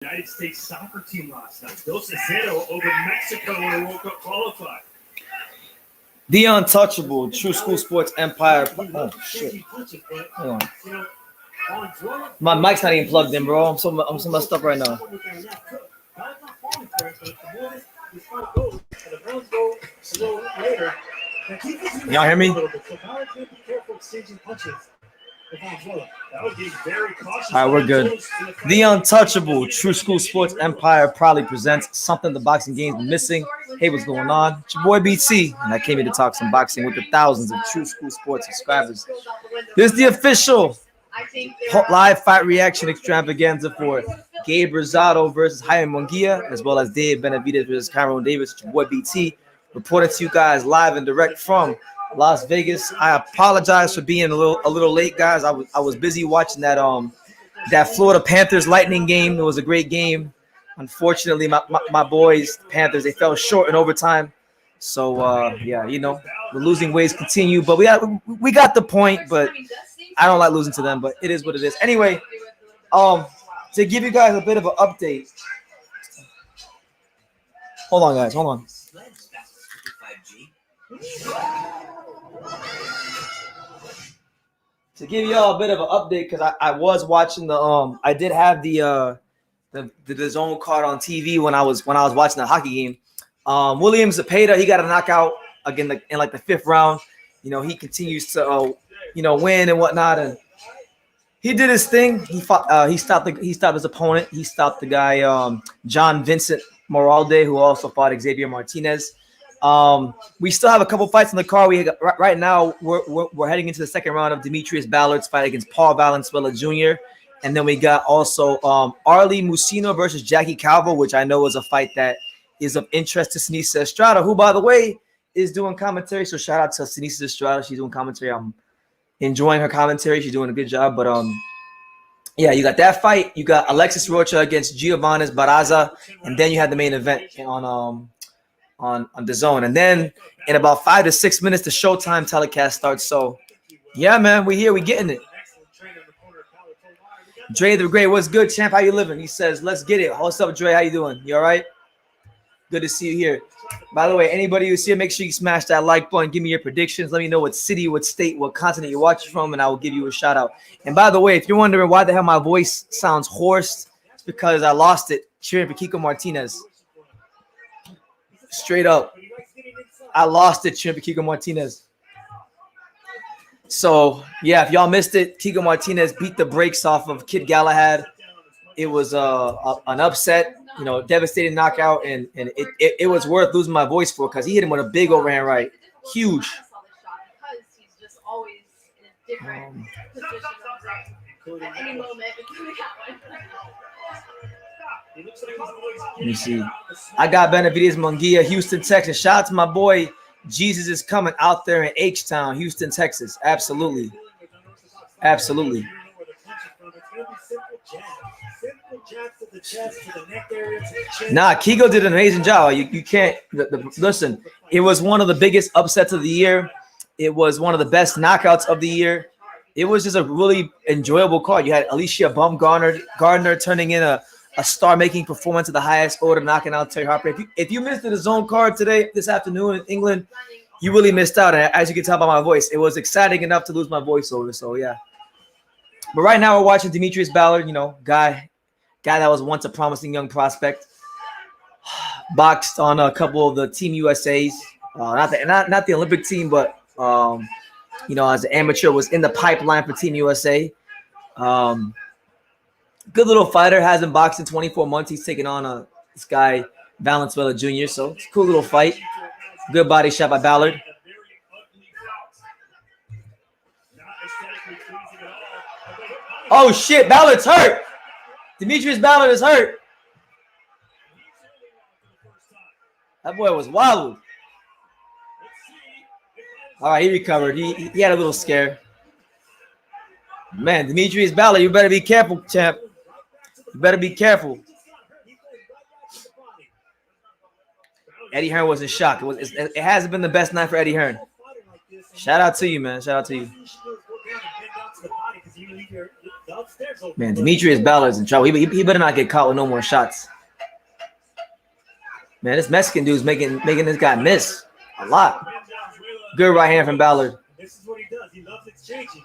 United States soccer team last night. 2-0 over Mexico in a World Cup qualifier. The untouchable True School Sports Empire. Oh shit! Hold on. My mic's not even plugged in, bro. I'm so messed up right now. Y'all hear me? All right, we're good. The untouchable True School Sports Empire proudly presents something the boxing game's been missing. Hey, what's going on? It's your boy BT, and I came here to talk some boxing with the thousands of True School Sports subscribers. This is the official live fight reaction extravaganza for Gabe Rosado versus Jaime Munguia, as well as Benavidez versus Kyrone Davis. It's your boy BT, reporting to you guys live and direct from Las Vegas. I apologize for being a little late, guys. I was busy watching that Florida Panthers Lightning game. It was a great game. Unfortunately, my boys Panthers, they fell short in overtime. So yeah, you know, the losing ways continue, but we got the point. But I don't like losing to them, but it is what it is. Anyway, to give you guys a bit of an update. Hold on, guys. Hold on. To give y'all a bit of an update, because I was watching the I did have the DAZN card on TV when I was watching the hockey game. Williams Zepeda, he got a knockout again in like the 5th round. You know, he continues to win and whatnot, and he did his thing. He fought. He stopped his opponent. He stopped the guy John Vincent Moralde, who also fought Xavier Martinez. We still have a couple fights in the card. Right now we're heading into the 2nd round of Demetrius Ballard's fight against Paul Valenzuela Jr. And then we got also Arlie Musino versus Jackie Calvo, which I know is a fight that is of interest to Sinisa Estrada, who, by the way, is doing commentary. So shout out to Sinisa Estrada. She's doing commentary. I'm enjoying her commentary. She's doing a good job. But yeah, you got that fight. You got Alexis Rocha against Giovanni Barraza, and then you had the main event on DAZN. And then in about 5 to 6 minutes, the Showtime telecast starts. So yeah, man, we here, we getting it. Dre the Great, what's good, champ? How you living? He says, let's get it. What's up, Dre? How you doing? You all right? Good to see you here. By the way, anybody who's here, make sure you smash that like button. Give me your predictions. Let me know what city, what state, what continent you're watching from, and I will give you a shout out. And by the way, if you're wondering why the hell my voice sounds hoarse, it's because I lost it cheering for Kiko Martinez. Straight up, I lost it cheering for Kiko Martinez. So yeah, if y'all missed it, Kiko Martinez beat the brakes off of Kid Galahad. It was an upset, you know, devastating knockout, and it was worth losing my voice for, because he hit him with a big overhand right, huge. Let me see. I got Benavidez Munguia, Houston, Texas. Shout out to my boy. Jesus is coming out there in H-Town, Houston, Texas. Absolutely. Absolutely. Nah, Kiko did an amazing job. You can't listen. It was one of the biggest upsets of the year. It was one of the best knockouts of the year. It was just a really enjoyable card. You had Alicia Baumgardner turning in a star-making performance at the highest order, knocking out Terry Harper. If you missed the DAZN card this afternoon in England, you really missed out. And as you can tell by my voice, it was exciting enough to lose my voice over. So yeah. But right now we're watching Demetrius Ballard, you know, guy that was once a promising young prospect. Boxed on a couple of the Team USAs, not the Olympic team, but you know, as an amateur, was in the pipeline for Team USA. Good little fighter, hasn't boxed in 24 months. He's taking on this guy Valenzuela Jr. So it's a cool little fight. Good body shot by Ballard. Oh shit, Ballard's hurt. Demetrius Ballard is hurt. That boy was wild. All right, he recovered. He had a little scare. Man, Demetrius Ballard, you better be careful, champ. You better be careful. Eddie Hearn was in shock. It hasn't been the best night for Eddie Hearn. Shout out to you, man. Shout out to you. Man, Demetrius Ballard's in trouble. He better not get caught with no more shots. Man, this Mexican dude's making this guy miss a lot. Good right hand from Ballard. This is what he does. He loves exchanging.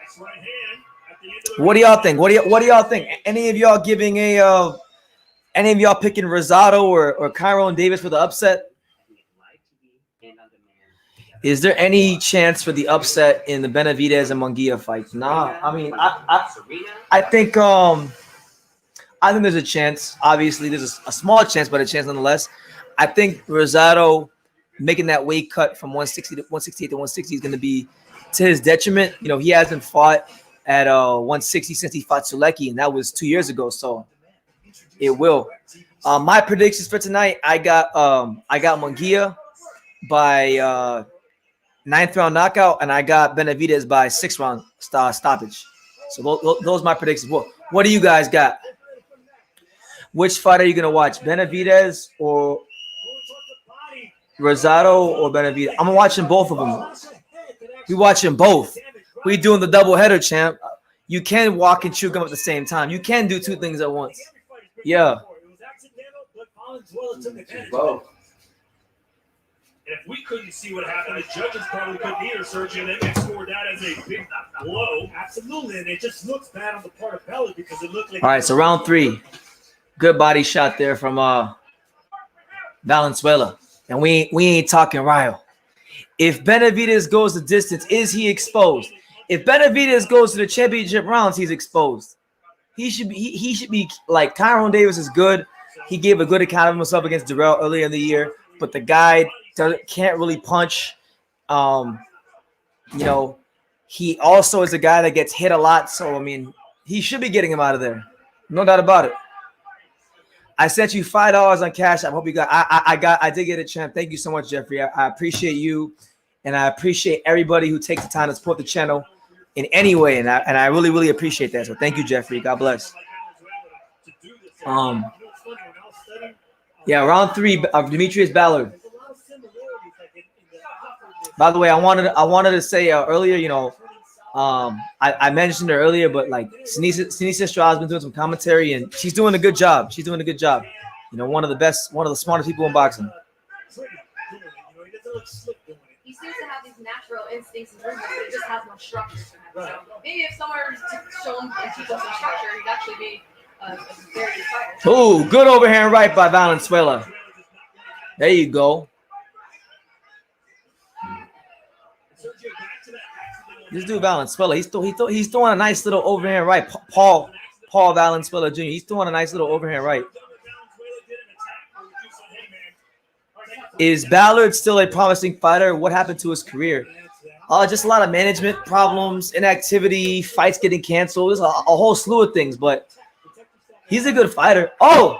Nice right hand at the end of the What do y'all think? What do y'all think? Any of y'all giving any of y'all picking Rosado or Kyrone Davis for the upset? Is there any chance for the upset in the Benavidez and Munguia fight? Nah, I mean, I think there's a chance. Obviously, there's a small chance, but a chance nonetheless. I think Rosado making that weight cut from 160 to 168 to 160 is going to be to his detriment. You know, he hasn't fought at 160 since he fought Sulecki, and that was 2 years ago. So it will. My predictions for tonight, I got Munguia by 9th round knockout, and I got Benavidez by 6th round stoppage. So those are my predictions. What do you guys got? Which fight are you gonna watch, Benavidez or Rosado or Benavidez? I'm watching both of them. We watching both. We doing the double header, champ. You can walk and chew gum at the same time. You can do two things at once. Yeah. both. And if we couldn't see what happened, the judges probably couldn't either, Sergio. They may have scored that as a big blow. Absolutely. And it just looks bad on the part of Ballard because it looked like. All right, so round 3. Good body shot there from Valenzuela. And we ain't talking Ryo. If Benavidez goes the distance, is he exposed? If Benavidez goes to the championship rounds, he's exposed. He should be like Kyrone Davis is good. He gave a good account of himself against Durrell earlier in the year, but the guy can't really punch. You know, he also is a guy that gets hit a lot. So I mean, he should be getting him out of there. No doubt about it. I sent you $5 on Cash. I hope you got. I did get it, champ. Thank you so much, Jeffrey. I appreciate you, and I appreciate everybody who takes the time to support the channel in any way, and I really, really appreciate that. So thank you, Jeffrey. God bless. Yeah, round 3 of Demetrius Ballard. By the way, I wanted to say earlier, you know, I mentioned her earlier, but like Sinisa Stra's been doing some commentary, and she's doing a good job. She's doing a good job. You know, one of the smartest people in boxing. He seems to have these natural instincts and movements, but it just has no structure to him. So maybe if someone were to show him and teach him some structure, he'd actually be a very good fighter. Ooh, good overhand right by Valenzuela. There you go. This dude Valenzuela, he's throwing a nice little overhand right. Paul Valenzuela Jr. He's throwing a nice little overhand right. Is Ballard still a promising fighter? What happened to his career? Just a lot of management problems, inactivity, fights getting canceled. There's a whole slew of things, but he's a good fighter. Oh.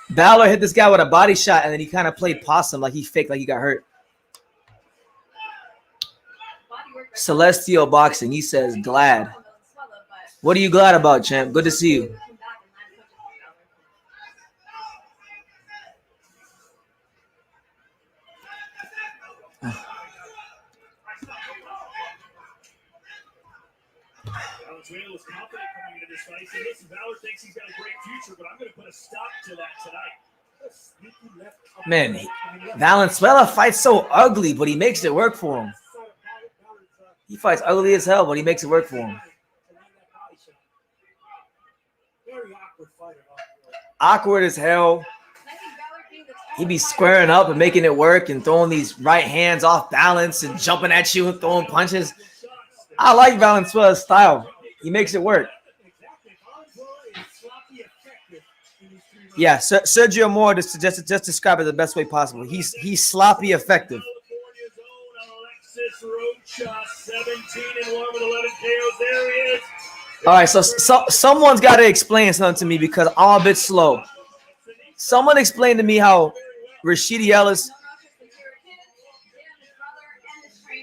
Ballard hit this guy with a body shot, and then he kind of played possum, like he faked, like he got hurt. Celestial Boxing, he says, glad. What are you glad about, champ? Good to see you. Valenzuela was confident coming into this fight. He said, listen, Ballard thinks he's got a great future, but I'm going to put a stop to that tonight. Man, Valenzuela fights so ugly, but he makes it work for him. He fights ugly as hell, but he makes it work for him. Awkward as hell. He be squaring up and making it work and throwing these right hands off balance and jumping at you and throwing punches. I like Valenzuela's style. He makes it work. Yeah, Sergio Moore just describe it the best way possible. He's sloppy effective. Alexis Rocha, 17-1 with 11 KOs. There he is. All right, so someone's got to explain something to me because I'm a bit slow. Someone explain to me how Rashidi Ellis.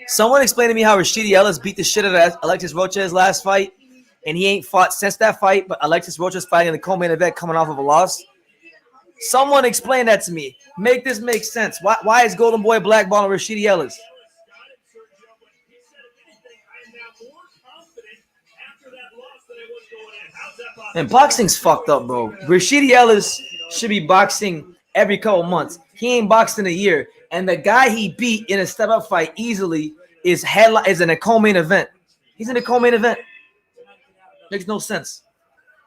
Someone explain to me how Rashidi Ellis beat the shit out of Alexis Rocha's last fight, and he ain't fought since that fight. But Alexis Rocha's fighting in the co-main event, coming off of a loss. Someone explain that to me. Make this make sense. Why is Golden Boy blackballing Rashidi Ellis? And boxing's fucked up, bro. Rashidi Ellis should be boxing every couple months. He ain't boxed in a year. And the guy he beat in a step-up fight easily is in a co-main event. He's in a co-main event. Makes no sense.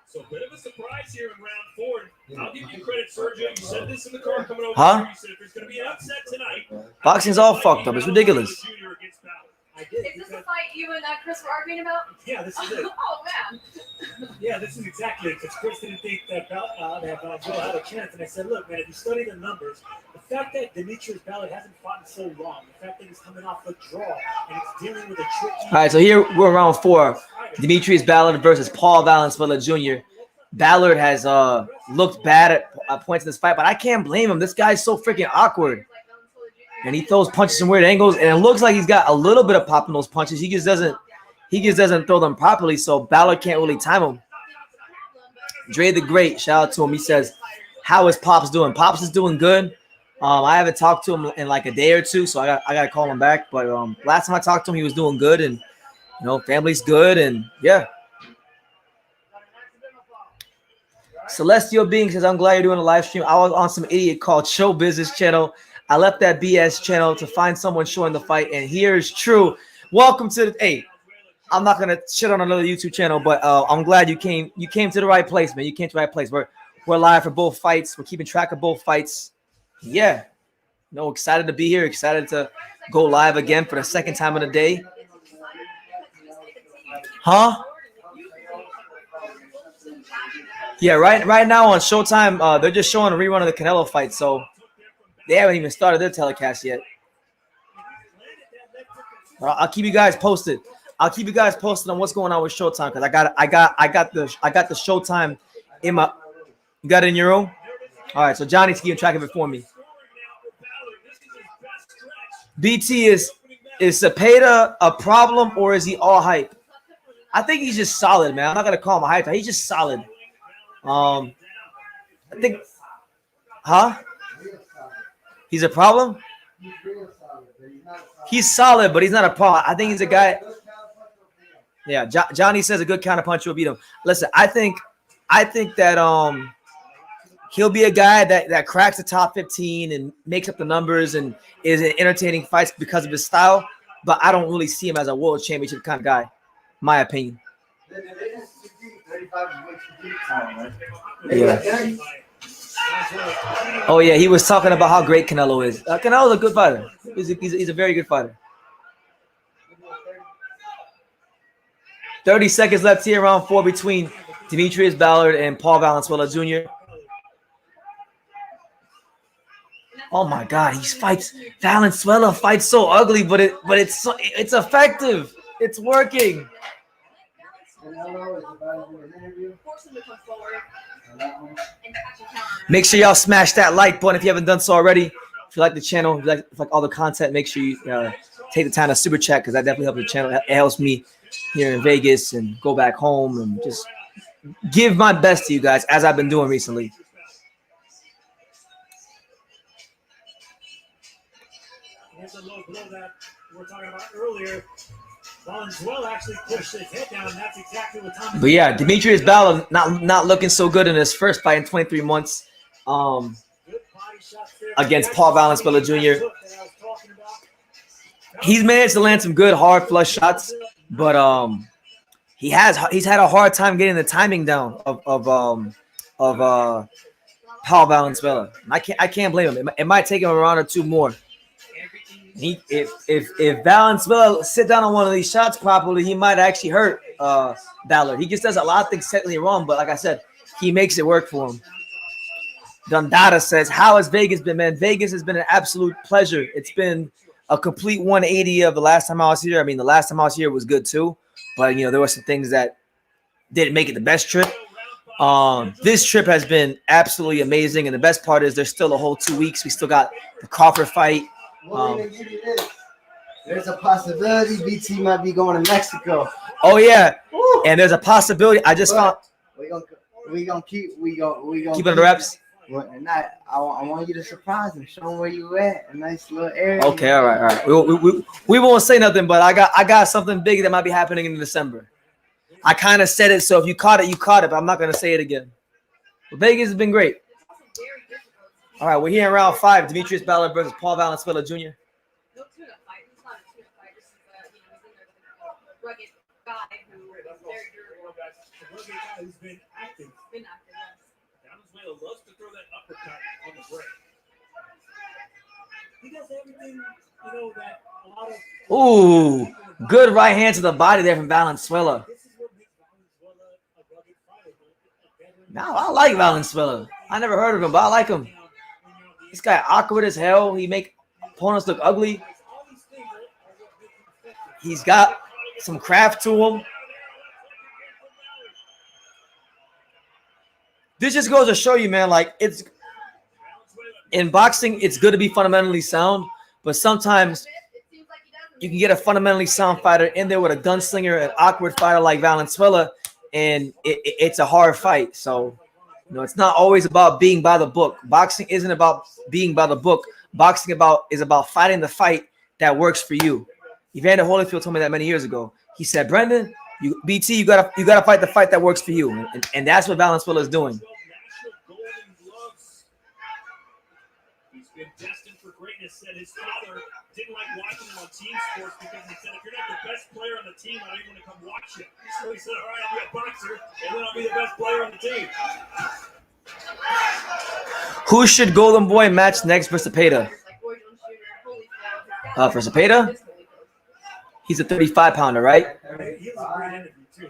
So a bit of a surprise here in round 4. I'll give you credit, Sergio. You said this in the car coming over Huh? here. You said if there's going to be an upset tonight. Boxing's all fucked up. It's ridiculous. I did. Is this the fight you and Chris were arguing about? Yeah, this is it. Oh, man. Yeah, this is exactly it. Because Chris didn't think that Valenzuela had a chance. And I said, look, man, if you study the numbers, the fact that Ballard hasn't fought in so long, the fact that he's coming off a draw, and it's dealing with a tricky... All right, so here we're round 4. Ballard versus Paul Valenzuela Jr. Ballard has looked bad at points in this fight, but I can't blame him. This guy's so freaking awkward. And he throws punches in weird angles, and it looks like he's got a little bit of pop in those punches. He just doesn't throw them properly, so Ballard can't really time him. Dre the Great, shout out to him. He says, how is Pops doing? Pops is doing good. I haven't talked to him in like a day or two, so I got to call him back. But last time I talked to him, he was doing good, and family's good, and yeah. Celestial Being says, I'm glad you're doing a live stream. I was on some idiot called Show Business Channel. I left that BS channel to find someone showing the fight, and here is true. Welcome to the hey. I'm not gonna shit on another YouTube channel, but I'm glad you came. You came to the right place, man. You came to the right place. We're live for both fights. We're keeping track of both fights. Yeah, excited to be here. Excited to go live again for the second time in a day. Huh? Yeah, right now on Showtime, they're just showing a rerun of the Canelo fight, so they haven't even started their telecast yet. I'll keep you guys posted. I'll keep you guys posted on what's going on with Showtime because I got the Showtime in my. You got it in your room? All right, so Johnny's keeping track of it for me. BT is Cepeda a problem or is he all hype? I think he's just solid, man. I'm not gonna call him a hype. He's just solid. I think, huh? He's a problem? He's solid, but he's not a problem. I think he's a guy. Yeah, Johnny says a good counterpuncher will beat him. Listen, I think that he'll be a guy that cracks the top 15 and makes up the numbers and is in entertaining fights because of his style. But I don't really see him as a world championship kind of guy, my opinion. Yeah. Oh yeah, he was talking about how great Canelo is. Canelo's a good fighter. He's a very good fighter. 30 seconds left here, round 4 between Ballard and Paul Valenzuela Jr. Oh my God, Valenzuela fights so ugly, but it's effective. It's working. Make sure y'all smash that like button if you haven't done so already. If you like the channel, if you like all the content, make sure you take the time to super chat because that definitely helps the channel. It helps me here in Vegas and go back home and just give my best to you guys as I've been doing recently. Here's a low blow that we were talking about earlier. Valenzuela actually pushed his head down, and that's exactly what Thomas. But yeah, Ballard not looking so good in his first fight in 23 months against Paul Valenzuela Jr. He's managed to land some good hard flush shots, but he's had a hard time getting the timing down of Paul Valenzuela. I can't blame him. It might take him a round or two more. If Valenzuela sit down on one of these shots properly, he might actually hurt Ballard. He just does a lot of things technically wrong, but like I said, he makes it work for him. Dundada says, how has Vegas been, man? Vegas has been an absolute pleasure. It's been a complete 180 of the last time I was here. I mean, the last time I was here was good too, but there were some things that didn't make it the best trip. This trip has been absolutely amazing, and the best part is there's still a whole 2 weeks. We still got the Crawford fight. There's a possibility BT might be going to Mexico. Oh yeah, and there's a possibility. I just found we gonna keep it under wraps. I want you to surprise him. Show him where you at. A nice little area. Okay, all right. We won't say nothing, but I got something big that might be happening in December. I kind of said it, so if you caught it, you caught it, but I'm not going to say it again. But Vegas has been great. All right, we're here in round 5. Demetrius Ballard versus Paul Valenzuela Jr. No tuna fight. It's not a tuna fight. This is, he's in there with a rugged guy who is very durable. A rugged guy who's been active. Been active, yes. Valenzuela loves to throw that uppercut on the break. He does everything, that a lot of. Ooh, good right hand to the body there from Valenzuela. This is what makes Valenzuela a rugged fighter. Now, I like Valenzuela. I never heard of him, but I like him. This guy awkward as hell. He make opponents look ugly. He's got some craft to him. This just goes to show you, man, like it's in boxing, it's good to be fundamentally sound, but sometimes you can get a fundamentally sound fighter in there with a gunslinger, an awkward fighter like Valenzuela, and it's a hard fight. So, it's not always about being by the book. Boxing isn't about being by the book. Boxing is about fighting the fight that works for you. Evander Holyfield told me that many years ago. He said, Brendan, you gotta fight the fight that works for you, and that's what Valenzuela is doing. He's been destined for greatness. Said his father didn't like watching him on team sports because he said, if you're not the best player on the team, I don't even want to come watch you. So he said, all right, I'll be a boxer, and then I'll be the best player on the team. Who should Golden Boy match next for Cepeda? For Cepeda? He's a 35-pounder, right? He was a great interview, too.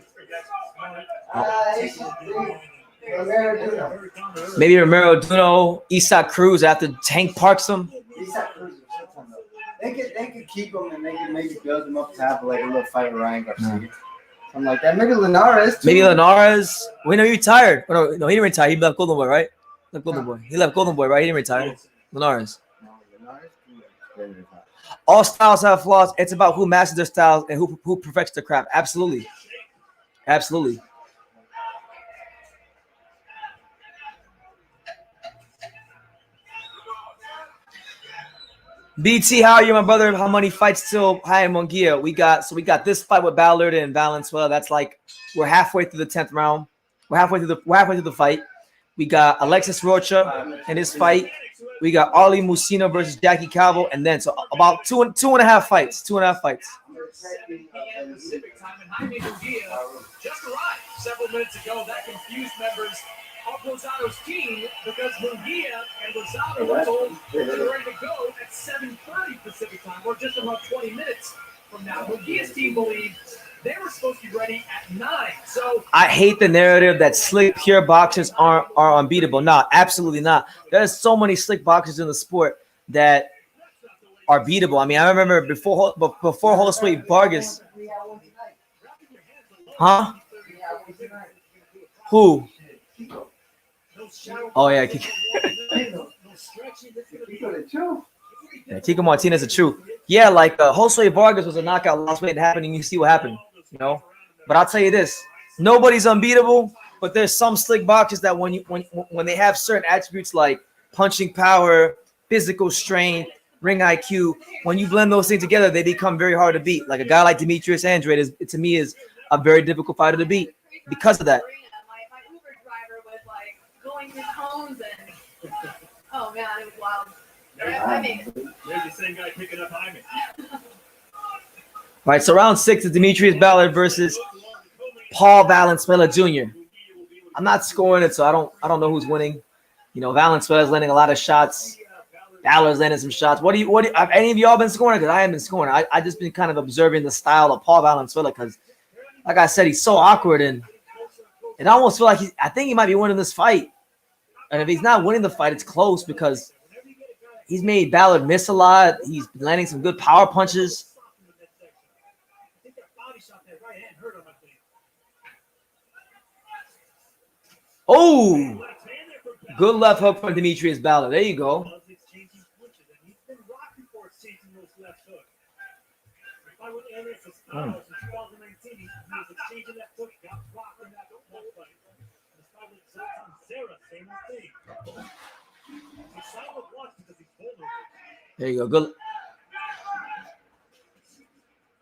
Maybe Romero Duno, Isak Cruz after Tank parks him. They could keep him and they could maybe build him up to have like a little fight with Ryan Garcia. Something like that. Maybe Linares too. Maybe Linares. We know he retired. Oh, no, he didn't retire. He left Golden Boy, right? Left Golden Boy. He left Golden Boy, right? He didn't retire. Linares. All styles have flaws. It's about who masters their styles and who perfects their craft. Absolutely. Absolutely. BT, how are you, my brother? How many fights till Jaime Munguia? We got this fight with Ballard and Valenzuela. That's like we're halfway through the 10th round. We're halfway through the fight. We got Alexis Rocha in his fight. We got Ali Musino versus Jackie Calvo, and then so about two and a half fights. 2.5 fights. 7 p.m. Pacific time, and Jaime Munguia just arrived several minutes ago. That confused members of Rosado's team because Munguia and Rosado were told they were ready to go at 7:30 Pacific time, or just about 20 minutes from now. Munguia's team believed they were supposed to be ready at 9. So I hate the narrative that slick, pure boxers are unbeatable. No, absolutely not. There's so many slick boxers in the sport that are beatable. I mean, I remember before Josue Vargas. Huh? Who? Oh yeah, yeah, Kiko Martinez is true. Yeah, like Josue Vargas was a knockout last weight happening. You see what happened, But I'll tell you this: nobody's unbeatable. But there's some slick boxers that when they have certain attributes like punching power, physical strength, ring IQ, when you blend those things together, they become very hard to beat. Like a guy like Demetrius Andrade to me is a very difficult fighter to beat because of that. My Uber driver was like going through cones and oh man, it was wild. I mean, there's the same guy picking up Jaime. All right, so round 6 is Demetrius Ballard versus Paul Valenzuela Jr. I'm not scoring it, so I don't know who's winning. Valenzuela's landing a lot of shots. Ballard's landing some shots. Have any of y'all been scoring? Because I haven't been scoring. I just been kind of observing the style of Paul Valenzuela because, like I said, he's so awkward and I almost feel like I think he might be winning this fight. And if he's not winning the fight, it's close because he's made Ballard miss a lot. He's been landing some good power punches. Oh, good left hook from Demetrius Ballard. There you go. There you go. Good.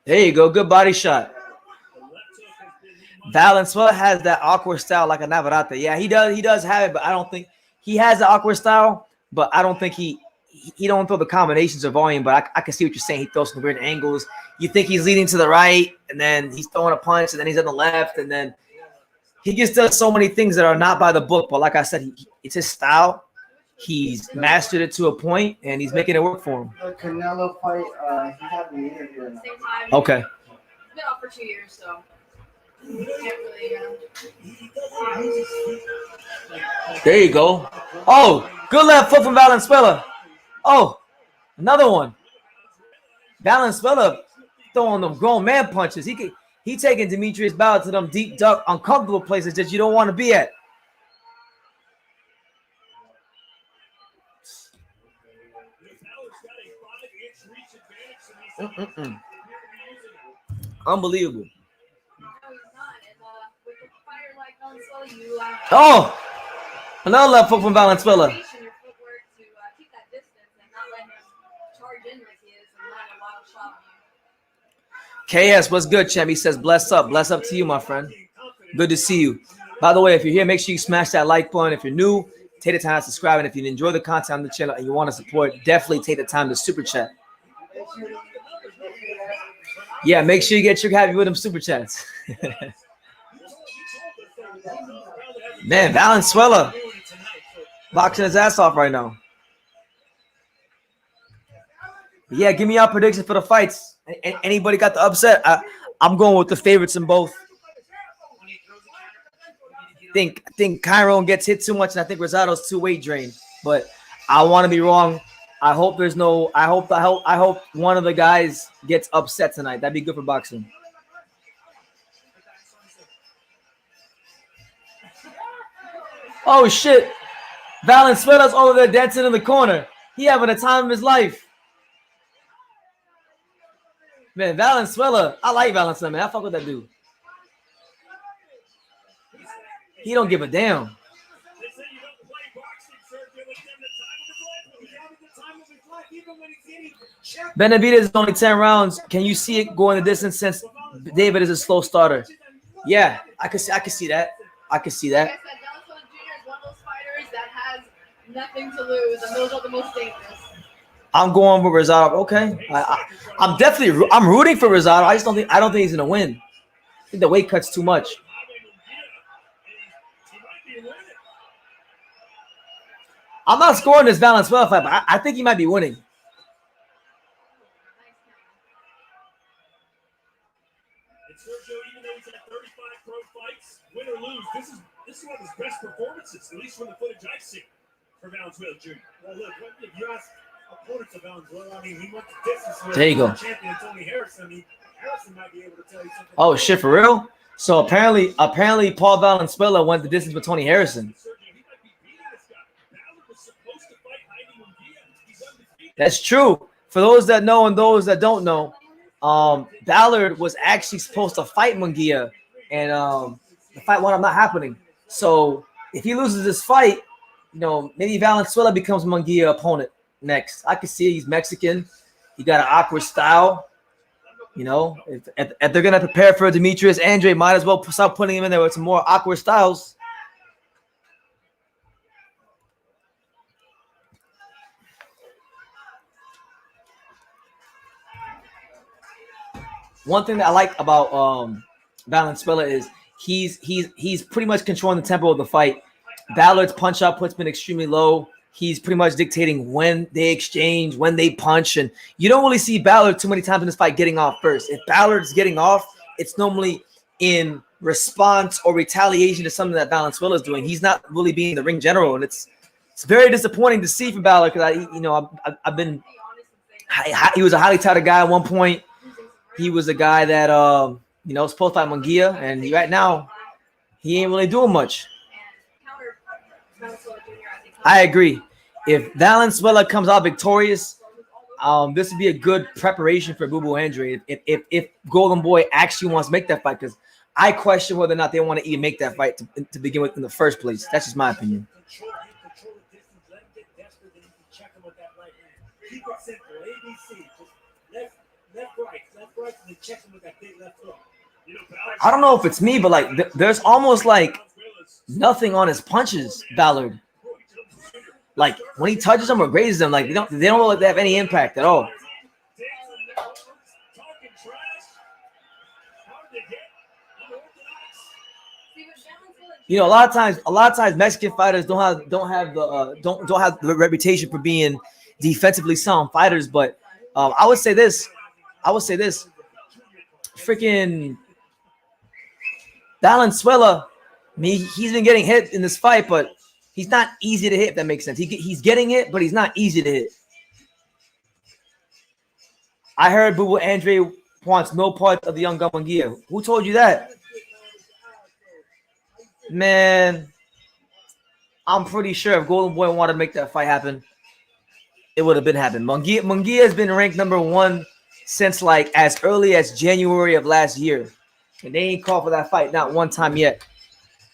There you go. Good body shot. Valenzuela has that awkward style like a Navarrete. Yeah, he does. He does have it, but I don't think he has the awkward style. But I don't think he don't throw the combinations of volume. But I can see what you're saying. He throws some weird angles. You think he's leading to the right, and then he's throwing a punch, and then he's on the left, and then he just does so many things that are not by the book. But like I said, it's his style. He's mastered it to a point, and he's making it work for him. The Canelo fight, he had the interview. Same time. Okay. It's been off for 2 years, so can't really. There you go. Oh, good left foot from Valenzuela. Oh, another one. Valenzuela throwing them grown man punches. He taking Demetrius Ballard to them deep, dark, uncomfortable places that you don't want to be at. Unbelievable. Oh, another left foot from Valenzuela. KS, what's good, champ? He says, bless up to you, my friend. Good to see you. By the way, if you're here, make sure you smash that like button. If you're new, take the time to subscribe. And if you enjoy the content on the channel and you want to support, definitely take the time to super chat. Yeah, make sure you get Trick Happy with them super chats. Man, Valenzuela boxing his ass off right now. But yeah, give me your prediction for the fights. Anybody got the upset? I'm going with the favorites in both. I think Kyrone gets hit too much, and I think Rosado's too weight drained. But I want to be wrong. I hope there's no. I hope one of the guys gets upset tonight. That'd be good for boxing. Oh shit! Valenzuela's over there dancing in the corner. He having the time of his life. Man, Valenzuela. I like Valenzuela, man. I fuck with that dude. He don't give a damn. Benavidez is only 10 rounds. Can you see it going the distance since David is a slow starter? Yeah, I can see that. I can see that. Like I said, Valenzuela Jr. is one of those fighters that has nothing to lose, and those are the most dangerous. I'm going with Rosado. Okay, I'm rooting for Rosado. I don't think he's gonna win. I think the weight cut's too much. I'm not scoring this Valenzuela fight, but I think he might be winning. Even though he's had 35 pro fights, win or lose, this is one of his best performances, at least from the footage I've seen for Valenzuela Jr. Well, look, if you ask opponents of Valenzuela, I mean, he went the distance with there you go. Champion Tony Harrison. I mean, Harrison might be able to tell you something. Oh shit, for real? So apparently Paul Valenzuela went the distance with Tony Harrison. That's true. For those that know and those that don't know, Ballard was actually supposed to fight Munguia, and the fight wound up not happening. So if he loses this fight, you know, maybe Valenzuela becomes Munguia opponent next. I can see he's Mexican. He got an awkward style. You know, if they're gonna prepare for Demetrius Andre, might as well start putting him in there with some more awkward styles. One thing that I like about Valenzuela is he's pretty much controlling the tempo of the fight. Ballard's punch output's been extremely low. He's pretty much dictating when they exchange, when they punch, and you don't really see Ballard too many times in this fight getting off first. If Ballard's getting off, it's normally in response or retaliation to something that Valenzuela is doing. He's not really being the ring general, and it's very disappointing to see for Ballard because I've been he was a highly touted guy at one point. He was a guy that was supposed to fight Munguia, and right now he ain't really doing much. I agree. If Valenzuela comes out victorious, this would be a good preparation for Boo Boo Andre. If Golden Boy actually wants to make that fight, because I question whether or not they want to even make that fight to begin with in the first place. That's just my opinion. Left, right, and then check him with that big left hook. I don't know if it's me, but like there's almost like nothing on his punches, Ballard. Like when he touches them or grazes them, like they don't look like they have any impact at all. You know, a lot of times Mexican fighters don't have the reputation for being defensively sound fighters, but I would say this. Freaking Valenzuela, he's been getting hit in this fight, but he's not easy to hit, if that makes sense. He's getting hit, but he's not easy to hit. I heard Boo Andre wants no part of the young Munguia. Who told you that? Man, I'm pretty sure if Golden Boy wanted to make that fight happen, it would have been happening. Munguia has been ranked #1 since like as early as January of last year. And they ain't called for that fight not one time yet.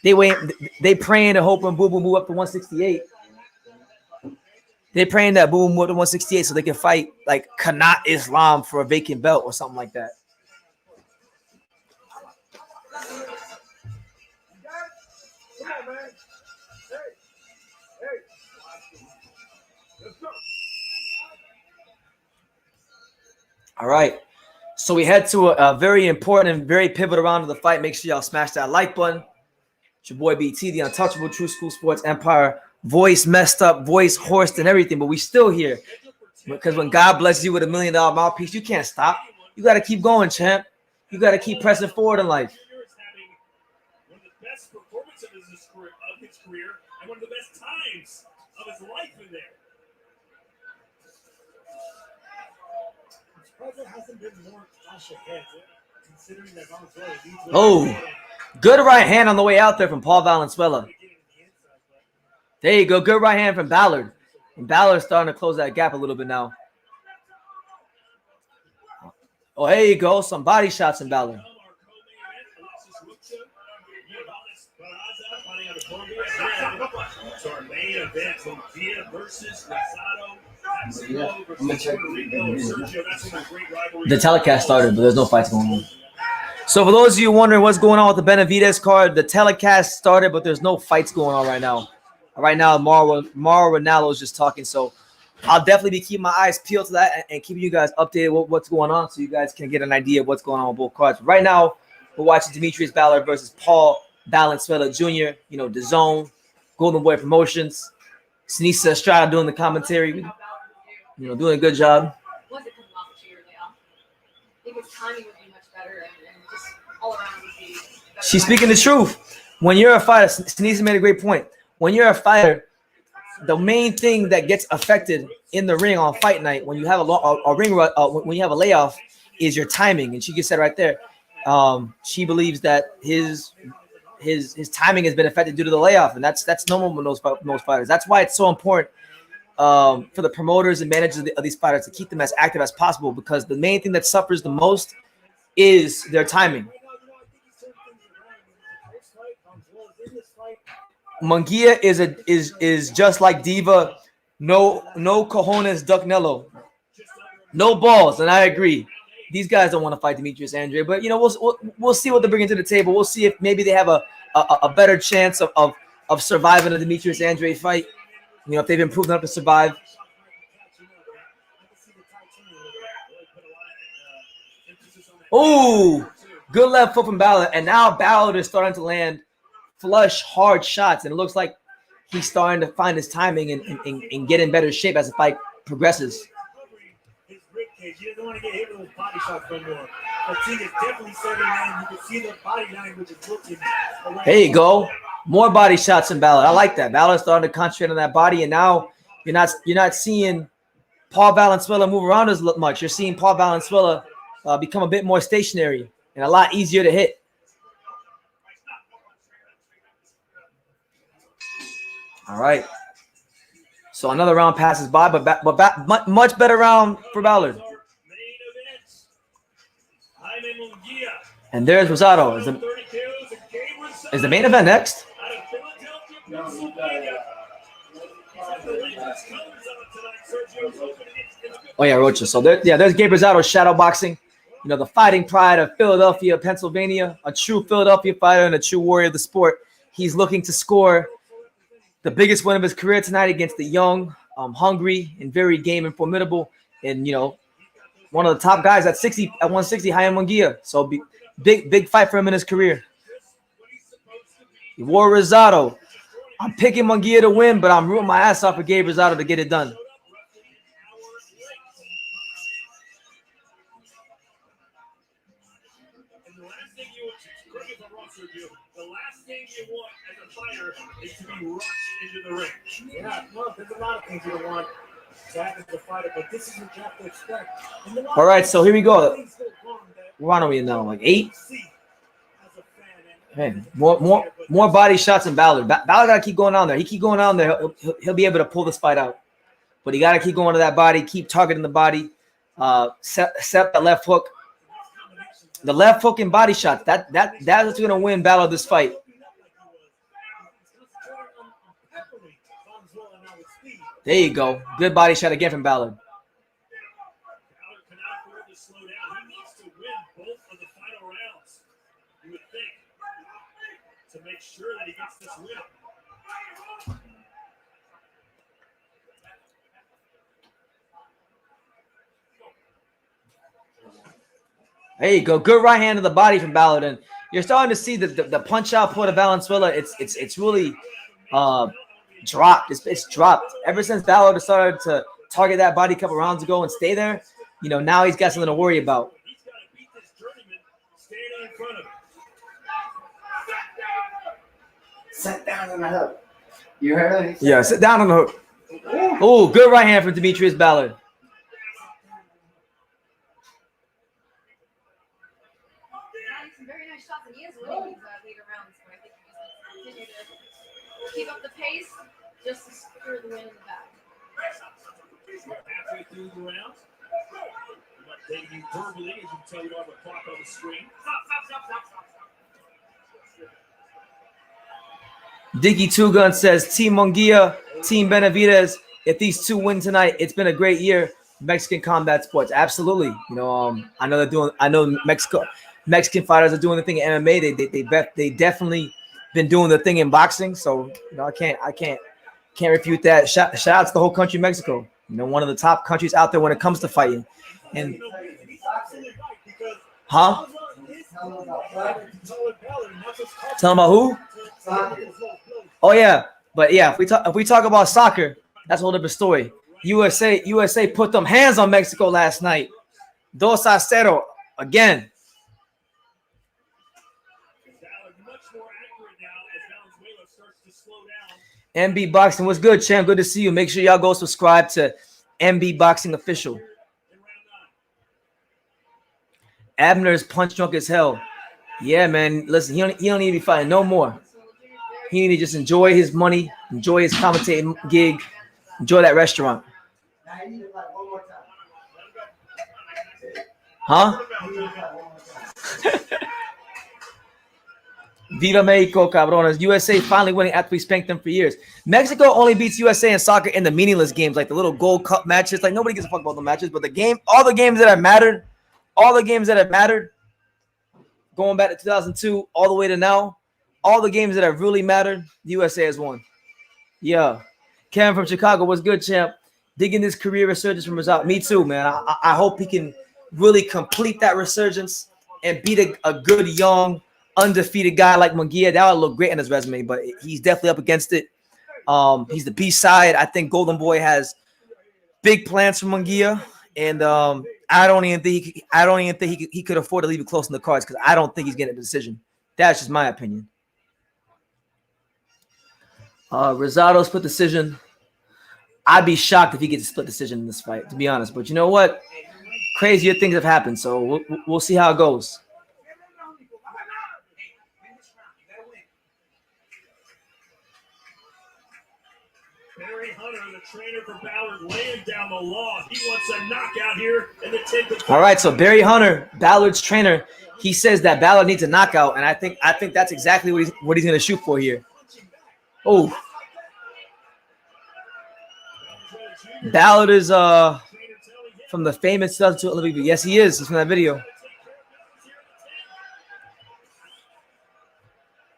They praying and hoping Boo Boo move up to 168. They praying that Boo Boo move up to 168 so they can fight like Kanat Islam for a vacant belt or something like that. All right, so we head to a very important and very pivotal round of the fight. Make sure y'all smash that like button. It's your boy BT, the untouchable True School Sports Empire. Voice messed up, voice hoarse and everything, but we still here. Because when God blesses you with $1 million mouthpiece, you can't stop. You got to keep going, champ. You got to keep pressing forward in life. One of the best performances of his career and one of the best times of his life in there. Hasn't been more flash ahead, considering that Valenzuela leads. Oh, good right hand on the way out there from Paul Valenzuela. There you go. Good right hand from Ballard. And Ballard's starting to close that gap a little bit now. Oh, there you go. Some body shots in Ballard. So our main event, Munguia versus Rosado. The telecast started, but there's no fights going on. So for those of you wondering what's going on with the Benavidez card, the telecast started, but there's no fights going on right now. Right now, Mauro Ranallo is just talking. So I'll definitely be keeping my eyes peeled to that and keeping you guys updated with what's going on so you guys can get an idea of what's going on with both cards. Right now, we're watching Demetrius Ballard versus Paul Valenzuela Jr., you know, DAZN, Golden Boy Promotions. Sinisa Estrada doing the commentary. You know, doing a good job. Was it coming off a 2-year layoff? I think his timing would be much better and just all around would be better. She's speaking the truth. When you're a fighter, Sinisa made a great point. When you're a fighter, the main thing that gets affected in the ring on fight night when you have when you have a layoff is your timing. And she just said right there, she believes that his timing has been affected due to the layoff, and that's normal with most fighters. That's why it's so important for the promoters and managers of these fighters to keep them as active as possible, because the main thing that suffers the most is their timing. Munguia is just like Diva, no cojones Ducknello, no balls, and I agree. These guys don't want to fight Demetrius Andre, but you know we'll see what they're bringing to the table. We'll see if maybe they have a better chance of surviving a Demetrius Andre fight. You know, if they've been proven enough to survive. Oh, good left foot from Ballard, and now Ballard is starting to land flush, hard shots, and it looks like he's starting to find his timing and get in better shape as the fight progresses. He doesn't want to get hit with those body shots no more. But Ting is definitely setting in. You can see the body language is looking. There you go. More body shots in Ballard. I like that. Ballard's starting to concentrate on that body, and now you're not seeing Paul Valenzuela move around as much. You're seeing Paul Valenzuela become a bit more stationary and a lot easier to hit. All right. So another round passes by, but much better round for Ballard. And there's Rosado. Is the main event next? Oh yeah, Rocha. So there's Gabe Rosado shadow boxing. you know, the fighting pride of Philadelphia, Pennsylvania, a true Philadelphia fighter and a true warrior of the sport. He's looking to score the biggest win of his career tonight against the young, hungry, and very game and formidable, and, you know, one of the top guys at 160, Jaime Munguia. So big fight for him in his career. War Rosado. I'm picking Munguia to win, but I'm rooting my ass off for Gabe Rosado to get it done. The last thing you want as a fighter is to be rushed into the ring. Yeah, no, there's a lot of things you don't want to happen to the fighter, but this is what you have to expect. All right, so here we go. Where are we now? Like 8? Man, more body shots than Ballard. Ballard got to keep going down there. He keep going down there, he'll be able to pull this fight out. But he got to keep going to that body, keep targeting the body, set that left hook. The left hook and body shots. That's what's going to win Ballard this fight. There you go. Good body shot again from Ballard. Ballard cannot afford to slow down. He needs to win both of the final rounds, you would think, to make sure that he gets this win. There you go. Good right hand to the body from Ballard. And you're starting to see the punch output of Valenzuela. It's really dropped. It's dropped. Ever since Ballard started to target that body a couple rounds ago and stay there, you know, now he's got something to worry about. He's got to beat this journeyman standing in front of him. Sit down on the hook. You heard it? Yeah, sit down on the hook. Oh, good right hand from Demetrius Ballard. Some very nice shots, and he is winning these later rounds. So I think he just needs to continue to keep up the pace, just to secure the win in the back. We're halfway through the round. I'm not taking you verbally, as you can tell, we don't have a clock on the screen. Diggy Two Gun says, Team Munguia, Team Benavidez. If these two win tonight, it's been a great year. Mexican combat sports, absolutely. You know, I know Mexican fighters are doing the thing in MMA. They definitely been doing the thing in boxing. So you know, I can't refute that. Shout out to the whole country, Mexico. You know, one of the top countries out there when it comes to fighting. And huh? Tell them about who? Oh yeah, but yeah, if we talk about soccer, that's a whole different story. USA put them hands on Mexico last night. 2-0 again. MB Boxing, what's good, champ? Good to see you. Make sure y'all go subscribe to MB Boxing Official. Abner's punch drunk as hell. Yeah, man. Listen, he don't need to be fighting no more. He need to just enjoy his money, enjoy his commentating gig, enjoy that restaurant. Huh? Viva Mexico, cabrones. USA finally winning after we spanked them for years. Mexico only beats USA in soccer in the meaningless games, like the little Gold Cup matches. Like, nobody gives a fuck about the matches, but all the games that have mattered, going back to 2002 all the way to now, all the games that have really mattered, the USA has won. Yeah. Kevin from Chicago, what's good, champ? Digging this career resurgence from Rosado. Me too, man. I hope he can really complete that resurgence and beat a good, young, undefeated guy like Munguia. That would look great in his resume, but he's definitely up against it. He's the B side. I think Golden Boy has big plans for Munguia, and I don't even think he could afford to leave it close in the cards because I don't think he's getting a decision. That's just my opinion. Rosado split decision. I'd be shocked if he gets a split decision in this fight, to be honest. But you know what? Crazier things have happened, so we'll see how it goes. Barry Hunter, the trainer for Ballard, laying down the law. He wants a knockout here in the 10th. All right, so Barry Hunter, Ballard's trainer, he says that Ballard needs a knockout, and I think that's exactly what he's going to shoot for here. Oh, Ballard is from the famous 2002 Olympic video. Yes, he is. He's from that video.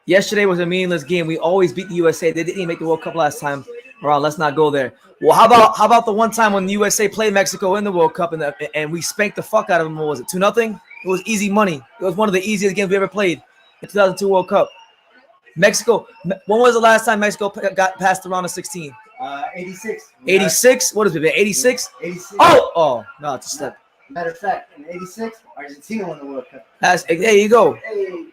Yesterday was a meaningless game. We always beat the USA. They didn't even make the World Cup last time around. Let's not go there. Well, how about the one time when the USA played Mexico in the World Cup and we spanked the fuck out of them? What was it, 2-0? It was easy money. It was one of the easiest games we ever played in 2002 World Cup. Mexico. When was the last time Mexico got past the round of 16? 86. 86? What is it? 86? 86. Oh, no, it's a step. Matter of fact, in 86, Argentina won the World Cup. There you go. Hey.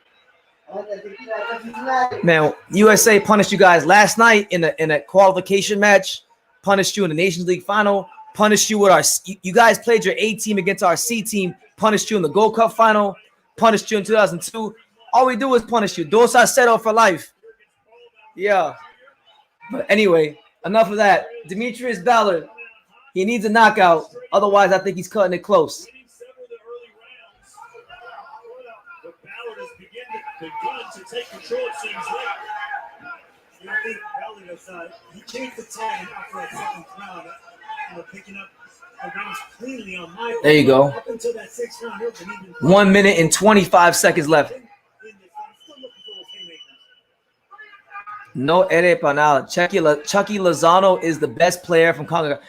Man, USA punished you guys last night in a qualification match, punished you in the Nations League final, punished you with our you guys played your A team against our C team, punished you in the Gold Cup final, punished you in 2002. All we do is punish you. Dos a cero for life. Yeah. But anyway, enough of that. Demetrius Ballard, he needs a knockout. Otherwise, I think he's cutting it close. Begun to take control, it seems like. And I think Ballard has he changed the tag after that second round. Picking up the rounds cleanly on my. There you go. Up until that 6th round, 1 minute and 25 seconds left. No Ere Panal. Chucky Lozano is the best player from Congo.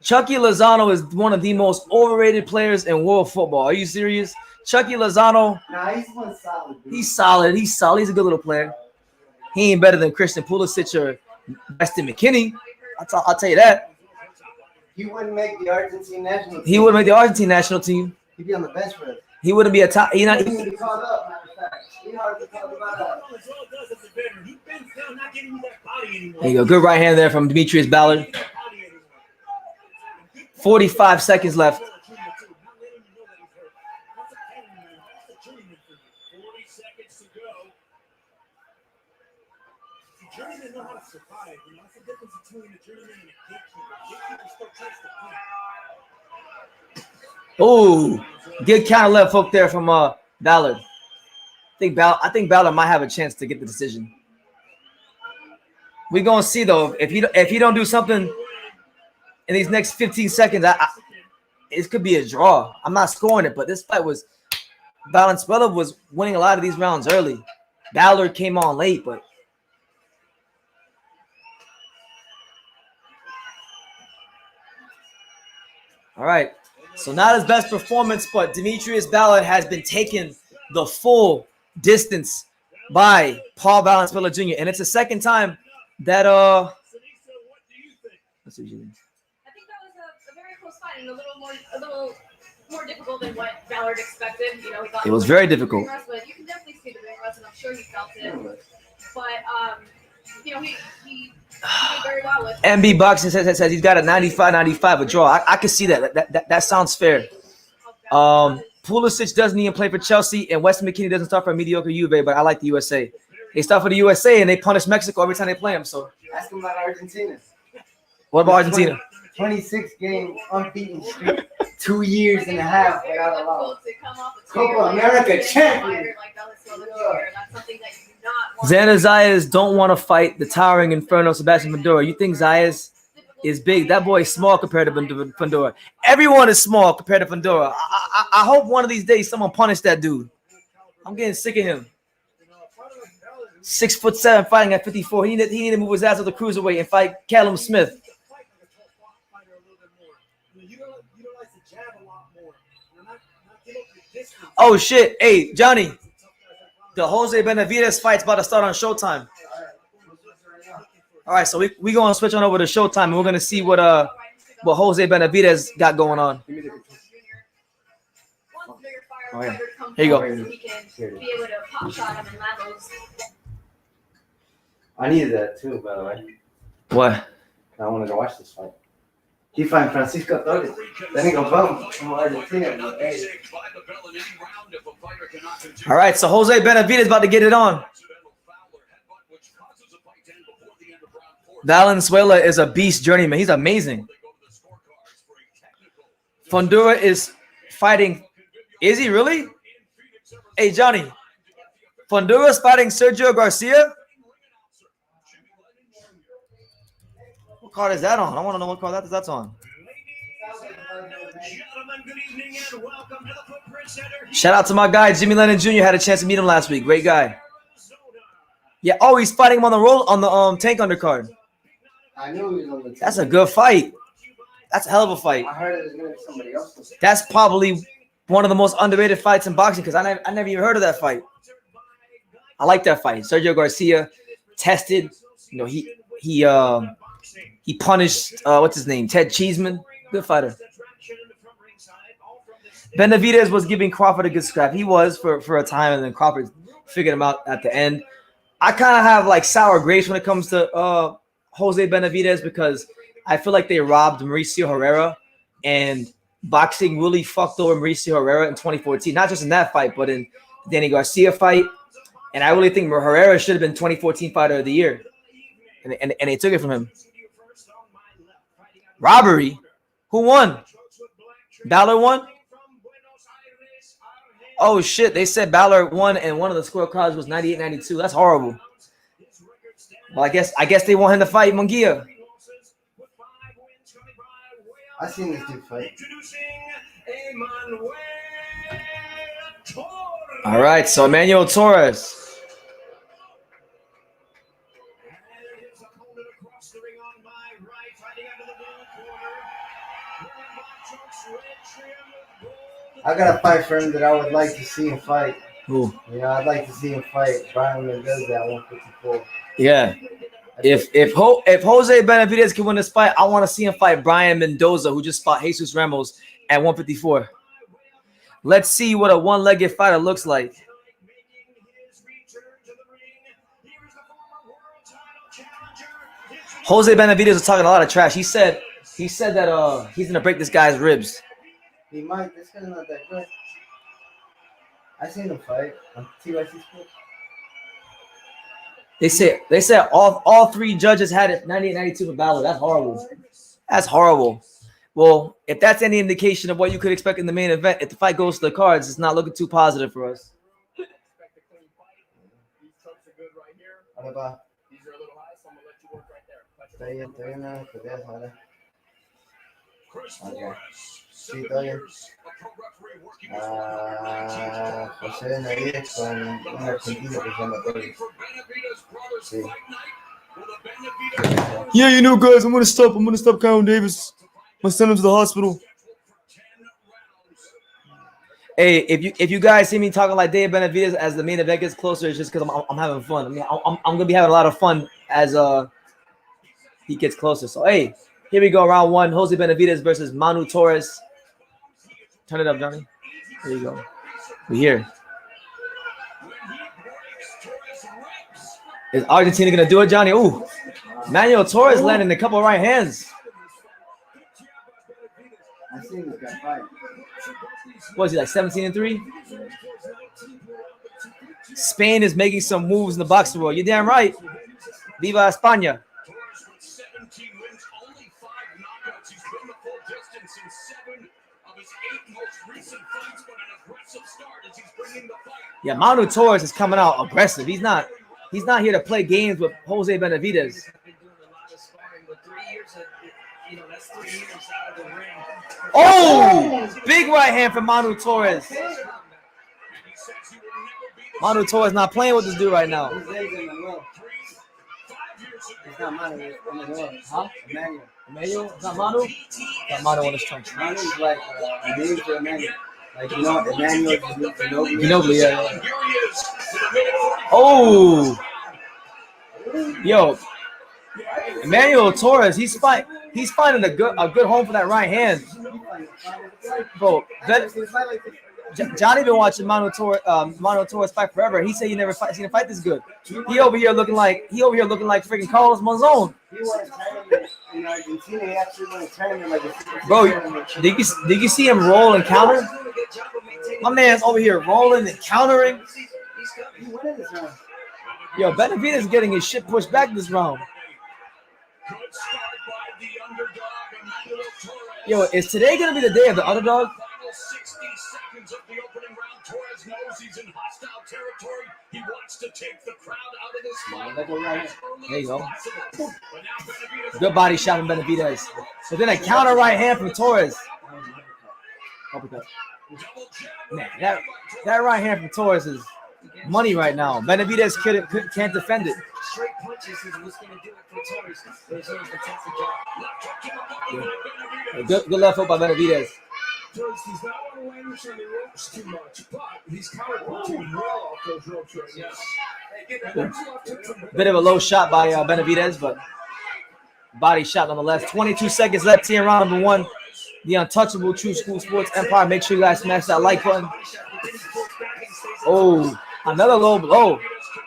Chucky Lozano is one of the most overrated players in world football. Are you serious? Chucky Lozano. Nah, he's one solid. Dude. He's solid. He's a good little player. He ain't better than Christian Pulisic or Weston McKinney. I'll tell you that. He wouldn't make the Argentine national team. He wouldn't make the Argentine national team. He'd be on the bench for us. He wouldn't be a top. He wouldn't be called up, matter of fact. He hardly called about that. He bends down, not giving you that body anymore. There you go. Good right hand there from Demetrius Ballard. 45 seconds left. 40 seconds to go. Journeymen know how to survive. That's the difference between a journeyman and a gatekeeper. Gatekeeper still tries to play. Oh, good counter left hook there from Ballard. I think Ballard might have a chance to get the decision. We're gonna see though. If he don't do something in these next 15 seconds, it could be a draw. I'm not scoring it, but this fight was Valenzuela was winning a lot of these rounds early. Ballard came on late, but all right. So not his best performance, but Demetrius Ballard has been taking the full distance by Paul Valenzuela Jr. And it's the second time that What do you think? let's see what you think. I think that was a very close fight and a little more difficult than what Ballard expected. He thought It was very difficult. but you can definitely see the ring rust, and I'm sure he felt it. But he did very well with. MB Boxing says he's got a 95-95 a draw. I can see that. That sounds fair. Pulisic doesn't even play for Chelsea, and Weston McKinney doesn't start for a mediocre Juve, but I like the USA. They start for the USA, and they punish Mexico every time they play them. So Ask him about Argentina. what about Argentina? 26 game unbeaten streak. 2 years and a half without a loss. Copa Copa America champion. That's something that you do not want. Xander Zayas don't want to fight the towering Inferno Sebastian Fundora. You think Zayas is big? That boy is small compared to Fundora. Everyone is small compared to Fundora. I hope one of these days someone punish that dude. I'm getting sick of him. 6'7", fighting at 54. He need to move his ass to the cruiserweight and fight Callum Smith. Oh shit! Hey Johnny, the Jose Benavidez fight's about to start on Showtime. All right, so we gonna switch on over to Showtime, and we're gonna see what Jose Benavidez got going on. Oh, yeah. Here you go. He can be able to pop shot him and land those. I needed that too, by the way. What? I wanted to watch this fight. He fight Francisco Torres. Then he go boom from Argentina. Hey. All right, so Jose Benavidez about to get it on. Valenzuela is a beast journeyman. He's amazing. Fundora is fighting. Is he really? Hey, Johnny. Fundura's fighting Sergio Garcia? What card is that on? I want to know what card that's on. Shout out to my guy, Jimmy Lennon Jr. Had a chance to meet him last week. Great guy. Yeah. Oh, he's fighting him on the tank undercard. I knew he was on the team. That's a good fight. That's a hell of a fight. I heard it was going to be somebody else. That's probably one of the most underrated fights in boxing because I never even heard of that fight. I like that fight. Sergio Garcia tested. You know, he punished what's his name? Ted Cheeseman. Good fighter. Benavidez was giving Crawford a good scrap. He was for a time, and then Crawford figured him out at the end. I kind of have like sour grapes when it comes to Jose Benavidez because I feel like they robbed Mauricio Herrera, and boxing really fucked over Mauricio Herrera in 2014. Not just in that fight, but in the Danny Garcia fight. And I really think Herrera should have been 2014 Fighter of the Year, and they took it from him. Robbery. Who won? Ballard won? Oh, shit. They said Ballard won, and one of the scorecards was 98-92. That's horrible. Well, I guess they want him to fight Munguia. I seen this dude fight. All right, so Emmanuel Torres. I got a fight for him that I would like to see him fight. Who? Yeah, I'd like to see him fight Brian Mendoza at 154. Yeah. If Jose Benavidez can win this fight, I want to see him fight Brian Mendoza, who just fought Jesus Ramos at 154. Let's see what a one-legged fighter looks like. Jose Benavidez was talking a lot of trash. He said that he's gonna break this guy's ribs. He might. This guy's not that good. I seen him fight on TYC Sports. They said all three judges had it 98-92 for Ballard. That's horrible. That's horrible. Well, if that's any indication of what you could expect in the main event, if the fight goes to the cards, it's not looking too positive for us. What about? Okay. Sí, todavía. José Benavidez con un argentino que se llama Torres. Sí. Yeah, you know, guys, I'm gonna stop Kyrone Davis. I'm gonna send him to the hospital. Hey, if you guys see me talking like Dave Benavidez as the main event gets closer, it's just because I'm having fun. I mean, I'm gonna be having a lot of fun as he gets closer. So hey, here we go, round one. Jose Benavidez versus Manu Torres. Turn it up, Johnny. There you go. We're here. Is Argentina gonna do it, Johnny? Ooh, Manuel Torres landing a couple of right hands. I seen this guy fight. What is he, like 17-3? Spain is making some moves in the boxing world. You're damn right. Viva España. Yeah, Manu Torres is coming out aggressive. He's not here to play games with Jose Benavidez. Oh, big right hand from Manu Torres. Manu Torres not playing with this dude right now. It's not Manu. Huh? Emmanuel. Emmanuel? It's not Manu? Got Manu on his trunks. Manu's like a name for Emmanuel. Like, you know, Emmanuel Ginobili. Ginobili, yeah. Oh. Yo. Emmanuel Torres, he's finding a good home for that right hand. Bro, Johnny been watching Manu Torres fight forever. He said he never seen him fight this good. He over here looking like freaking Carlos Monzon. He won a tournament in Argentina. He actually won a tournament like a Bro, did you see him roll and counter? My man's over here rolling and countering. He won this round. Yo, Benavidez is getting his shit pushed back this round. Yo, is today gonna be the day of the underdog? There you go. Good body shot from Benavidez. But then a counter right hand from Torres. Man, that right hand from Torres is money right now. Benavidez can't defend it. Straight punches is what's going to do it for Torres. There's a fantastic job. Good left hook by Benavidez. Torres does not want to languish on the ropes too much, but he's counterpunching well off those ropes right now. Bit of a low shot by Benavidez, but body shot nonetheless. 22 seconds left here in round number 1. The untouchable True School Sports Empire. Make sure you guys smash that like button. Oh, another low blow.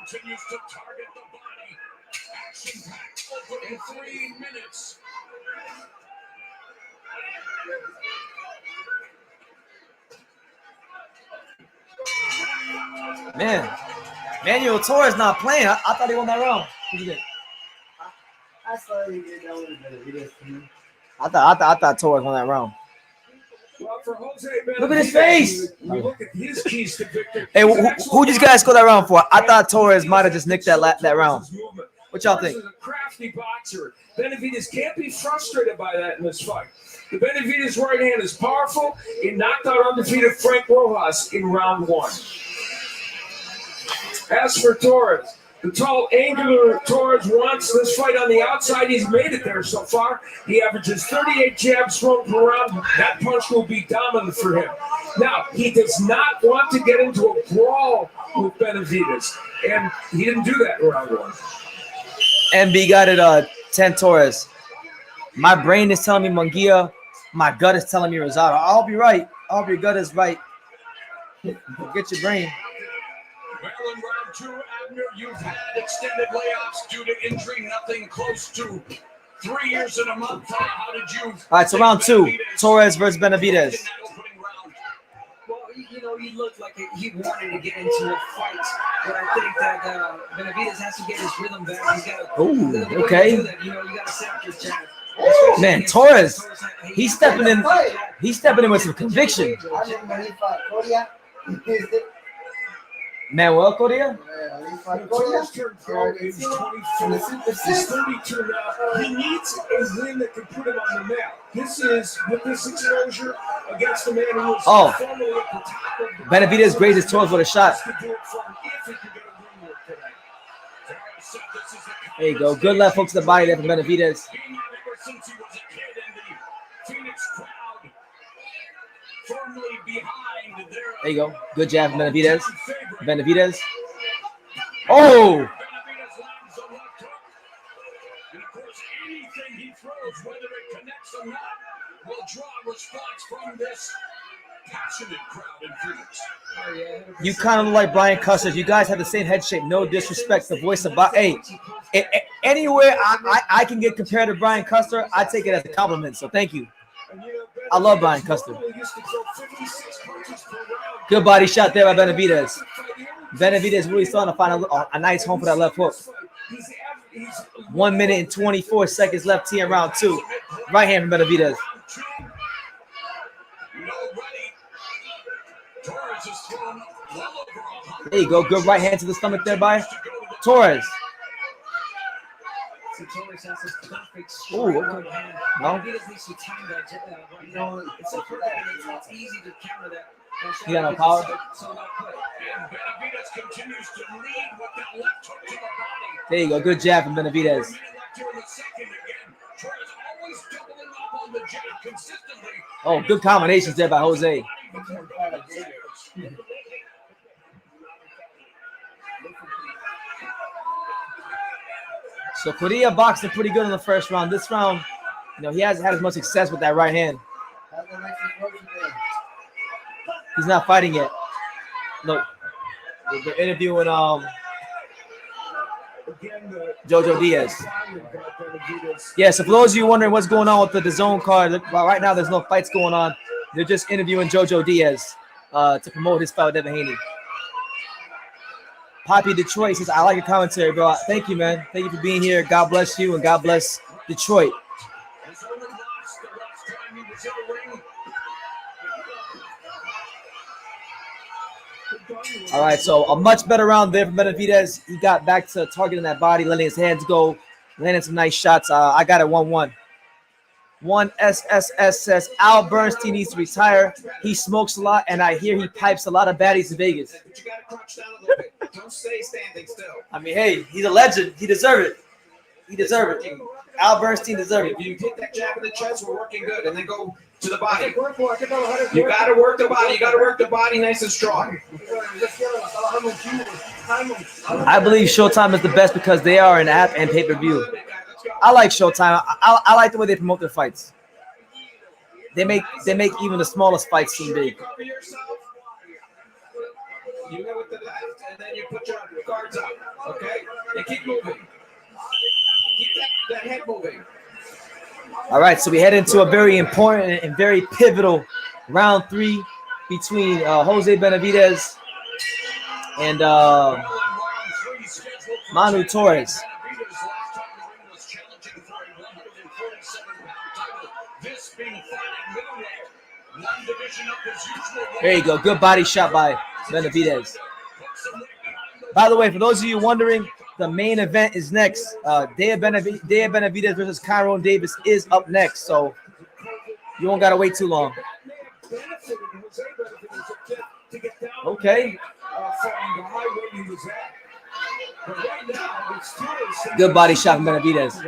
Continues to target the body. Action-packed opening 3 minutes. Man, Manuel Torres not playing. I thought he won that round. What you think? I saw you get down with it. I thought Torres won that round. Well, for Jose Look at his face. You look at his keys to victory. Hey, who just guys score that round for? I thought Torres might have just nicked that round. What y'all think? Torres is a crafty boxer. Benavidez can't be frustrated by that in this fight. The Benavidez right hand is powerful. He knocked out undefeated Frank Rojas in round 1. As for Torres, the tall, angular Torres wants this fight on the outside. He's made it there so far. He averages 38 jabs thrown per round. That punch will be dominant for him. Now, he does not want to get into a brawl with Benavidez, and he didn't do that in round 1. MB got it 10 Torres. My brain is telling me Munguia. My gut is telling me Rosado. I'll be right. I hope your gut is right. Get your brain. Well, in round 2, Abner, you've had extended layoffs due to injury, nothing close to 3 years and a month. How did you? All right, so round 2, Torres versus Benavidez. Well, you know, he looked like he wanted to get into a fight, but I think that Benavidez has to get his rhythm back. He's got to. Ooh, okay. You know, you got to set up your jab. Man, Torres, he's stepping in. He's stepping in with some conviction. I remember he fought Korea. Manuel Correa. He fought Torres Korea. turned pro in 24. He's 32 now. He needs a win that can put him on the map. This is, with this exposure against the man who was formerly at the top of the Benavidez grazes Torres with a shot. There you go. Good left hook to the body there from Benavidez. Since he was a kid in the Phoenix crowd, firmly behind their There you go. Good jab from Benavidez. Benavidez. Oh! Benavidez lands a left hook. And of course, anything he throws, whether it connects or not, will draw response from this passionate crowd in Phoenix. You kind of look like Brian Custer. You guys have the same head shape. No disrespect. The voice of hey, anywhere I can get compared to Brian Custer, I take it as a compliment. So thank you. I love Brian Custer. Good body shot there by Benavidez. Benavidez really starting to find a nice home for that left hook. 1 minute and 24 seconds left here in round 2. Right hand from Benavidez. There you go. Good right hand to the stomach there by Torres. So Torres has his perfect Ooh, straight hand. no. Benavidez needs to time that right now. It's so perfect. It's easy to counter that. You got no power? So well put. And Benavidez continues to lead with that left hook to the body. There you go. Good jab from Benavidez. 1 minute left here in the second again. Torres always doubling up on the jab consistently. Oh, good combinations there by Jose. So Correa boxed pretty good in the first round. This round, he hasn't had as much success with that right hand. He's not fighting yet. Look, they're interviewing Jojo Diaz. Yeah, so for those of you wondering what's going on with the DAZN card, well, right now there's no fights going on. They're just interviewing Jojo Diaz to promote his fight with Devin Haney. Poppy Detroit says, I like your commentary, bro. Thank you, man. Thank you for being here. God bless you and God bless Detroit. All right, so a much better round there for Benavidez. He got back to targeting that body, letting his hands go, landing some nice shots. I got it 1-1. One SSS says Al Bernstein needs to retire. He smokes a lot, and I hear he pipes a lot of baddies in Vegas. But you got to crouch down a little bit. Don't stay standing still. I mean, hey, he's a legend. He deserves it. He deserves it. Al Bernstein deserves If it. you hit that jab in the chest, we're working good, and then go to the body. You got to work the body. You got to work the body nice and strong. I believe Showtime is the best because they are an app and pay-per-view. I like Showtime. I like the way they promote their fights. They make even the smallest fights seem big. Cover yourself. You go with the left, and then you put your guards up. Okay? And keep moving. Keep that head moving. All right, so we head into a very important and very pivotal round 3 between Jose Benavidez and Manu Torres. There you go. Good body shot by Benavidez. By the way, for those of you wondering, the main event is next. Benavidez versus Kyrone Davis is up next, so you won't gotta wait too long. Okay. Good body shot from Benavidez.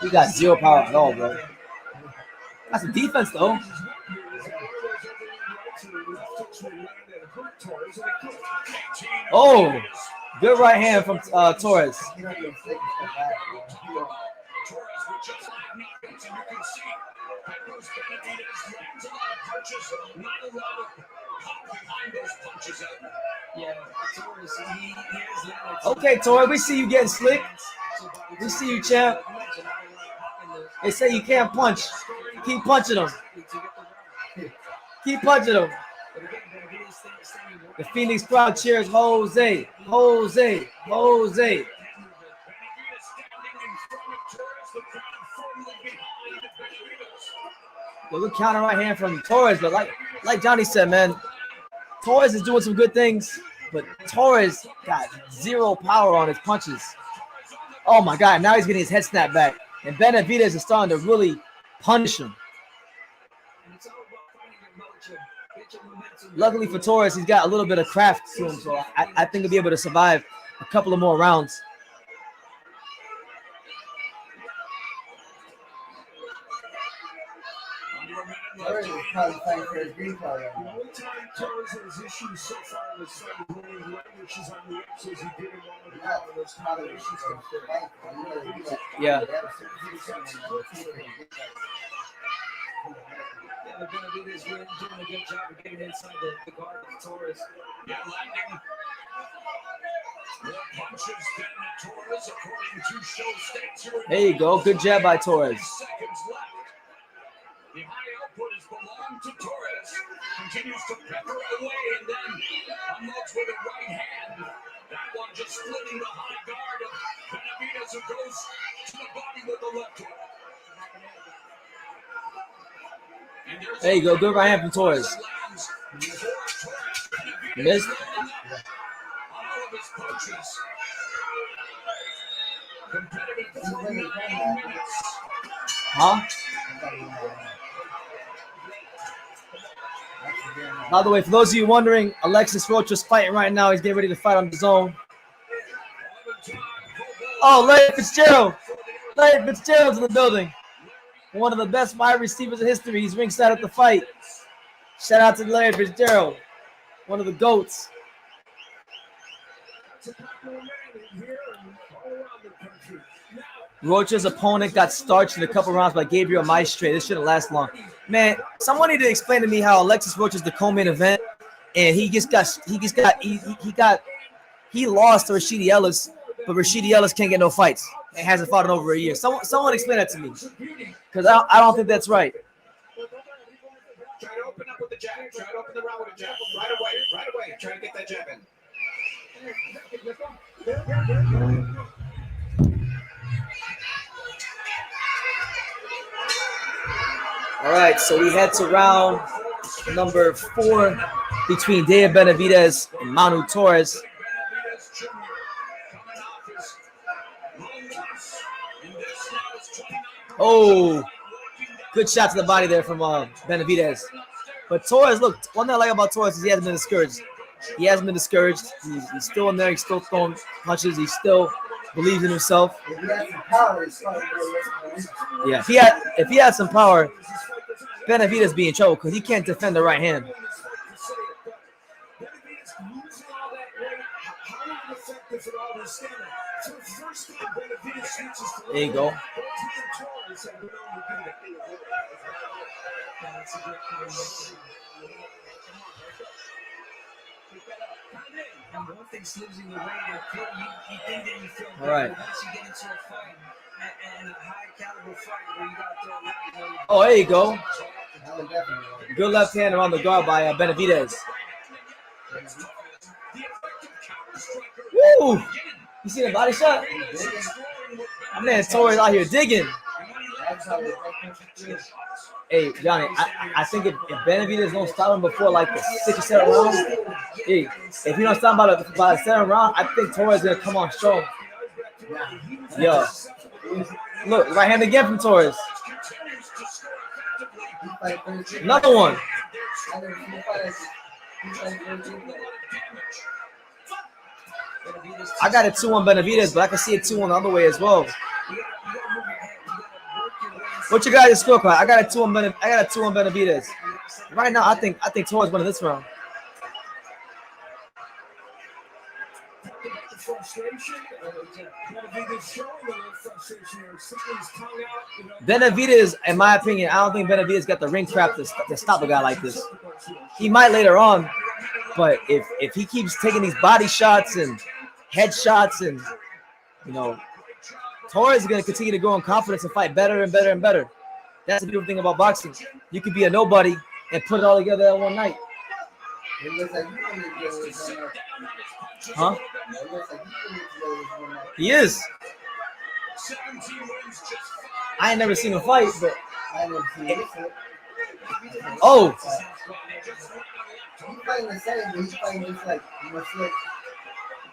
He got zero power at all, bro. That's a defense, though. Oh, good right hand from Torres. Okay, Torres, we see you getting slick. We see you, champ. They say you can't punch. Keep punching them. Keep punching them. The Phoenix crowd cheers Jose, Jose, Jose. Good counter right hand from Torres, but like Johnny said, man, Torres is doing some good things, but Torres got zero power on his punches. Oh my God, now he's getting his head snapped back, and Benavidez is starting to really punish him. Luckily for Torres, he's got a little bit of craft to him, so I think he'll be able to survive a couple of more rounds. Probably fighting for his green card. The only time Torres has issues so far was starting holding language is on the ups as he did him on the ground. Those combinations come through. Yeah. Benavidez doing a good job of getting inside the guard of Torres. Yeah, landing more punches than Torres, according to show stats. There you go. Good jab by Torres. Seconds left. The high output has belonged to Torres. Continues to pepper away and then unloads with a right hand. That one just splitting the high guard of Benavidez, who goes to the body with the left hook. There you go. Good right hand from Torres. Missed. Huh? By the way, for those of you wondering, Alexis Rocha is fighting right now. He's getting ready to fight on DAZN. Oh, Larry Fitzgerald. Larry Fitzgerald's in the building. One of the best wide receivers in history. He's ringside at the fight. Shout out to Larry Fitzgerald, one of the GOATs. Rocha's opponent got starched in a couple rounds by Gabriel Maestre. This shouldn't last long. Man, someone need to explain to me how Alexis Rocha is the co-main event, and he lost to Rashidi Ellis, but Rashidi Ellis can't get no fights and hasn't fought in over a year. Someone explain that to me, because I don't think that's right. Try to open up with the jab. Try to open the round with a jab. Right away. Try to get that jab in. All right, so we head to round number 4 between Dave Benavidez and Manu Torres. Oh, good shot to the body there from Benavidez. But Torres, look, one thing I like about Torres is he hasn't been discouraged. He hasn't been discouraged. He's still in there. He's still throwing punches. He still believes in himself. If he has some power, it's probably good. Yeah, if he had some power, Benavidez be in trouble because he can't defend the right hand. There you go. And one thing slips in the way you think that you feel All right. once you get into a fight and a high caliber fight where you got to Oh, there you go. That would definitely work. Good left hand around the guard by Benavidez. Woo! You see the body shot? My man Torres out here digging. That's how they do. Hey, Johnny, I think if Benavidez don't stop him before like the 6th or 7th round, hey, if he don't stop him by the 7th round, I think Torres is gonna come on strong. Yo, look, right hand again from Torres. Another one. I got a 2-1 Benavidez, but I can see a 2-1 the other way as well. What you got in scorecard? I got a 2-1 Benavidez. Right now, I think Torres winning this round. Benavidez, in my opinion, I don't think Benavidez got the ring crap to stop a guy like this. He might later on, but if he keeps taking these body shots and head shots and, you know, Torres is going to continue to grow in confidence and fight better and better and better. That's the beautiful thing about boxing. You can be a nobody and put it all together at one night. It looks like you can get this one up. Huh? It looks like you can get this one up. He is. I ain't never seen him fight, but I never seen this one. oh, He's fighting the same, but he's fighting just like more slick.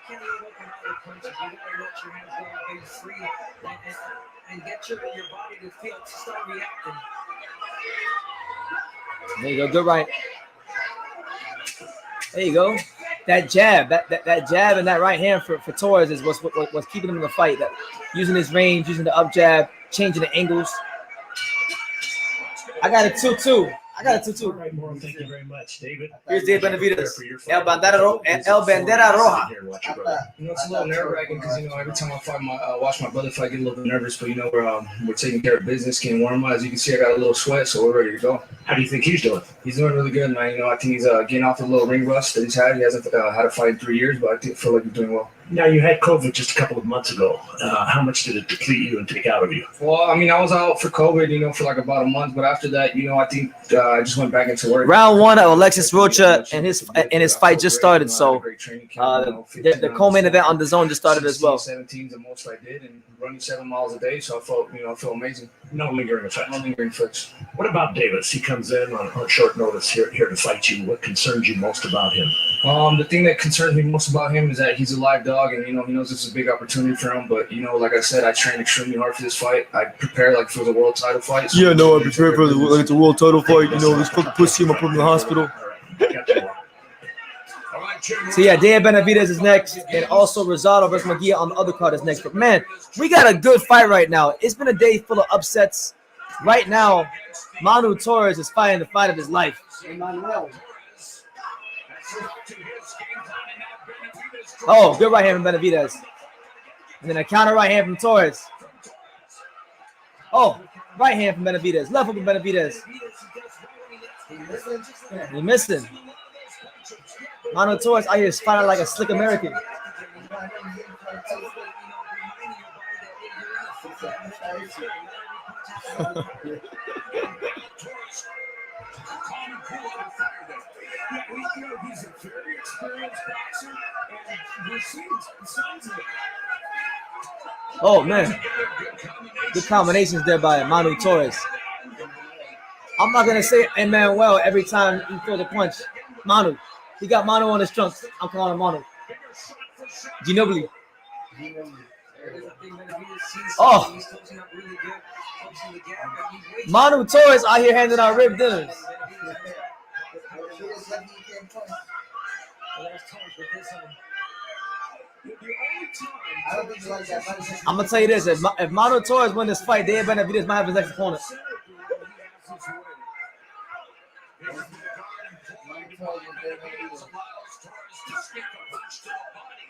can't let up another punch. You gotta let your hands go and be free and get your body to feel to start reacting. there you go. Good right. There you go. That jab, that jab and that right hand for Torres is what's keeping him in the fight. That using his range, using the up jab, changing the angles. I got a 2-2. All right, Moral, thank you very much, David. Here's Dave Benavidez. El Bandera Roja. You know, it's a little nerve-wracking because, you know, every time I fight watch my brother fight, I get a little bit nervous. But, you know, we're taking care of business, getting warm up. As you can see, I got a little sweat, so we're ready to go. How do you think he's doing? He's doing really good, man. You know, I think he's getting off the little ring rust that he's had. He hasn't had a fight in 3 years, but I feel like he's doing well. Now, you had COVID just a couple of months ago. How much did it deplete you and take out of you? Well, I mean, I was out for COVID, you know, for like about a month. But after that, you know, I think I just went back into work. Round one of Alexis Rocha and his fight just started. So the co-main event on DAZN just started as well. 17 is the most I did, and running 7 miles a day. So I felt amazing. No lingering effects. No lingering effects. What about Davis? He comes in on short notice here to fight you. What concerns you most about him? The thing that concerns me most about him is that he's a live dog, and, you know, he knows it's a big opportunity for him. But, you know, like I said, I trained extremely hard for this fight. I prepared like for the world title fight. Yeah, no, I prepared for the world title fight. You know, this fucking pussy, I'm gonna put him in the hospital. All right. Got you. So yeah, Dave Benavidez is next, and also Rosado versus Munguia on the other card is next. But man, we got a good fight right now. It's been a day full of upsets. Right now, Manu Torres is fighting the fight of his life. Emmanuel. Oh, good right hand from Benavidez. And then a counter right hand from Torres. Oh, right hand from Benavidez. Left hook from Benavidez. He missing. Manu Torres out here is fighting like a slick American. He's a very experienced boxer, and we're seeing signs of it. Oh man, good combinations there by Manu Torres. I'm not gonna say Emmanuel every time you throw the punch. Manu, he got Manu on his trunks. I'm calling him Manu. Ginobili. Oh. He's closing up really good. Closing the gap, and he waits. Manu Torres out here handing out rib dinners. I don't think you like that. I'm gonna tell you this: if Manu Torres win this fight, Dave Benavidez might have his next opponent.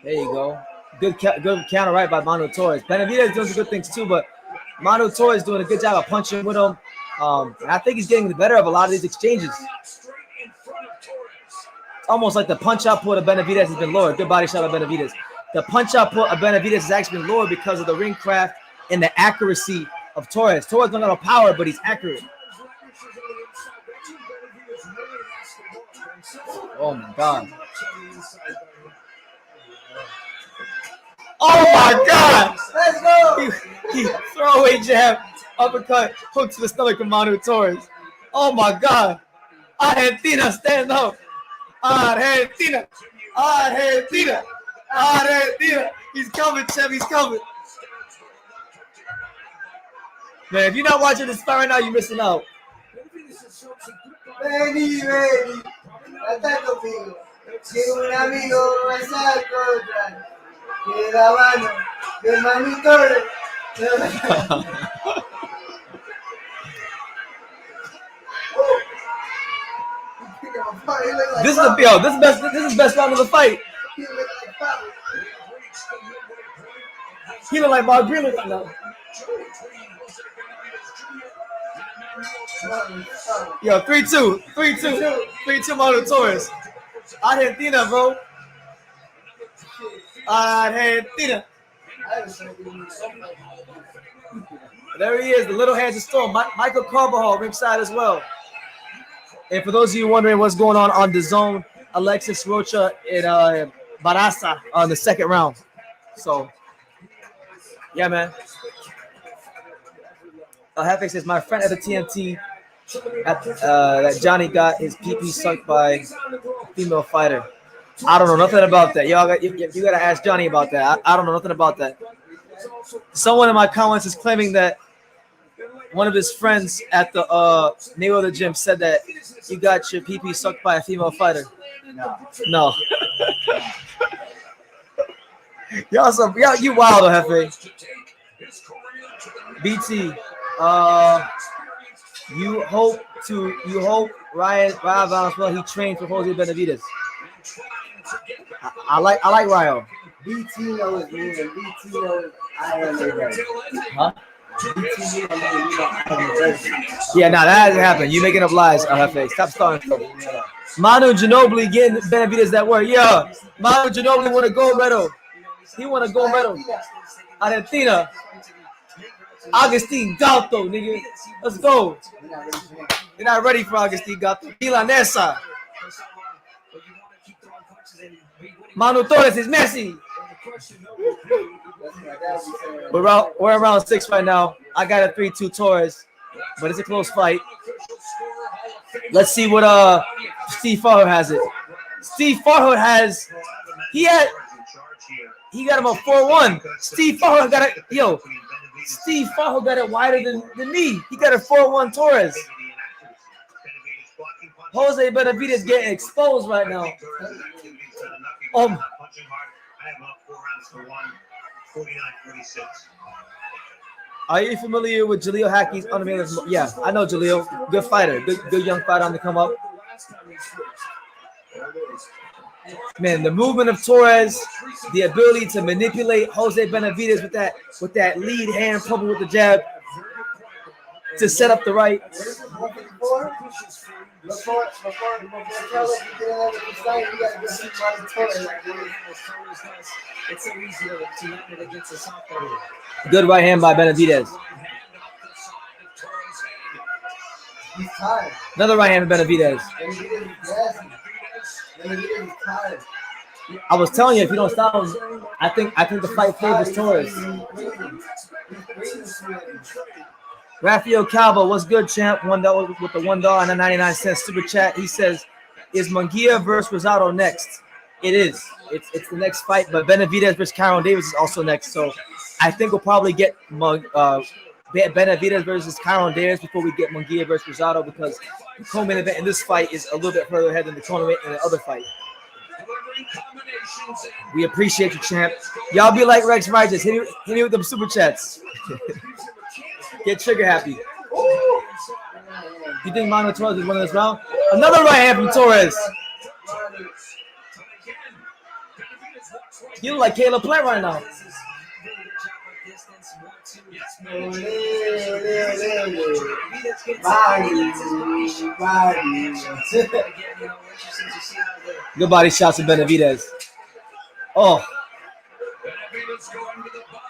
There you go. Good counter right by Manu Torres. Benavidez doing some good things too, but Manu Torres doing a good job of punching with him. And I think he's getting the better of a lot of these exchanges. Almost like the punch output of Benavidez has been lowered. Good body shot of Benavidez. The punch output of Benavidez has actually been lowered because of the ring craft and the accuracy of Torres. Torres don't have no power, but he's accurate. Oh my God. Oh my God. Let's go. He throwaway jab, uppercut, hook to the stomach of Manu Torres. Oh my God. Argentina, stand up. Argentina. Argentina. Argentina. He's coming, Chev. He's coming. Man, if you're not watching this fight right now, you're missing out. Vení. Está conmigo. Que un amigo me saca otra. Que la mano de Manu Torres. This is best round of the fight. He look like Mark Green right now. Yo, 3-2. 3-2 Manu Torres. Argentina, bro. Argentina. There he is, the little hands of storm. Michael Carbajal ringside as well. And for those of you wondering what's going on DAZN, Alexis Rocha and Barasa on the second round. So, yeah, man. Jefe says, my friend at the TNT that Johnny got his PP sucked by a female fighter. I don't know nothing about that. You gotta ask Johnny about that. I don't know nothing about that. Someone in my comments is claiming that one of his friends at the Mayweather gym said that you got your PP sucked by a female fighter. No. You wild, Jefe. BT. You hope Ryan Valenzuela he trained for Jose Benavidez. I like Ryo. BT knows me and BT knows I am the Huh? Yeah, nah, that hasn't happened. You making up lies, Jefe. Stop starting. Manu Ginobili getting Benavidez that word. Yeah, Manu Ginobili want a gold medal. He want a gold medal. Argentina. Agustin Galto, nigga. Let's go. You're not ready for Agustin Galto. Milanesa. Manu Torres is Messi. We're around 6 right now. I got a 3-2 Torres, but it's a close fight. Let's see what Steve Farhood has it. Steve Farhood has he got him a 4-1. Steve Farhood got it. Steve Farhood got it wider than me. He got a 4-1 Torres. Jose Benavidez getting exposed right now. Are you familiar with Jaleel Hackey's unavailable? Yeah, I know Jaleel. Good fighter. Good young fighter on the come up. Man, the movement of Torres, the ability to manipulate Jose Benavidez with that lead hand pumping with the jab to set up the right. Good right hand by Benavidez. Another right hand by Benavidez. I was telling you, if you don't stop him, I think the fight favors Torres. Rafael Calvo, what's good, champ? $1 with the $1.99 super chat. He says, "Is Munguia versus Rosado next?" It is. It's the next fight, but Benavidez versus Kyrone Davis is also next. So I think we'll probably get Benavidez versus Kyrone Davis before we get Munguia versus Rosado, because the co-main event in this fight is a little bit further ahead than the co-main in the other fight. We appreciate you, champ. Y'all be like Rex Righteous. Hit me with them super chats. Get trigger happy. You think Mano Torres is winning this round? Another right hand from Torres. You look like Caleb Plant right now. Good body shots of Benavidez. Oh.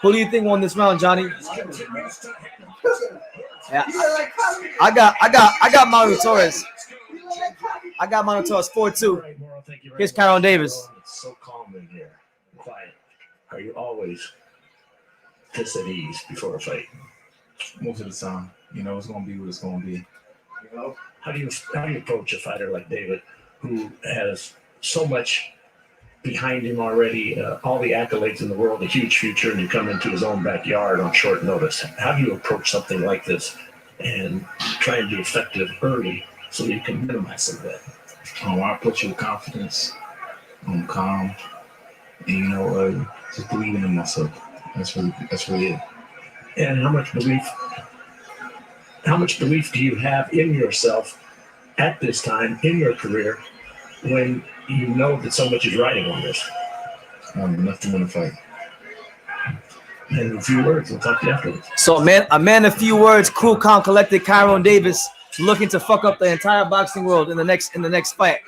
Who do you think won this round, Johnny? Yeah, I got Manu Torres. I got Manu Torres 4-2. Here's Kyrone Davis. It's so calm in here, quiet. Are you always just at ease before a fight? Most of the time, it's gonna be what it's gonna be. How do you approach a fighter like David, who has so much behind him already, all the accolades in the world, a huge future, and you come into his own backyard on short notice? How do you approach something like this and try and be effective early so you can minimize some of that? I approach it with confidence. I'm calm, and just believing in myself. That's really it. And how much belief do you have in yourself at this time in your career when you know that so much is riding on this? Enough to win a fight. And a few words, we'll talk to you afterwards. So, a man, a few words. Cool, calm, collected. Kyrone Davis looking to fuck up the entire boxing world in the next fight.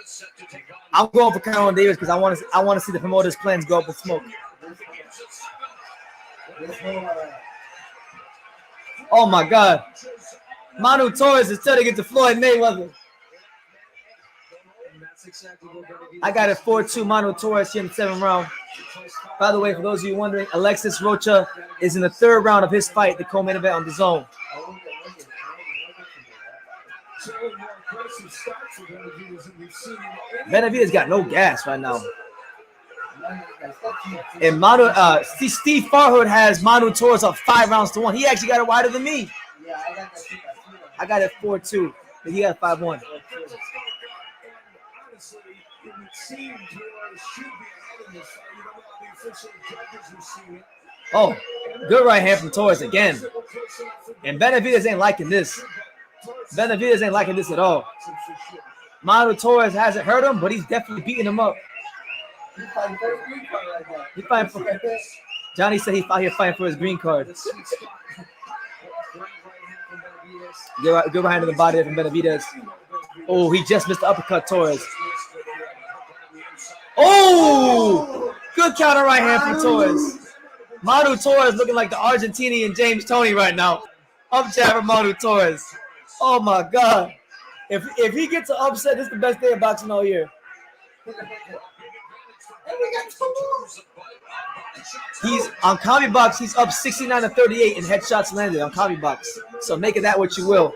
I'm going for Kyrone Davis because I want to see the promoters' plans go up in smoke. Oh my God, Manu Torres is turning into Floyd Mayweather. I got it 4-2 Manu Torres here in the 7th round. By the way, for those of you wondering, Alexis Rocha is in the 3rd round of his fight, the co-main event on DAZN. Benavidez got no gas right now. And Steve Farhood has Manu Torres up 5-1. He actually got it wider than me. I got it 4-2, but he got 5-1. Oh, good right hand from Torres again. And Benavidez ain't liking this. Benavidez ain't liking this at all. Manu Torres hasn't hurt him, but he's definitely beating him up. He fighting for, Johnny said he's out here fighting for his green card. Good behind the body from Benavidez. Oh, he just missed the uppercut, Torres. Oh, good counter right hand from Torres. Manu Torres looking like the Argentinian James Toney right now. Up jab from Manu Torres. Oh my God. If he gets an upset, this is the best day of boxing all year. He's on Comedy Box. He's up 69-38 in headshots landed on Comedy Box. So make it that what you will.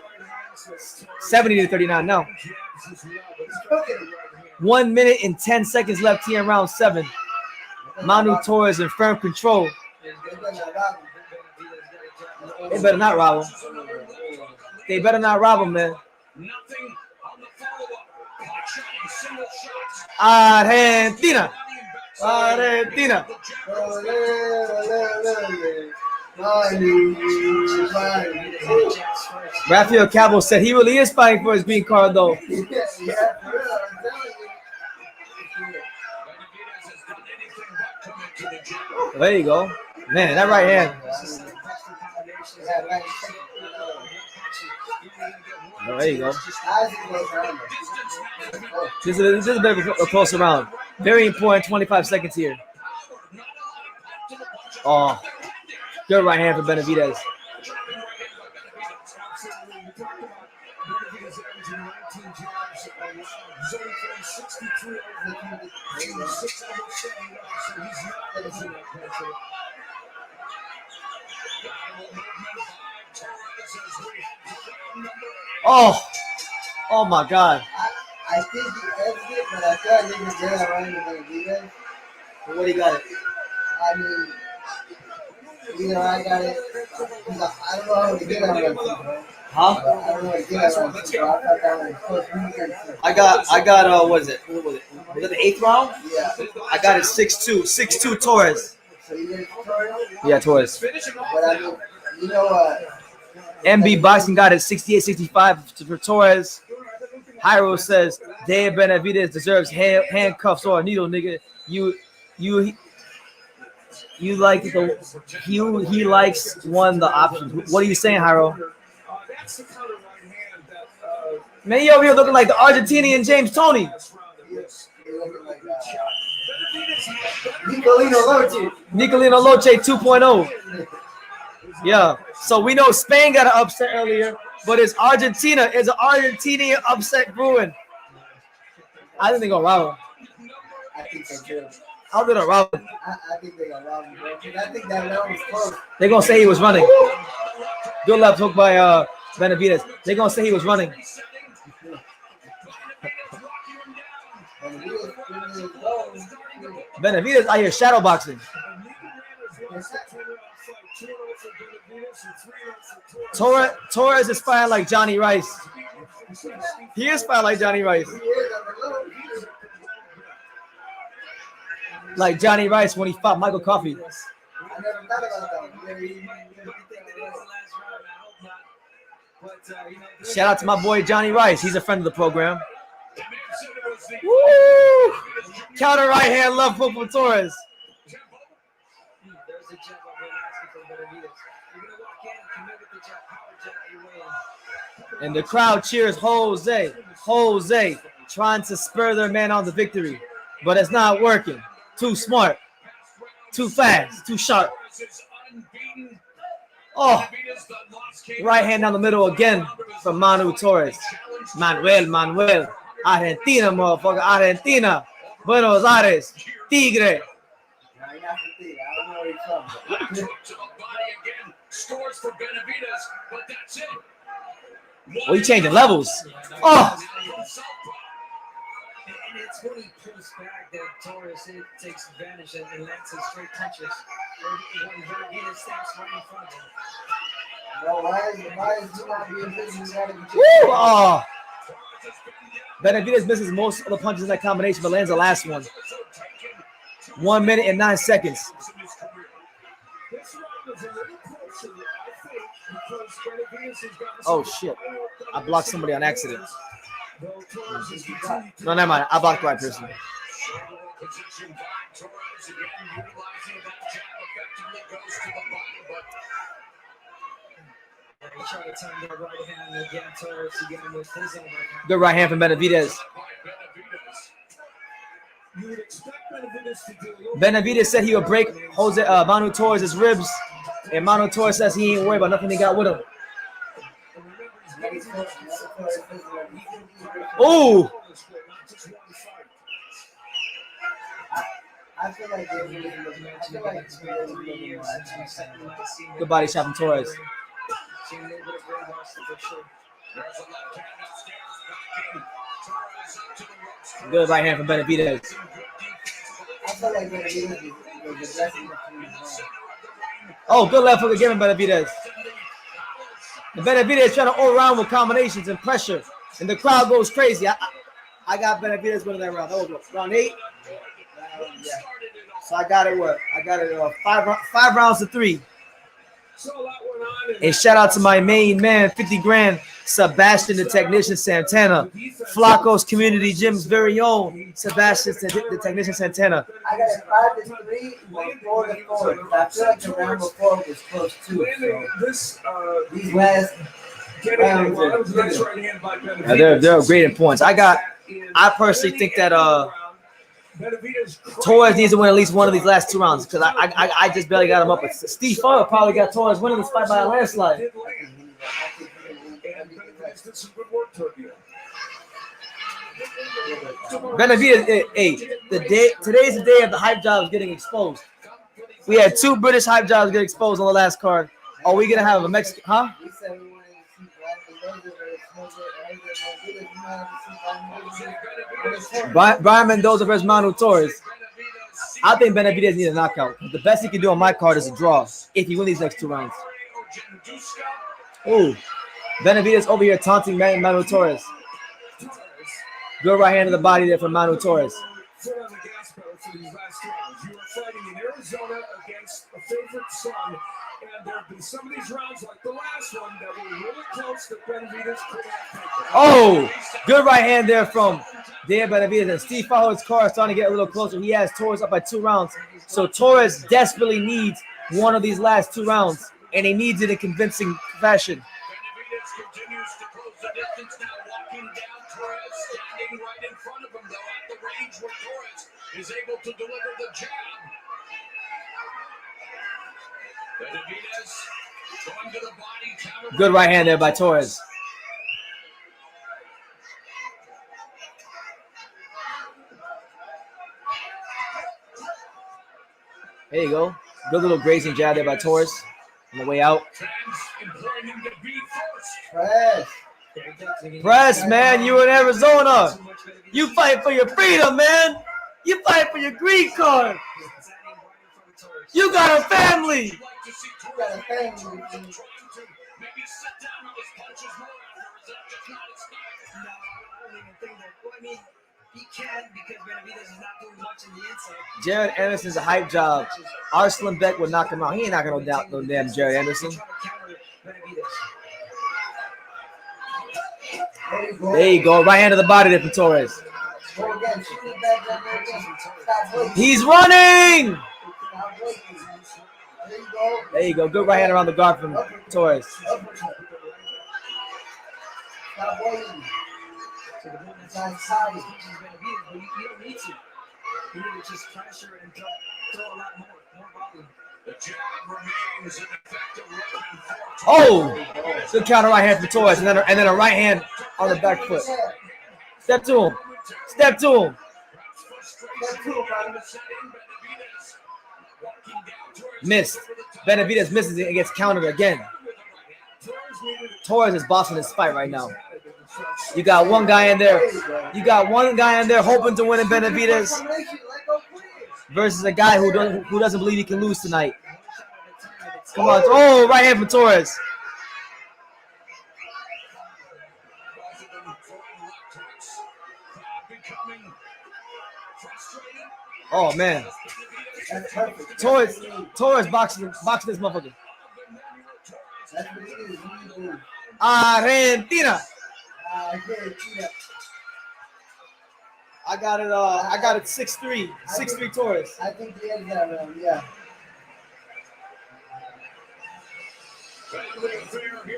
70-39 now. 1 minute and 10 seconds left here in round 7. Manu Torres in firm control. They better not rob him. They better not rob him, man. Argentina. Argentina. Rafael Cabo said he really is fighting for his green card, though. There you go. Man, that right hand. Oh, there you go. This is a bit of a closer round. Very important 25 seconds here. Oh, good right hand for Benavidez. Oh my God. I think he edged it, but I feel like niggas did around the Benavidez. What do you got it? I mean, either I got it. I don't know how to get around bro. Huh? I don't know how to get around bro. I thought that one was close. I got what is it? Was it the 8th round? Yeah. I got it 6-2. 6-2 Torres. So you did Torres? Yeah, Torres. But I mean, you know what? MB Boxing got it 68-65 for Torres. Hyro says Dave Benavidez deserves handcuffs or a needle, nigga. You like the he likes one the options. What are you saying, Hyro? Man, you over here looking like the Argentinian James Toney. Nicolino Loche 2.0. Yeah. So we know Spain got an upset earlier, but it's Argentina. It's an Argentinian upset brewing. I think they're gonna rob him. I think so too. How did I rob him? I think they're gonna rob him, bro. I think that round was close. They're gonna say he was running. Good left hook by Benavidez. They're gonna say he was running. Benavidez out here shadow boxing. Torres is fighting like Johnny Rice. He is fighting like Johnny Rice. Like Johnny Rice when he fought Michael Coffey. I never thought about that. Shout out to my boy Johnny Rice. He's a friend of the program. Woo! Counter right hand left hook for Torres. And the crowd cheers Jose. Jose trying to spur their man on the victory. But it's not working. Too smart. Too fast. Too sharp. Oh. Right hand down the middle again from Manu Torres. Manuel. Argentina, motherfucker. Argentina. Buenos Aires. Tigre. Oh, he changing levels. Oh. And it's when he pulls back that Torres takes advantage and lands his straight punches. When Benavidez steps right in front of him. Bro, why is he not being busy? Woo! Oh. Benavidez misses most of the punches in that combination, but lands the last one. 1 minute and 9 seconds. Oh shit! I blocked somebody on accident. No, never mind. I blocked the right person. Good right hand from Benavidez. Benavidez said he would break Manu Torres' ribs, and Manu Torres says he ain't worried about nothing he got with him. Oh! Good body shot from Torres. Good right hand from Benavidez. Oh, good left hook again from Benavidez. And Benavidez trying to all around with combinations and pressure. And the crowd goes crazy. I got Benavidez winning that round. That was what, round 8? So I got it what? I got it 5 rounds to 3. And shout out to my main man, 50 grand, Sebastian the Technician Santana. Flacco's Community Gym's very own Sebastian the Technician Santana. I got it 5-3, 4-4. I feel like the round before was close too. So these last rounds they're great in points. I personally think that Torres needs to win at least one of these last 2 rounds because I just barely got him up. But Steve Farr probably got Torres winning this fight by a landslide. Benavidez, today's the day of the hype jobs getting exposed. We had 2 British hype jobs get exposed on the last card. Are we gonna have a Mexican? Huh? Brian Mendoza versus Manu Torres. I think Benavidez needs a knockout. The best he can do on my card is a draw if he wins these next 2 rounds. Ooh, Benavidez over here taunting Manu Torres. Good right hand to the body there from Manu Torres. Foot on the gas pedal for these last rounds. You are fighting in Arizona against a favorite son, and there have been some of these rounds, like the last one, that were really close that Benavidez could have taken. Oh, good right hand there from Dan Benavidez. And Steve Fowler's car is starting to get a little closer. He has Torres up by 2 rounds. So Torres desperately needs one of these last 2 rounds, and he needs it in convincing fashion. Benavidez continues to close the distance now, walking down Torres, standing right in front of him, though, at the range where Torres is able to deliver the jab. Benavidez going to the body. Counter. Good right hand there by Torres. There you go. Good little grazing jab there by Torres on the way out. Fans imploring him to be first. Press. Press, man. You in Arizona. You fight for your freedom, man. You fight for your green card. You got a family. Like to see You Torres got a family. trying to maybe sit down on his punches more after. Is that just not his style? No, I don't even think that. Well, I mean, he can because Benavidez is not doing much in the inside. Jared Anderson's a hype job. Arslan Beck would knock him out. He ain't knocking no damn Jared Anderson. There you go. Right hand to the body there for Torres. Go again. Shoot it back down there again. Stop waiting. He's running. Stop waiting. There you go. There you go. Good right hand around the guard from Torres. Uppercut. Stop waiting. Nice side. But you don't need to. You need to just pressure and throw a lot more volume. The jab remains an effective weapon for Oh, good counter right hand from Torres, and then a right hand on the back foot. Step to him. Step to him. Missed. Benavidez misses it and gets countered again. Torres is bossing this fight right now. You got one guy in there. You got one guy in there hoping to win in Benavidez versus a guy who doesn't believe he can lose tonight. Come on. Oh, right hand from Torres. Oh, man. Torres boxing this motherfucker. Argentina. I got it 6-3. 6-3 Torres. I think he ends that round, yeah.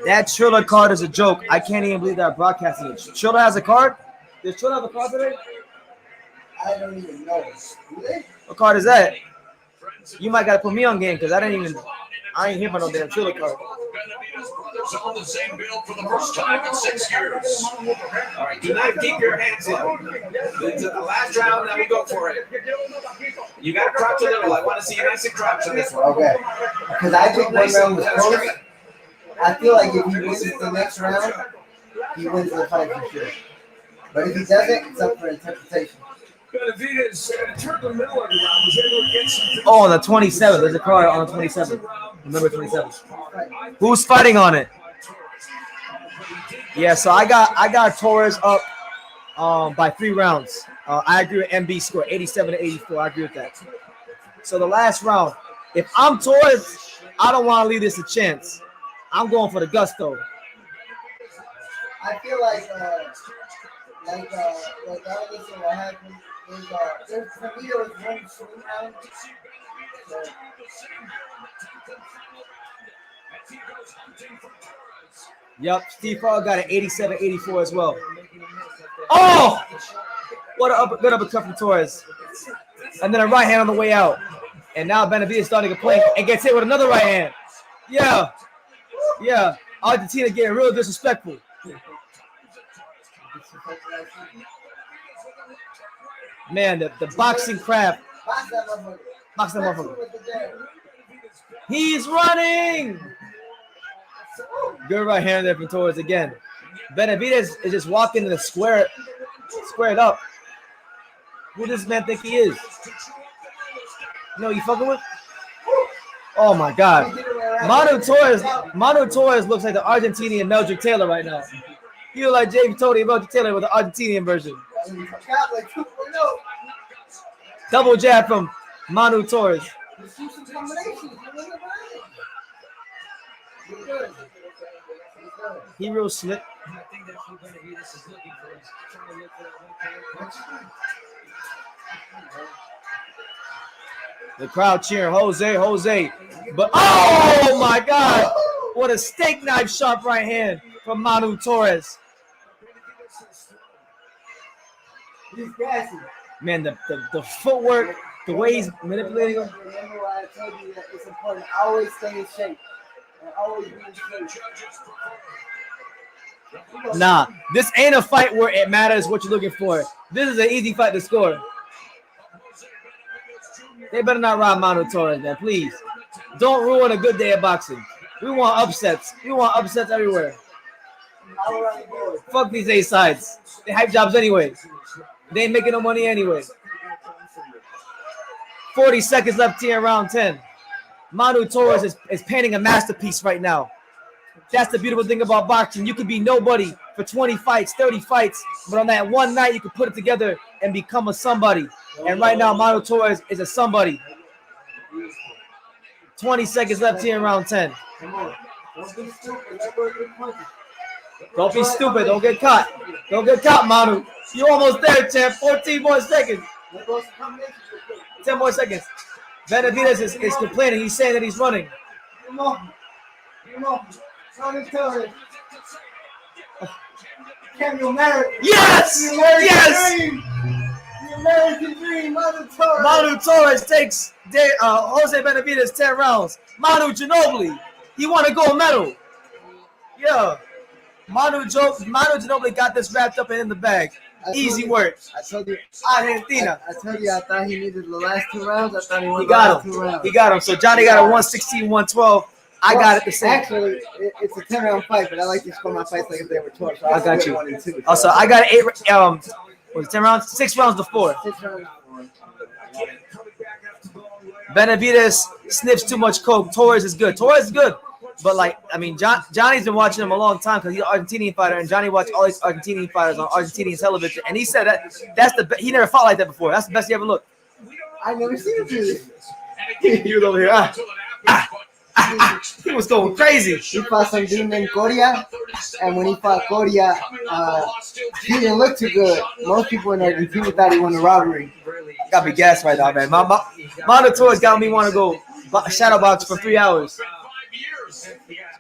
That Triller card is a joke. I can't even believe that broadcasting it. Triller has a card? Does Triller have a card today? I don't even know. Do they? What card is that? You might gotta put me on game because I ain't here for no damn Triller card. Benavidez brothers on the same bill for the first time in 6 years. All right, do not keep your hands up. It's the last round, then we go for it. You got to crouch a little. I want to see you nice and crouch on this one. Okay. Because I think one round was close. I feel like if he wins the next round, he wins the fight for sure. But if he doesn't, it's up for interpretation. Benavidez toward the middle of the round was able to get some. Oh, on the 27th. There's a card on the 27th. Remember 27th. Who's fighting on it? Yeah, so I got Torres up by 3 rounds. I agree with MB score 87-84. I agree with that. So the last round, if I'm Torres, I don't want to leave this a chance. I'm going for the gusto. I feel like regardless of what happens, there's for me there was one swing round. So, Yep, Steve Paul got an 87-84 as well. Oh! What a good uppercut from Torres. And then a right hand on the way out. And now Benavidez starting to play and gets hit with another right hand. Yeah. Yeah. Argentina getting real disrespectful. Man, the boxing craft. Box that motherfucker. He's running. Good right hand there from Torres again. Benavidez is just walking in the squared up. Who does this man think he is? You know who you fucking with? Oh my God. Manu Torres looks like the Argentinian Meldrick Taylor right now. He look like James Tony Meldrick Taylor with the Argentinian version. Double jab from Manu Torres. He real slick. I think that's what Benavidez is looking for. He's trying to look for that one punch. The crowd cheering, Jose. But oh my God! What a steak knife sharp right hand from Manu Torres. He's gassy. Man, the footwork, the way he's manipulating him. Remember why I told you that it's important to always stay in shape and always be in shape. Nah, this ain't a fight where it matters what you're looking for. This is an easy fight to score. They better not rob Manu Torres, man, please. Don't ruin a good day of boxing. We want upsets. We want upsets everywhere. Fuck these A-sides. They hype jobs anyway. They ain't making no money anyway. 40 seconds left here in round 10. Manu Torres is painting a masterpiece right now. That's the beautiful thing about boxing. You could be nobody for 20 fights, 30 fights, but on that one night, you can put it together and become a somebody. And right now, Manu Torres is a somebody. 20 seconds left here in round 10. Don't be stupid. Don't get caught. Don't get caught, Manu. You're almost there, champ. 14 more seconds. 10 more seconds. Benavidez is complaining. He's saying that he's running. Come on. Manu Torres. Can you marry? Yes! Yes! The American dream, Manu Torres. Manu Torres takes Jose Benavidez 10 rounds. Manu Ginobili, he won a gold medal. Yeah. Manu Ginobili got this wrapped up and in the bag. Easy work. I told you. Argentina. I told you I thought he needed the last 2 rounds. I thought he won He the last got 2 him. rounds. He got him. So Johnny got a 116, 112. I got it the same. Actually, it's a 10-round fight, but I like to score my fights like if they were 12. So I got you. 1 and 2. Also, I got 8. Was it 10 rounds? 6 rounds before. 6 rounds. Benavidez sniffs too much coke. Torres is good. But, like, I mean, Johnny's been watching him a long time because he's an Argentinian fighter, and Johnny watched all these Argentinian fighters on Argentinian television. And he said he never fought like that before. That's the best he ever looked. I never seen him do this. He was over here. He was going crazy. He fought some dude named Coria, and when he fought Coria, he didn't look too good. Most people in Argentina thought he won the robbery. Got me gassed right now, man. Manu Torres got me want to go shadow box for 3 hours.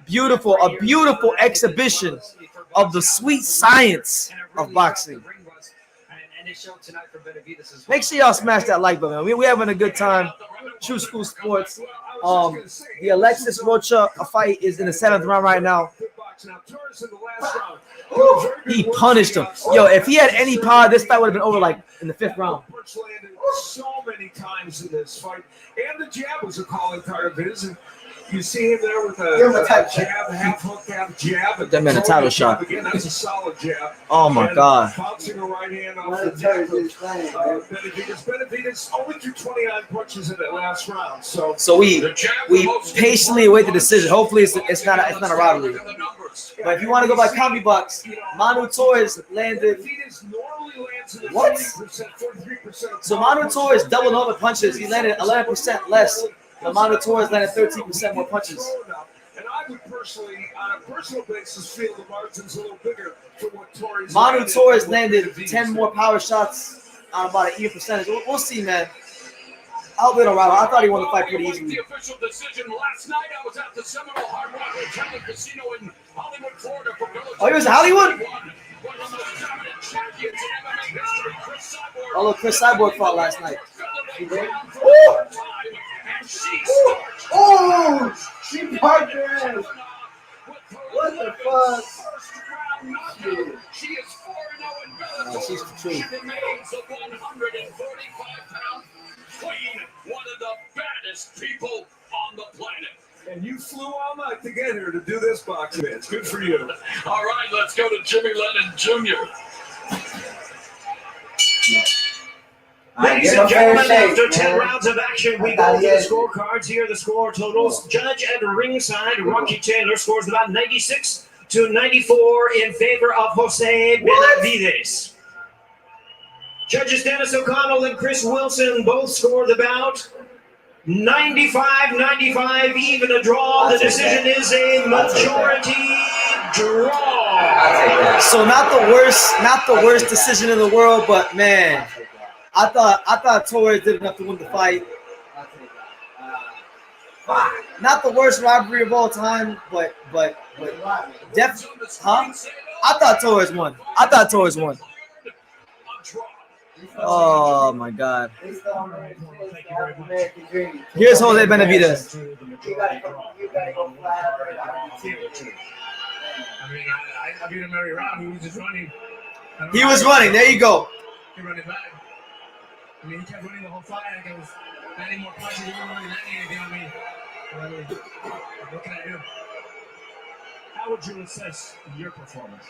Beautiful, a beautiful exhibition of the sweet science of boxing. Make sure y'all smash that like button, man. We having a good time. True School Sports. The Alexis Rocha fight is in the 7th round right now. He punished him. Yo, if he had any power, this fight would have been over like in the 5th round. So many times in this fight, and the jab was a calling card of his. And you see him there with a jab, half hook, half jab. That man a title shot. Again, that's a solid jab. Oh my God. Bouncing a right hand off the jab. Benavidez only threw 29 punches in that last round. So we patiently await the decision. Hopefully it's not a robbery. But if you want to go by combi box, Manu Torres landed. What? So Manu Torres doubled over punches. He landed 11% less. But Manu Torres landed 13% more punches. And I would personally, on a personal basis, feel the margin's a little bigger for what Torres. Manu Torres landed 10 more power shots on about an even percentage. We'll see, man. I hope they don't rob him. I thought he won the fight pretty easily. The official decision last night. I was at the Seminole Hard Rock Hotel Casino in Hollywood, Florida. Oh, he was in Hollywood? Oh, look, Chris Cyborg fought last night. Oh, she parked her ass. What the fuck? She is 4-0 in Bellator. Oh, she's the truth. She remains a 145-pound queen, one of the baddest people on the planet. And you flew all night to get here to do this boxing match. Good for you. All right, let's go to Jimmy Lennon Jr. Ladies give and him fair gentlemen, shake, after 10 man. rounds of action, we I go thought to he the had- scorecards. Here are the score totals. Judge at ringside, Rocky Taylor scores about 96 to 94 in favor of Jose Benavidez. Judges Dennis O'Connell and Chris Wilson both score the bout 95-95, even a draw. The decision is a majority draw. So not the worst decision in the world, but man, I thought Torres did enough to win the fight. Not the worst robbery of all time, but definitely, huh? I thought Torres won. Oh my God. Here's Jose Benavidez. You gotta go flat over it. I mean, I beat him every round. He was just running. He was running. There you go. He running back. I mean, he kept running the whole fight. Like it was landing more punches. He wasn't really landing anything on me. But I mean, what can I do? How would you assess your performance?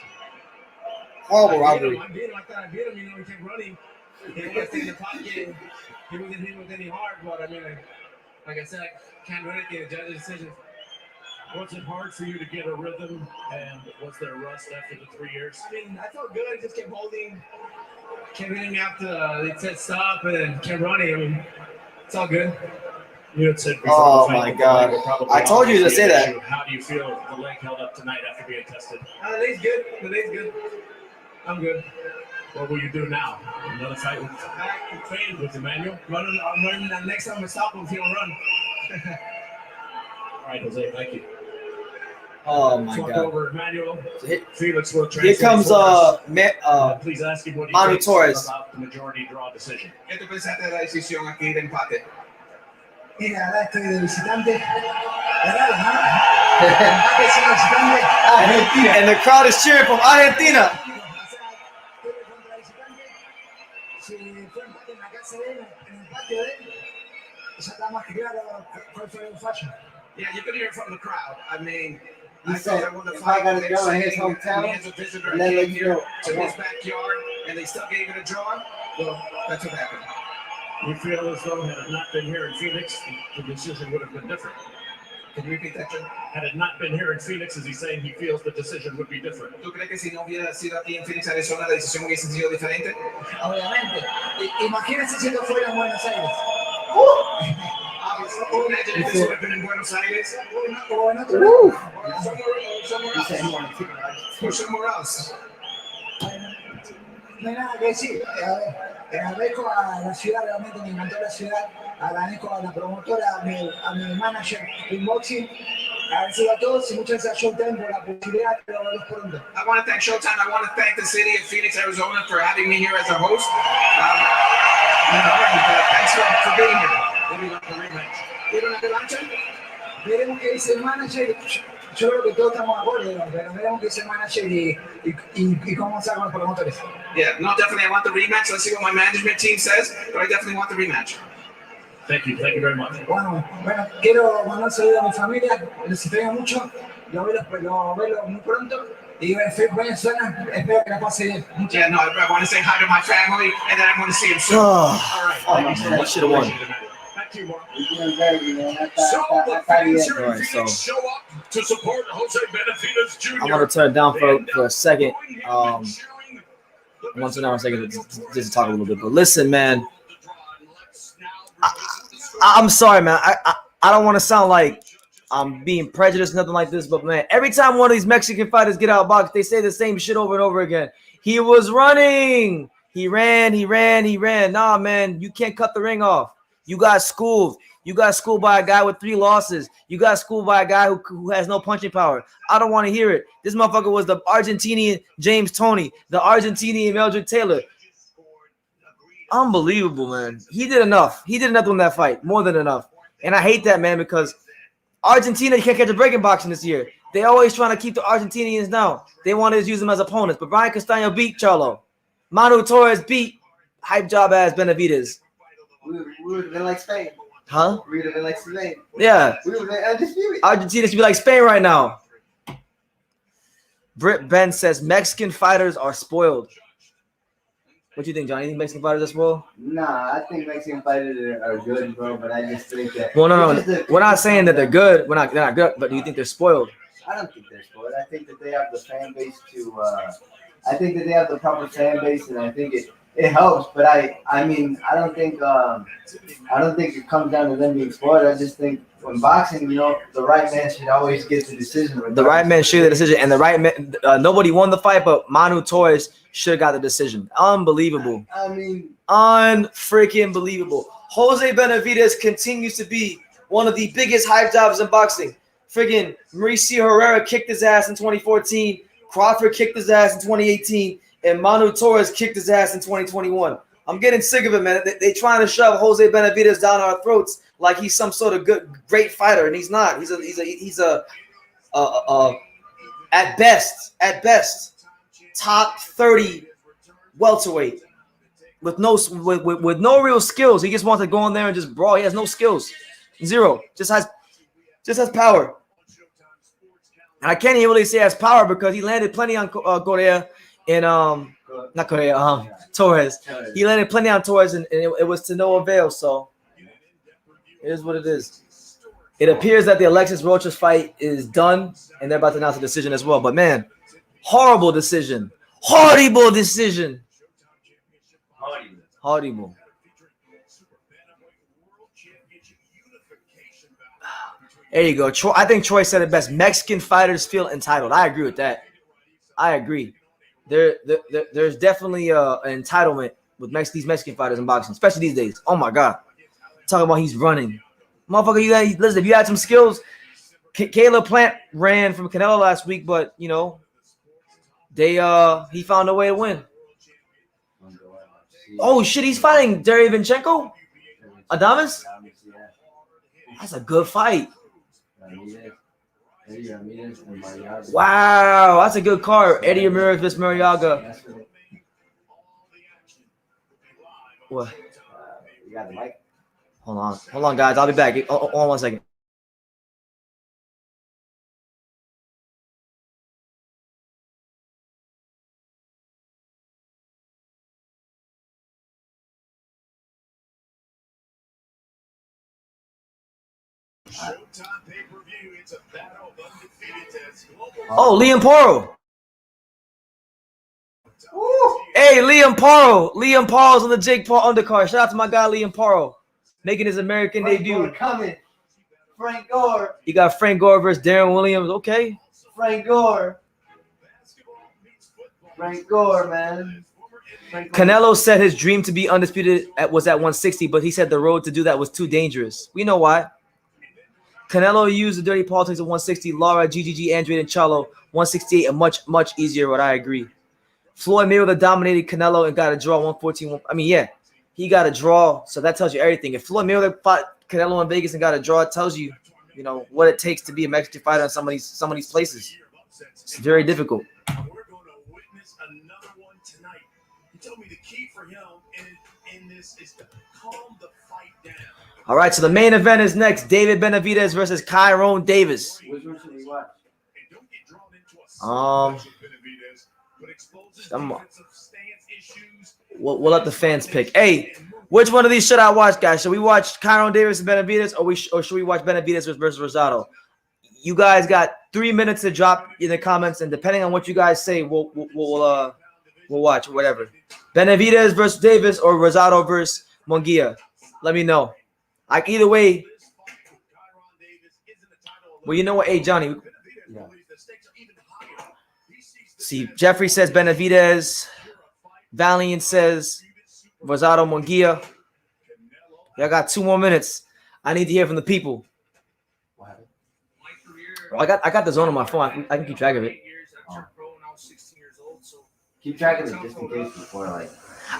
Horrible I beat robbery. him. I beat him like that. I beat him. You know, he kept running. He didn't stay in the pocket. He wasn't hitting with any heart. But I mean, like I said, I can't do anything. The judge's decision. Was it hard for you to get a rhythm, and was there rust after the 3 years? I mean, I felt good. I just kept holding, kept hitting me after they said stop, and then kept running. I mean, it's all good. You had said Oh before the fight my that the God. leg would probably I told you to always be say an that. issue. How do you feel the leg held up tonight after being tested? The leg's good. The leg's good. I'm good. What will you do now? Another fight with I train with Emmanuel? I'm running the next time I stop him if he don't run. All right, Jose, thank you. Oh my Flip God. over Emmanuel. Here Felix will here transfer comes for us. Please ask him what he Manu thinks Torres. about the majority draw decision. ¿Qué tú pensaste de la decisión aquí de empate? Mira, ahora estoy de visitante. ¿Verdad, no? Empate sin visitante. Argentina. And the crowd is cheering from Argentina. O sea, estoy contra visitante. Si fue empate en la casa de él, en el patio de él, ya está más que claro cuál fue el fallo. Yeah, you can hear it from the crowd. I mean, He I said, thought I won the if I fight. gotta They're go in his saying hometown, me as a visitor, and I then came let you here go. to his backyard, and they still gave it a draw. Well, that's what happened. You feel as though had it not been here in Phoenix, the decision would have been different. Can you repeat that, John? Had it not been here in Phoenix, is he saying he feels the decision would be different? ¿Tú crees que si no hubiera sido aquí en Phoenix, Arizona, la decisión hubiese sido diferente? Obviamente. Imagínense si no fuera en Buenos Aires. Imagine if this would have been in Buenos Aires O en otro lado. or somewhere else. Or somewhere else. No hay nada que decir. Agradezco a la ciudad, realmente me encantó la ciudad. Agradezco a la promotora, a mi manager de inboxing. Agradezco a todos y muchas gracias a Showtime por la posibilidad de verlos pronto. I want to thank Showtime. I want to thank the city of Phoenix, Arizona for having me here as a host. Thanks for being here. What do you want the rematch? ¿Quieren una revancha? Veremos qué dice el manager. Yo creo que todos estamos de acuerdo, pero veremos qué dice el manager y cómo se con los promotores. Yeah, no, definitely I want the rematch. Let's see what my management team says, but I definitely want the rematch. Thank you very much. Bueno, quiero mandar un saludo a mi familia, los extraño mucho, los veo muy pronto y Venezuela, espero que la pase bien. Yeah, no, I want to say hi to my family, and then I want to see him soon. Oh, man, should have won. Back to you, Mark. You're doing great, man. So the fans here in Alright, Phoenix so- show up to support Jose Benavidez Jr. I'm gonna turn it down for a second. I want to turn down for a second just to talk a little bit. But listen, man, I'm sorry, man. I don't want to sound like I'm being prejudiced, nothing like this. But man, every time one of these Mexican fighters get out of box, they say the same shit over and over again. He was running. He ran. Nah, man, you can't cut the ring off. You got schooled. You got schooled by a guy with 3 losses. You got schooled by a guy who has no punching power. I don't want to hear it. This motherfucker was the Argentinian James Toney, the Argentinian Meldrick Taylor. Unbelievable, man. He did enough. He did enough in that fight, more than enough. And I hate that, man, because Argentina can't catch a break in boxing this year. They always trying to keep the Argentinians down. They want to use them as opponents. But Brian Castaño beat Charlo. Manu Torres beat hype job ass Benavidez. We would have been like Spain. Huh? We would have been like Spain. Yeah. We would have been undisputed. Argentina should be like Spain right now. Britt Ben says Mexican fighters are spoiled. What do you think, Johnny? You think Mexican fighters are spoiled? Nah, I think Mexican fighters are good, bro. But I just think that. Well, no. We're not saying that they're good. They're not good. But do you think they're spoiled? I don't think they're spoiled. I think that they have the fan base to. I think that they have the proper fan base, and I think it helps. But I mean, I don't think it comes down to them being spoiled. I just think when boxing, you know, the right man should always get the decision. The right man should get the decision, and the right man. Nobody won the fight, but Manu Torres should have got the decision. Unbelievable. I mean, unfreaking believable. Jose Benavidez continues to be one of the biggest hype jobs in boxing. Friggin' Mauricio Herrera kicked his ass in 2014. Crawford kicked his ass in 2018. And Manu Torres kicked his ass in 2021. I'm getting sick of it, man. They trying to shove Jose Benavidez down our throats like he's some sort of great fighter, and he's not. He's a at best top 30 welterweight with no real skills. He just wants to go in there and just brawl. He has no skills, zero. Just has power. And I can't even really say has power because he landed plenty on Correa and not Correa, Torres. He landed plenty on Torres, and it was to no avail. So it is what it is. It appears that the Alexis Rocha fight is done, and they're about to announce a decision as well. But man, horrible decision. Horrible decision. Horrible. There you go. Troy, I think Troy said it best. Mexican fighters feel entitled. I agree with that. I agree. There's definitely an entitlement with these Mexican fighters in boxing, especially these days. Oh my God. Talking about he's running. Motherfucker, listen, if you had some skills, Caleb Plant ran from Canelo last week, but you know, he found a way to win. Oh shit, he's fighting Derevyanchenko? Adames? That's a good fight. Wow, that's a good card. Eddie Ramirez vs. Mariaga. What? You got the mic? Hold on, guys. I'll be back. Hold on 1 second. Oh, Liam Poro. Hey, Liam Poro. Liam Poro's on the Jake Paul undercard. Shout out to my guy Liam Poro, making his American debut. Coming. Frank Gore. You got Frank Gore versus Darren Williams. Okay. Frank Gore, man. Canelo said his dream to be undisputed was at 160, but he said the road to do that was too dangerous. We know why. Canelo used the dirty politics of 160. Lara, GGG, Andrade, and Charlo. 168, a much easier road. I agree. Floyd Mayweather dominated Canelo and got a draw 114. I mean, yeah, he got a draw, so that tells you everything. If Floyd Mayweather fought Canelo in Vegas and got a draw, it tells you, you know, what it takes to be a Mexican fighter in some of these places. It's very difficult. We're going to witness another one tonight. He told me the key for him in this is to calm the fight down. All right, so the main event is next. David Benavidez versus Kyrone Davis. Which one should we watch? We'll let the fans pick. Hey, which one of these should I watch, guys? Should we watch Kyrone Davis and Benavidez, or should we watch Benavidez versus Rosado? You guys got 3 minutes to drop in the comments, and depending on what you guys say, we'll watch whatever. Benavidez versus Davis or Rosado versus Munguia. Let me know. Like either way. Well, you know what? Hey, Johnny. Yeah. See, Jeffrey says Benavidez. Valiant says Rosado Munguia. Y'all got 2 more minutes. I need to hear from the people. Oh, I got the zone on my phone. I can keep track of it. Keep track of it just in case before, like.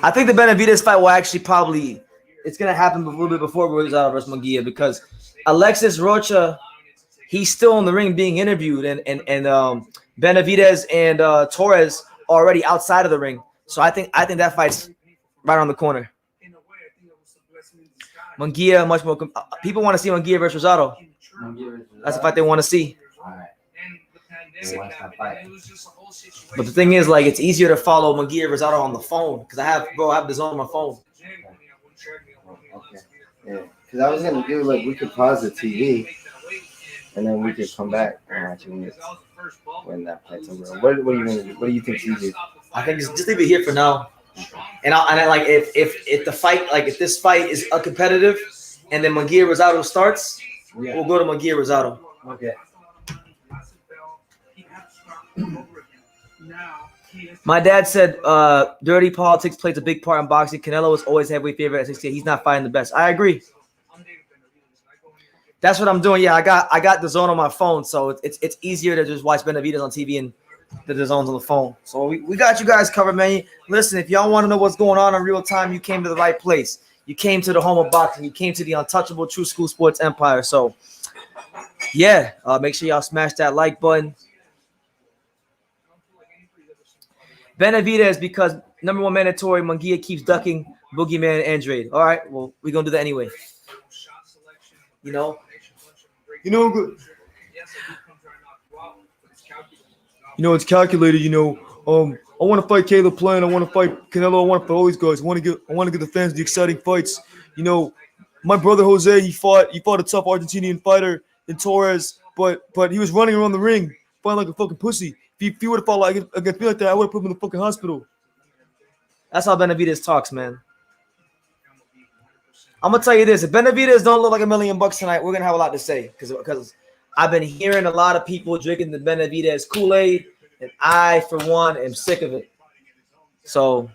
I think the Benavidez fight will actually probably. It's gonna happen a little bit before Rosado versus Munguia because Alexis Rocha, he's still in the ring being interviewed, and Benavidez and Torres are already outside of the ring. So I think that fight's right on the corner. Munguia, much more. People want to see Munguia versus Rosado. That's the fight they want to see. All right. Watch that fight. But the thing is, like, it's easier to follow Munguia-Rosado on the phone because I have the zone on my phone. Okay. Yeah. Because I was gonna do like we could pause the TV, and then we could come back and watch it when that fight's over. What are you gonna do? What do you think's easier? I think just leave it here for now. And I like if the fight, like if this fight is a competitive, and then Munguia-Rosado starts, we'll go to Munguia-Rosado. Okay. My dad said dirty politics plays a big part in boxing. Canelo was always heavyweight favorite at 68. He's not fighting the best. I agree. That's what I'm doing. Yeah, I got the zone on my phone, so it's easier to just watch Benavidez on TV and the zone's on the phone. So we got you guys covered, man. Listen, if y'all want to know what's going on in real time, you came to the right place. You came to the home of boxing. You came to the untouchable True School Sports Empire. So, yeah, make sure y'all smash that like button. Benavidez, because number one mandatory, Munguia keeps ducking Boogeyman and Andrade. All right, well, we're going to do that anyway. You know, it's calculated, I want to fight Caleb Plant. I want to fight Canelo. I want to fight all these guys. I want to get the fans the exciting fights. My brother Jose, he fought a tough Argentinian fighter in Torres, but he was running around the ring, fighting like a fucking pussy. If he would have fought against me like that, I would have put him in the fucking hospital. That's how Benavidez talks, man. I'm gonna tell you this: if Benavidez don't look like $1 million tonight, we're gonna have a lot to say because I've been hearing a lot of people drinking the Benavidez Kool-Aid, and I, for one, am sick of it. So,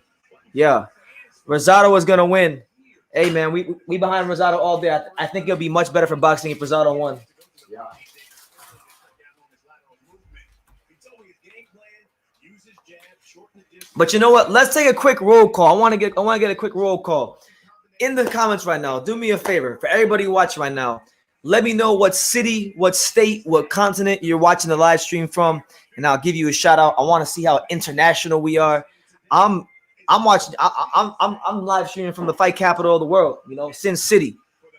yeah, Rosado is gonna win. Hey, man, we behind Rosado all day. I think it'll be much better for boxing if Rosado won. Yeah. But you know what? Let's take a quick roll call. I want to get a quick roll call. In the comments right now, do me a favor. For everybody watching right now, let me know what city, what state, what continent you're watching the live stream from, and I'll give you a shout out. I want to see how international we are. I'm watching. I'm live streaming from the fight capital of the world. Sin City.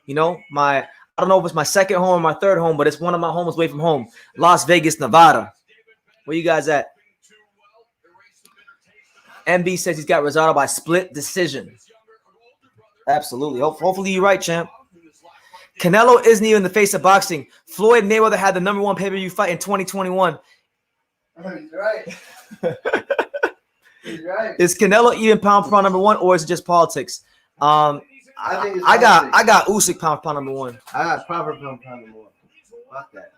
I don't know if it's my second home or my third home, but it's one of my homes away from home. Las Vegas, Nevada. Where you guys at? MB says he's got Rosado by split decision. Absolutely. Hopefully you're right, champ. Canelo isn't even the face of boxing. Floyd Mayweather had the #1 pay-per-view fight in 2021. He's right. He's right. Is Canelo even pound for pound #1, or is it just politics? I got Usyk pound for pound #1. I got proper pound #1. Fuck that.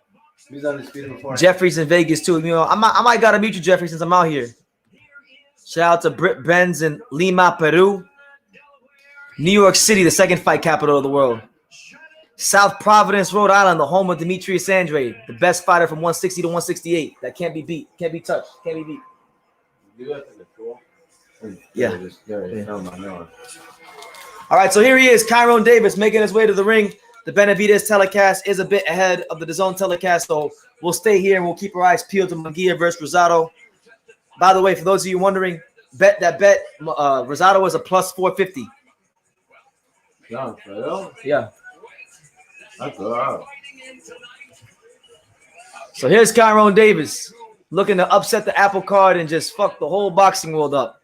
He's undisputed before. Jeffrey's in Vegas too. I might gotta meet you, Jeffrey, since I'm out here. Shout out to Britt Benz in Lima, Peru. New York City, the second fight capital of the world. South Providence, Rhode Island, the home of Demetrius Andrade, the best fighter from 160 to 168. That can't be beat, can't be touched, can't be beat. Yeah. All right, so here he is, Kyrone Davis, making his way to the ring. The Benavidez telecast is a bit ahead of the DAZN telecast, so we'll stay here and we'll keep our eyes peeled to Munguia versus Rosado. By the way, for those of you wondering, Rosado was a plus 450. Yeah. That's all. So here's Kyrone Davis looking to upset the apple cart and just fuck the whole boxing world up.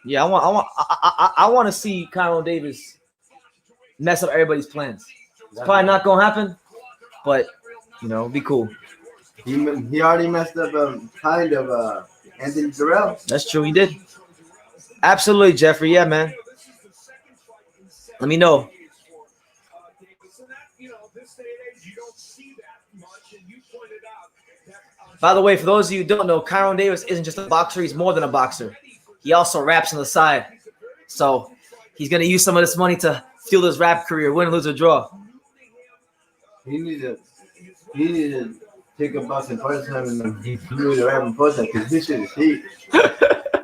Yeah, I want to see Kyrone Davis mess up everybody's plans. It's probably not gonna happen, but be cool. He already messed up kind of Anthony Jarrell. That's true, he did. Absolutely, Jeffrey. Yeah, man. Let me know. By the way, for those of you who don't know, Kyrone Davis isn't just a boxer, he's more than a boxer. He also raps on the side. So he's going to use some of this money to fuel his rap career, win, lose, or draw. He needs to take a bus and punch him and he flew the rap and punch him because this shit is heat.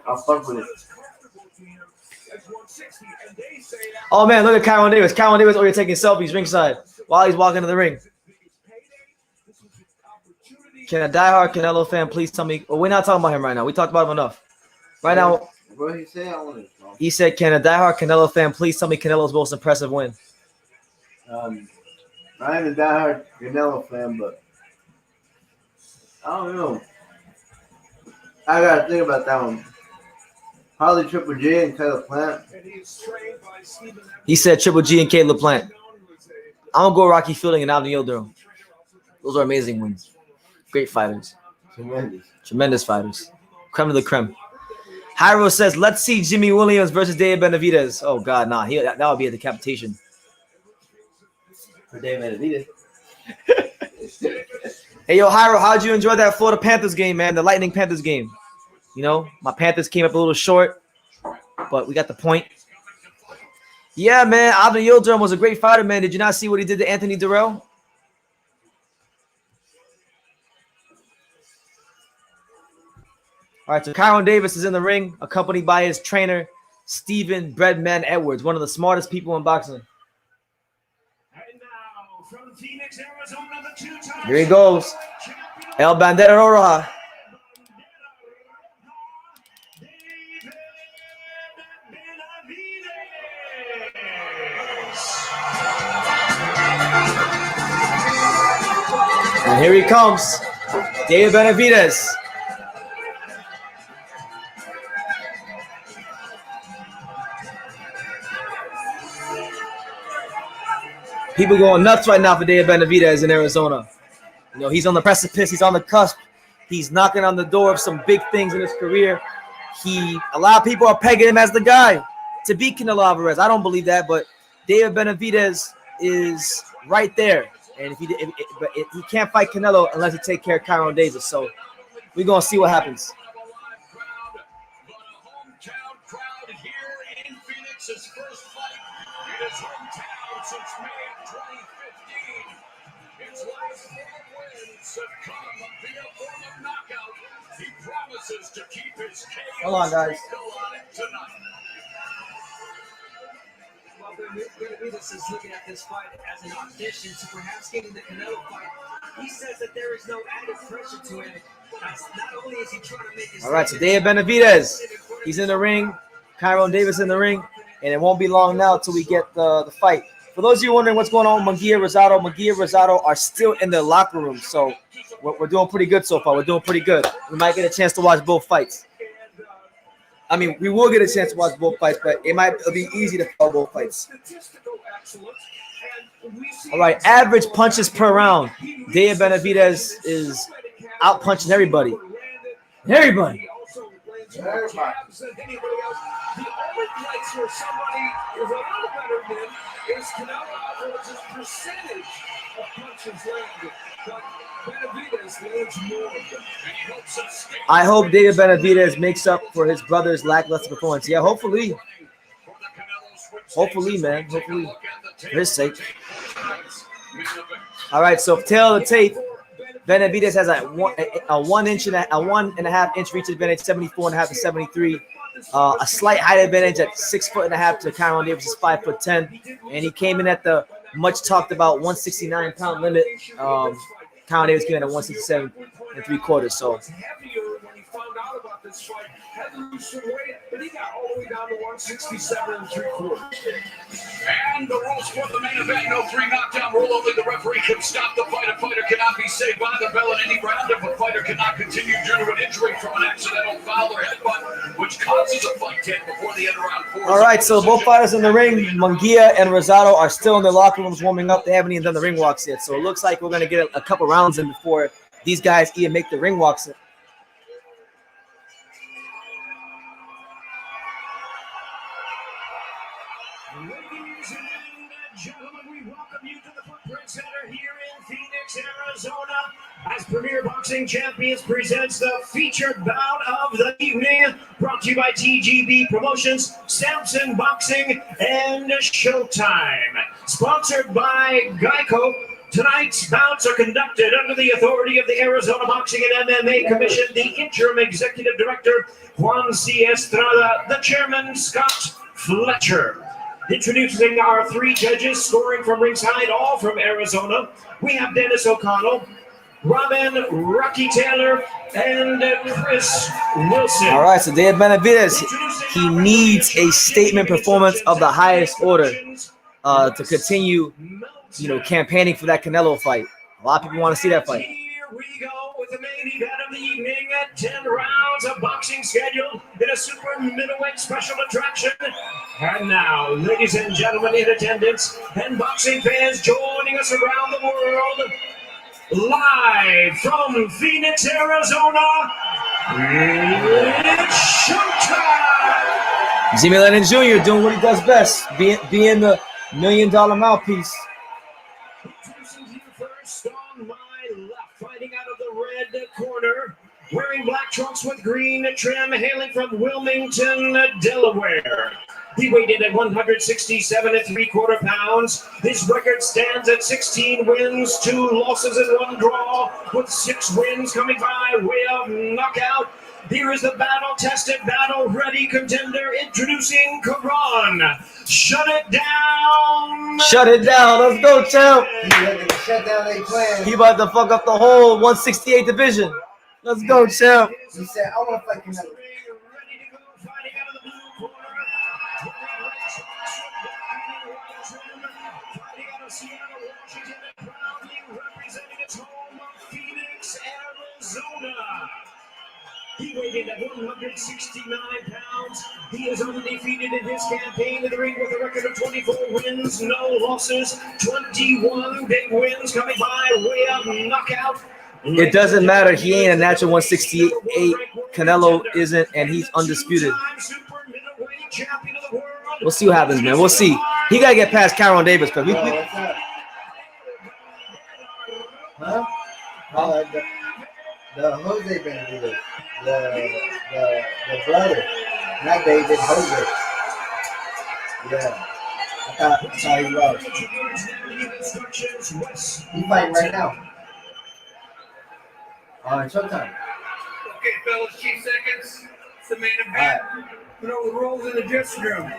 I'll fuck with it. Oh, man, look at Kyrone Davis. Kyrone Davis over here taking selfies ringside while he's walking to the ring. Can a diehard Canelo fan please tell me? Well, we're not talking about him right now. We talked about him enough. Right now, what did he say? he said, can a diehard Canelo fan please tell me Canelo's most impressive win? I am a diehard Canelo fan, but I don't know. I gotta think about that one. Probably Triple G and Caleb Plant. He said Triple G and Caleb Plant. I'm gonna go Rocky Fielding and Alvin Yildirim. Those are amazing wins. Great fighters. Tremendous fighters. Creme de la creme. Hyro says, let's see Jimmy Williams versus David Benavidez. Oh, God, nah. That would be a decapitation. For David Benavidez. Hey, yo, Hyro, how'd you enjoy that Florida Panthers game, man? The Lightning Panthers game. You know, my Panthers came up a little short, but we got the point. Yeah, man, Alvin Yildirim was a great fighter, man. Did you not see what he did to Anthony Durrell? All right, so Kyrone Davis is in the ring, accompanied by his trainer, Steven Breadman Edwards, one of the smartest people in boxing. And now, from Phoenix, Arizona, the two-time Here he goes. El Bandera Roja. And here he comes, David Benavidez. People going nuts right now for David Benavidez in Arizona. You know, he's on the precipice. He's on the cusp. He's knocking on the door of some big things in his career. A lot of people are pegging him as the guy to beat Canelo Alvarez. I don't believe that, but David Benavidez is right there. And but he can't fight Canelo unless he take care of Kyrone Davis. So we're going to see what happens. Hold on, guys. Well, Benavidez is looking at this fight as an audition to perhaps getting the Canelo fight. He says that there is no added pressure to him. Not only is he trying to make his all right, so David Benavidez, he's in the ring. Kyrone Davis in the ring, and it won't be long now till we get the fight. For those of you wondering what's going on with Munguia-Rosado are still in their locker room. So we're doing pretty good so far. We're doing pretty good. We might get a chance to watch both fights. I mean, we will get a chance to watch both fights, but it'll be easy to follow both fights. All right, average punches per round. David Benavidez is out punching everybody. Everybody. The only place where somebody is a little better than is Canelo Alvarez's percentage of punches landed. But Benavidez lands more of them, and he helps us. I hope David Benavidez makes up for his brother's lackluster performance. Yeah, hopefully. Hopefully, man. Hopefully. For his sake. All right, so tail of the tape. Benavidez has a 1.5 inch reach advantage, 74.5 to 73. A slight height advantage at 6'1" to Kyrone Davis' 5'10", and he came in at the much talked about 169-pound limit. Kyrone Davis came in at 167 3/4. So. But he got all the way down to 167 3/4. And the rules for the main event: no 3 knockdown rule. Only the referee can stop the fight. A fighter cannot be saved by the bell in any round. If a fighter cannot continue due to an injury from an accidental foul or headbutt, which causes a fight to end before the end of round 4. All right, so both fighters in the ring, Munguia and Rosado, are still in their locker rooms warming up. They haven't even done the ring walks yet. So it looks like we're going to get a couple rounds in before these guys even make the ring walks. Ladies and gentlemen, we welcome you to the Footprint Center here in Phoenix, Arizona, as Premier Boxing Champions presents the featured bout of the evening, brought to you by TGB Promotions, Samson Boxing, and Showtime. Sponsored by Geico. Tonight's bouts are conducted under the authority of the Arizona Boxing and MMA Commission, the interim executive director, Juan C. Estrada, the chairman, Scott Fletcher. Introducing our 3 judges, scoring from ringside, all from Arizona. We have Dennis O'Connell, Robin Rocky Taylor, and Chris Wilson. All right, so David Benavidez, he needs a statement performance of the highest order to continue campaigning for that Canelo fight. A lot of people want to see that fight. Here we go with the main event of the evening at 10 rounds of boxing scheduled in a super middleweight special attraction. And now, ladies and gentlemen in attendance and boxing fans joining us around the world, live from Phoenix, Arizona, it's showtime! Jimmy Lennon Jr. doing what he does best, being the $1 million mouthpiece. First on my left, fighting out of the red corner, wearing black trunks with green trim, hailing from Wilmington, Delaware. He weighed in at 167 3/4 pounds. His record stands at 16 wins, 2 losses, and 1 draw, with 6 wins coming by way of knockout. Here is the battle-tested, battle-ready contender introducing Kyrone. Shut it down! Shut it down. Let's go, champ. Shut down their plan. He about to fuck up the whole 168 division. Let's go, champ. He said, I want to fight Canelo. Ready to go, fighting out of the blue corner. Fighting out of Seattle, Washington, and proudly representing its home of Phoenix, Arizona. He weighed in at 169 pounds. He is undefeated in his campaign in the ring with a record of 24 wins, no losses, 21 big wins coming by way of knockout. It doesn't matter. He ain't a natural 168. Canelo isn't, and he's undisputed. We'll see what happens, man. We'll see. He got to get past Kyrone Davis. Because the Jose Benavidez. The brother. Not David, Jose. Yeah. That's how he lost. He's fighting right now. On Showtime. Okay, fellas, Chief Seconds. It's the main event. You know, the rolls in the dressing room.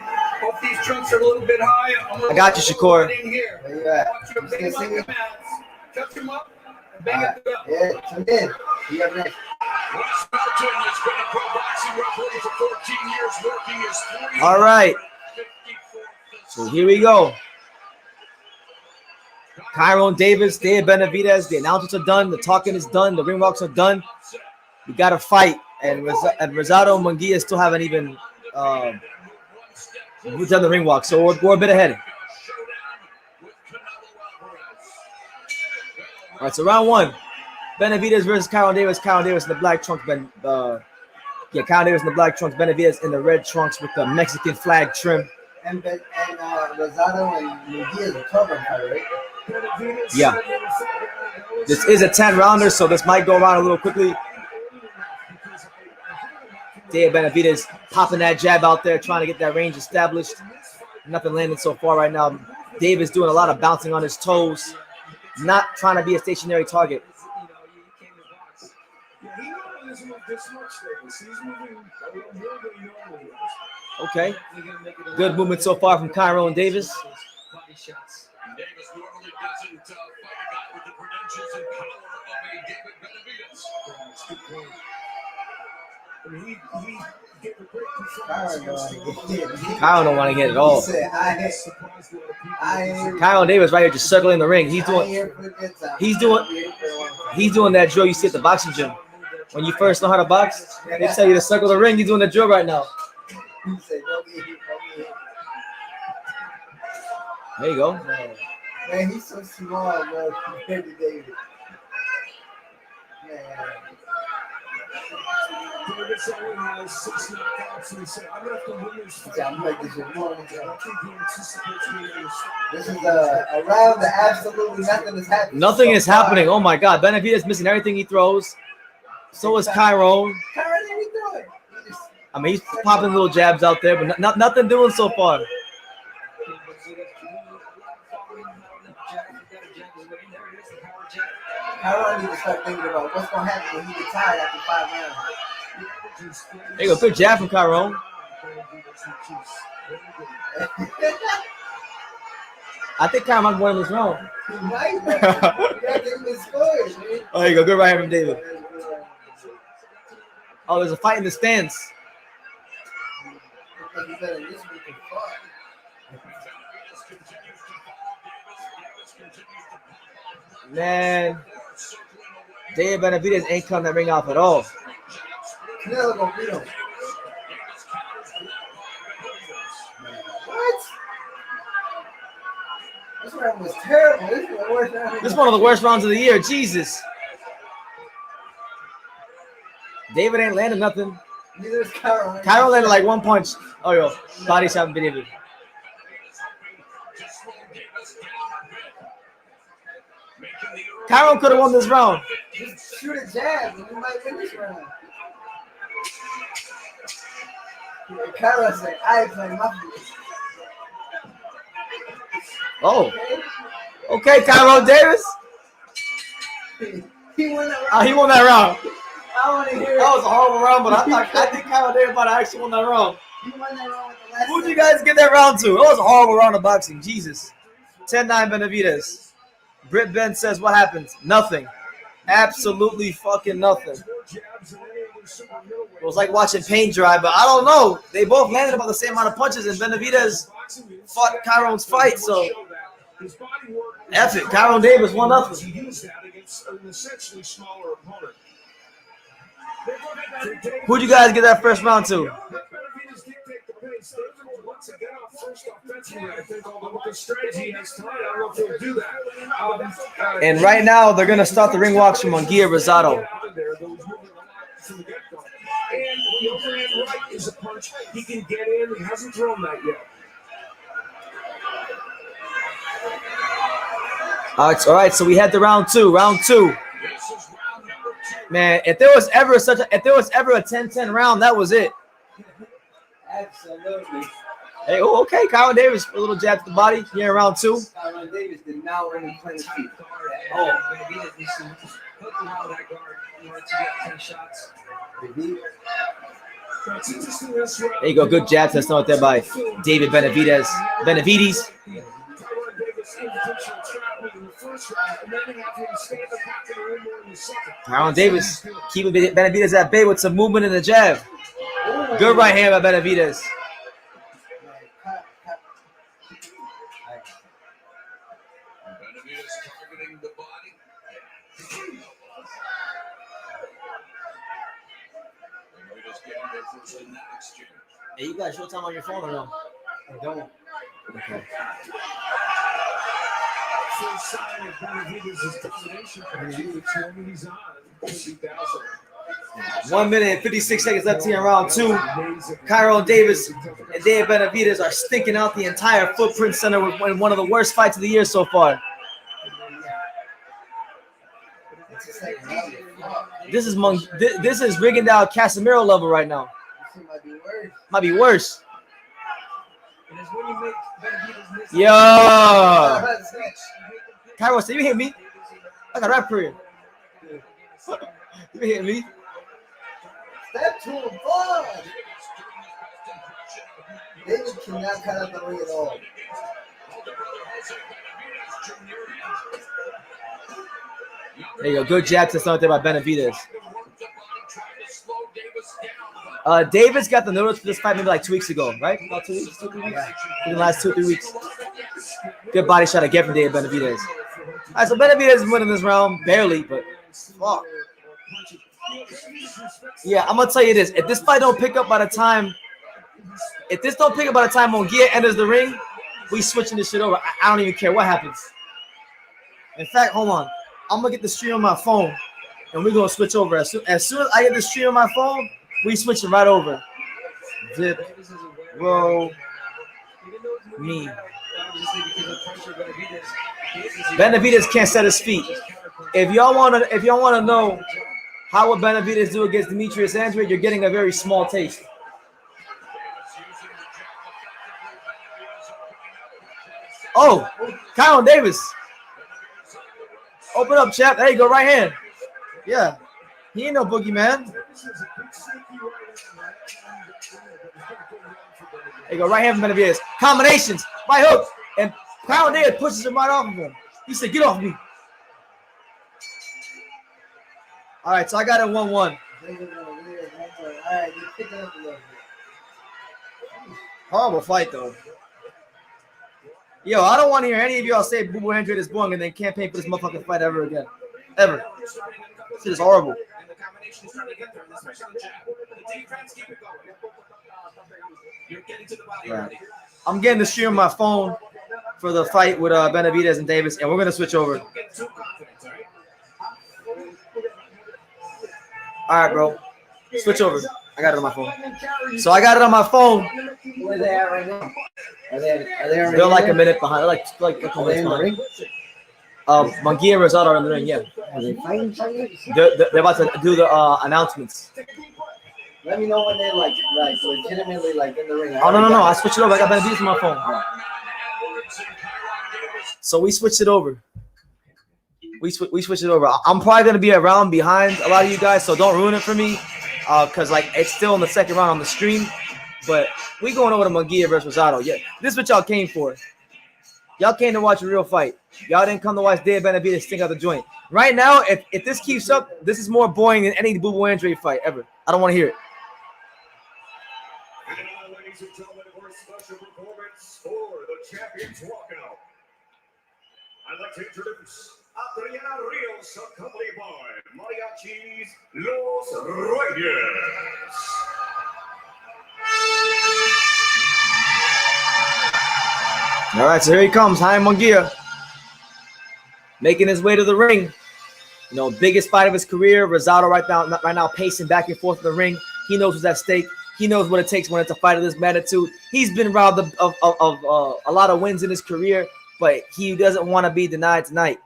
Hope these trunks are a little bit high. I got you, Shakur. Right in here. Where you at? Watch your bang See up me? the mats. Touch them up. And bang it up. Yeah, tune in. You up next. Wes Melton has been a pro boxing referee for 14 years, working his 3. All right. So here we go. Kyrone Davis, Dave Benavidez. The announcers are done. The talking is done. The ring walks are done. We got to fight. And Rosado and Munguia still haven't even done the ring walk. So we're a bit ahead. All right, so round 1. Benavidez versus Kyrone Davis. Kyrone Davis in the black trunks. Kyrone Davis in the black trunks. Benavidez in the red trunks with the Mexican flag trim. And Rosado and Munguia is a 12-round fight, right? Yeah. This is a 10-rounder, so this might go around a little quickly. Dave Benavidez popping that jab out there, trying to get that range established. Nothing landing so far right now. Dave is doing a lot of bouncing on his toes, not trying to be a stationary target. Okay. Good movement so far from Kyrone Davis. Davis normally doesn't fight a guy with the credentials and power of a David Benavidez. Kyrone don't want to get it all. Kyrone Davis right here just circling the ring. He's doing that drill you see at the boxing gym. When you first know how to box, they tell you to circle the ring. He's doing the drill right now. There you go. Man, he's so small, bro, compared to David. Man. Davis only has 6 knockouts and so I'm gonna have to win this fight. I'm like this is more. I don't think he anticipates me in this. This is a round that absolutely nothing is happening. Nothing is happening. Oh my God. Benavidez missing everything he throws. So is Kyrone. I mean, he's popping little jabs out there, but nothing doing so far. Kyrone needs to start thinking about what's going to happen when he gets tired after 5 rounds. There you go. Good jab from Kyrone. I think Kyrone might win this round. Oh, there you go. Good right hand from David. Oh, there's a fight in the stands. Man, David Benavidez ain't coming that ring off at all. Canelo gonna beat him. What? This round was terrible. This is the worst round. This is one of the worst rounds of the year. Jesus. David ain't landing nothing. Neither is Kyrone. Kyrone landed like one punch. Oh, yo. Body shot David. Kyrone could have won this round. Just shoot a jab and you might win this round. Kyrone said, I ain't playing my food. Oh. Okay, Kyrone Davis. He won that round. Oh, he won that round. I want to hear it. That was a horrible round, but I think Kyrone Davis might have actually won that round. You won that round with the last Who'd you guys get that round to? It was a horrible round of boxing. Jesus. 10-9 Benavidez. Britt Ben says what happens? Nothing. Absolutely fucking nothing. It was like watching paint dry, but I don't know. They both landed about the same amount of punches, and Benavidez fought Kyrone's fight, so F it. Kyrone Davis won nothing. Who'd you guys get that first round to? And right now, they're going to start the ring walks from Munguia-Rosado. And the overhand right is a punch he can get in. He hasn't thrown that yet. All right, so we had the round two. Round two. Man, if there was ever a 10-10 round, that was it. Absolutely. Hey, oh, okay, Kyrone Davis, a little jab to the body here in round two. Kyrone Davis did not win the planet feet. Oh, Benavidez needs to hook around that guard in order to get 10 shots. There you go, good jab test out there by David Benavidez. Kyrone Davis keeping Benavidez at bay with some movement in the jab. Good right hand by Benavidez. Targeting the body. Hey, you got Showtime on your phone or no? I don't. Okay. First sign of Benavidez' domination. He's on. 50,000. 1 minute and 56 seconds left here in round two. Kyrone Davis and David Benavidez are stinking out the entire Footprint Center with one of the worst fights of the year so far. This is Rigondeaux Casemiro level right now. Might be worse. Yo, Kyrone, you hit me. I got a rap career. You hit me. Step to him, boy. David cannot cut out the ring at all. There you go. Good jab to something by Benavidez. Davis got the notice for this fight maybe like 2 weeks ago, right? About 2 weeks, 2-3 weeks? In the last 2-3 weeks. Good body shot again from David Benavidez. All right, so Benavidez is winning this round, barely, but fuck. Yeah, I'm gonna tell you this. If this fight don't pick up by the time Munguia enters the ring, we switching this shit over. I don't even care what happens. In fact, hold on. I'm gonna get the stream on my phone, and we're gonna switch over. As soon as I get the stream on my phone, we switching right over. Zip, roll, me. Benavidez can't set his feet. If y'all wanna know how would Benavidez do against Demetrius Andrade, you're getting a very small taste. Oh, Kyrone Davis. Open up, chap. There you go, right hand. Yeah. He ain't no boogeyman. There you go, right hand from Benavidez. Combinations, right hook. And Kyrone Davis pushes him right off of him. He said, get off me. All right, so I got it 1-1. Horrible fight, though. Yo, I don't want to hear any of y'all say Boo Boo Andre is boring and then campaign for this motherfucking fight ever again. Ever. This is horrible. And the combination is trying to get there, especially on the jab. The defense, keep it going. You're getting to the body already. I'm getting the stream on my phone for the fight with Benavidez and Davis, and we're gonna switch over. Don't get too confident, all right? All right, bro. Switch over. I got it on my phone. So I got it on my phone. Where they at right now? Are they They're like a minute behind. They're like a couple minutes behind. Munguia-Rosado are in the ring. Yeah. Are they fighting something? They're about to do the announcements. Let me know when they're like legitimately like in the ring. Oh no! I switched it over. I got Benavidez on my phone. So we switched it over. We switched it over. I'm probably gonna be around behind a lot of you guys, so don't ruin it for me, cause like it's still in the second round on the stream. But we going over to Munguia versus Rosado. Yeah, this is what y'all came for. Y'all came to watch a real fight. Y'all didn't come to watch Dave Benavidez stink out the joint. Right now, if this keeps up, this is more boring than any Boo Boo Andre fight ever. I don't want to hear it. And now, ladies and gentlemen, for a special performance for the champions walkout, I'd like to introduce Adriana Rios, accompanied by Mariachis Los Reyes. All right, so here he comes, Jaime Munguia, making his way to the ring. You know, biggest fight of his career. Rosado right now pacing back and forth in the ring. He knows what's at stake. He knows what it takes when it's a fight of this magnitude. He's been robbed of a lot of wins in his career, but he doesn't want to be denied tonight.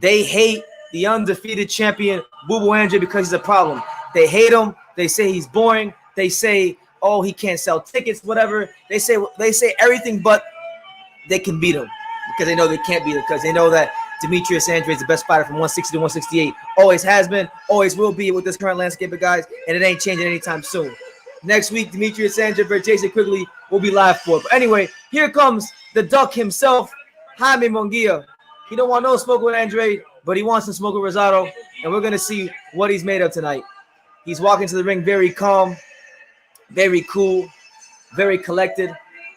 They hate the undefeated champion, Boo Boo Andre, because he's a problem. They hate him. They say he's boring. They say, oh, he can't sell tickets, whatever. They say everything but they can beat him, because they know they can't beat him, because they know that Demetrius Andrade is the best fighter from 160 to 168. Always has been, always will be with this current landscape of guys, and it ain't changing anytime soon. Next week, Demetrius Andrade versus Jason Quigley will be live for it. But anyway, here comes the Duck himself, Jaime Munguia. He don't want no smoke with Andrade, but he wants some smoke with Rosado, and we're going to see what he's made of tonight. He's walking to the ring very calm, very cool, very collected.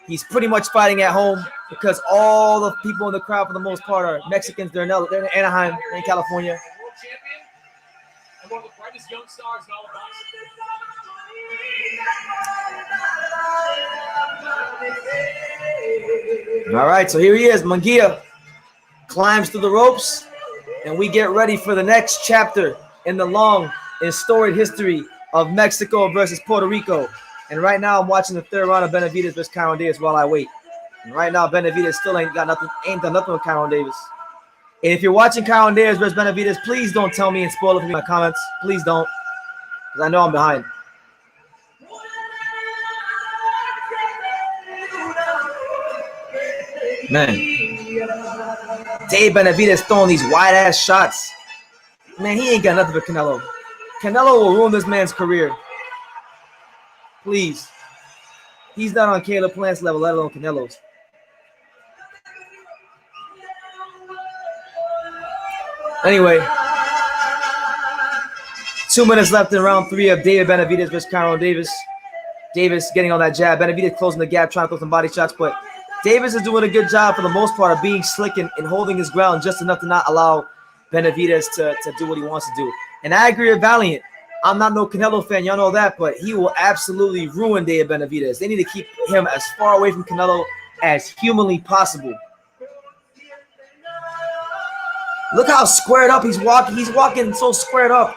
He's pretty much fighting at home because all the people in the crowd, for the most part, are Mexicans. They're in Anaheim, they're in California. World champion and one of the brightest young stars in all of boxing. All right, so here he is. Munguia climbs through the ropes, and we get ready for the next chapter in the long and storied history of Mexico versus Puerto Rico. And right now, I'm watching the third round of Benavidez versus Kyrone Davis while I wait. And right now, Benavidez still ain't done nothing with Kyrone Davis. And if you're watching Kyrone Davis versus Benavidez, please don't tell me and spoil it for me in my comments. Please don't, because I know I'm behind. Man, Dave Benavidez throwing these wide-ass shots. Man, he ain't got nothing for Canelo. Canelo will ruin this man's career. Please. He's not on Caleb Plant's level, let alone Canelo's. Anyway, 2 minutes left in round 3 of David Benavidez versus Kyrone Davis. Davis getting on that jab. Benavidez closing the gap, trying to throw some body shots, but Davis is doing a good job for the most part of being slick and holding his ground just enough to not allow Benavidez to do what he wants to do. And I agree with Valiant. I'm not no Canelo fan, y'all know that, but he will absolutely ruin Dave Benavidez. They need to keep him as far away from Canelo as humanly possible. Look how squared up he's walking. He's walking so squared up.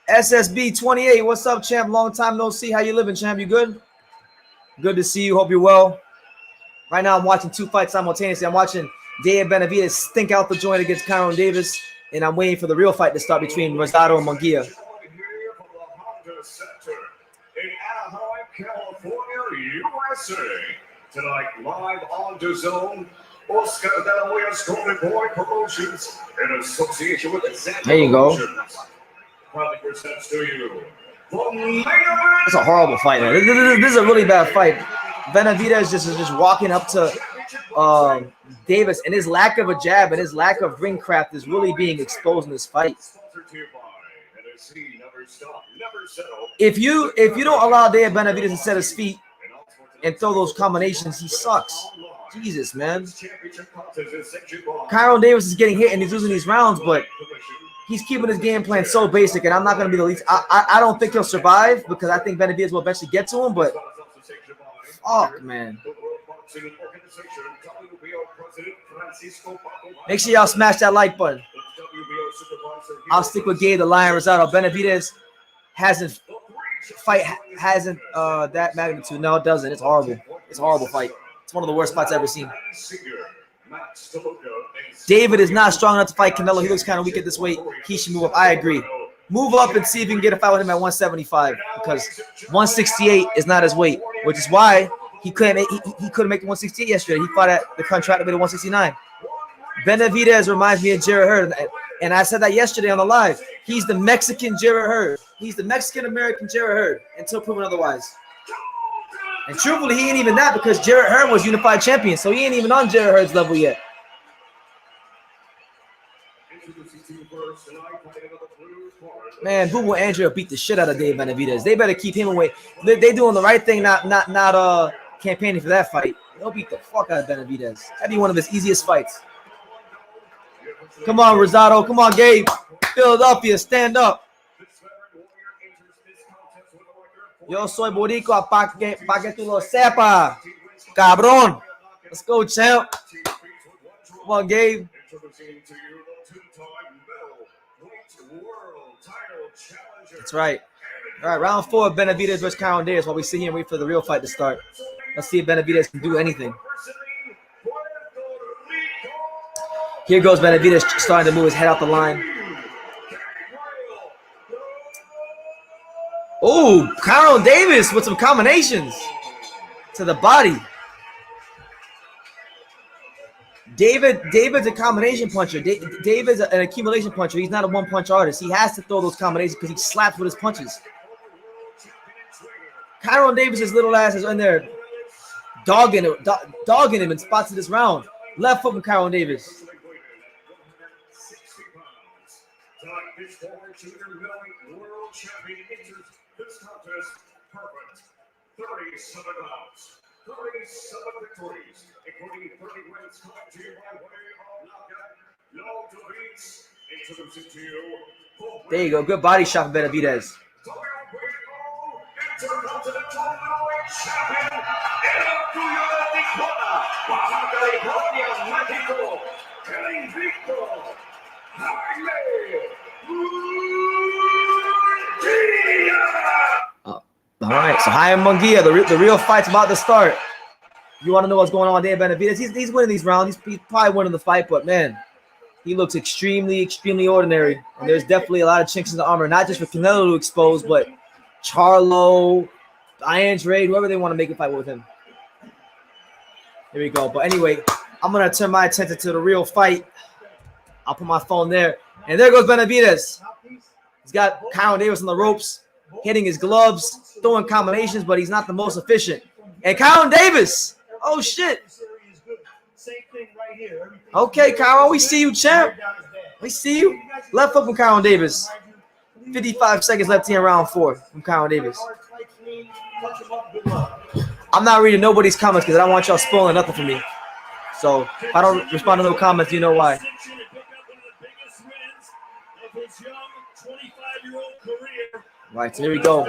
SSB 28, what's up, champ? Long time no see. How you living, champ? You good? Good to see you. Hope you're well. Right now, I'm watching 2 fights simultaneously. I'm watching Dave Benavidez stink out the joint against Kyrone Davis, and I'm waiting for the real fight to start between Rosado and Munguia. In Anaheim, California, USA. Tonight, live on DAZN, Oscar De La Hoya's Golden Boy Promotions in association with the DAZN. There you go. Proudly presents to you. It's a horrible fight, man. This is a really bad fight. Benavidez is just walking up to Davis, and his lack of a jab and his lack of ring craft is really being exposed in this fight. Sponsored to you by NSC number if you don't allow Dave Benavidez to set his feet and throw those combinations, he sucks. Jesus, man. Kyrone Davis is getting hit and he's losing these rounds, but he's keeping his game plan so basic, and I'm not going to be the least. I don't think he'll survive because I think Benavidez will eventually get to him, but fuck, man. Make sure y'all smash that like button. I'll stick with Gabe the Lion Rosado. Benavidez hasn't that magnitude. No, it doesn't. It's horrible. It's a horrible fight. It's one of the worst fights I've ever seen. David is not strong enough to fight Canelo. He looks kind of weak at this weight. He should move up. I agree. Move up and see if you can get a fight with him at 175 because 168 is not his weight, which is why he couldn't make the 168 yesterday. He fought at the contract at 169. Benavidez reminds me of Jarrett Hurd, and I said that yesterday on the live. He's the Mexican Jarrett Hurd. He's the Mexican-American Jarrett Hurd until proven otherwise. And truthfully, he ain't even that because Jarrett Hurd was unified champion, so he ain't even on Jarrett Hurd's level yet. Man, Boo and Andrea beat the shit out of Dave Benavidez. They better keep him away. They doing the right thing, not campaigning for that fight. They'll beat the fuck out of Benavidez. That'd be one of his easiest fights. Come on, Rosado. Come on, Gabe. Philadelphia, stand up. Yo soy boricua pa que tú lo sepa. Cabrón. Let's go, champ. Come on, Gabe. That's right. All right, round 4 of Benavidez versus Kyrone Davis while we sit here and wait for the real fight to start. Let's see if Benavidez can do anything. Here goes Benavidez starting to move his head out the line. Oh, Kyrone Davis with some combinations to the body. David's a combination puncher. David's an accumulation puncher. He's not a one-punch artist. He has to throw those combinations because he slaps with his punches. Kyrone Davis' little ass is in there dogging him in spots of this round. Left foot from Kyrone Davis. World champion enters this contest perfect. 37 rounds, 37 victories, including 30 wins coming to you by way of knockout. No defeats. Introducing to you. There you go. Good body shot from Benavidez. Intercontinental Middleweight champion, Baja California, Mexico, el invicto, Jaime All right, so Jaime Munguia, the real fight's about to start. You want to know what's going on with Dave Benavidez? He's winning these rounds. He's probably winning the fight, but man, he looks extremely, extremely ordinary. And there's definitely a lot of chinks in the armor, not just for Canelo to expose, but Charlo, Andre, whoever they want to make a fight with him. Here we go. But anyway, I'm going to turn my attention to the real fight. I'll put my phone there. And there goes Benavidez. He's got Kyrone Davis on the ropes, hitting his gloves, throwing combinations, but he's not the most efficient. And Kyrone Davis. Oh, shit. Okay, Kyrone, we see you, champ. We see you. Left foot from Kyrone Davis. 55 seconds left here in round 4 from Kyrone Davis. I'm not reading nobody's comments because I don't want y'all spoiling nothing for me. So if I don't respond to no comments, you know why. Right, so here we go.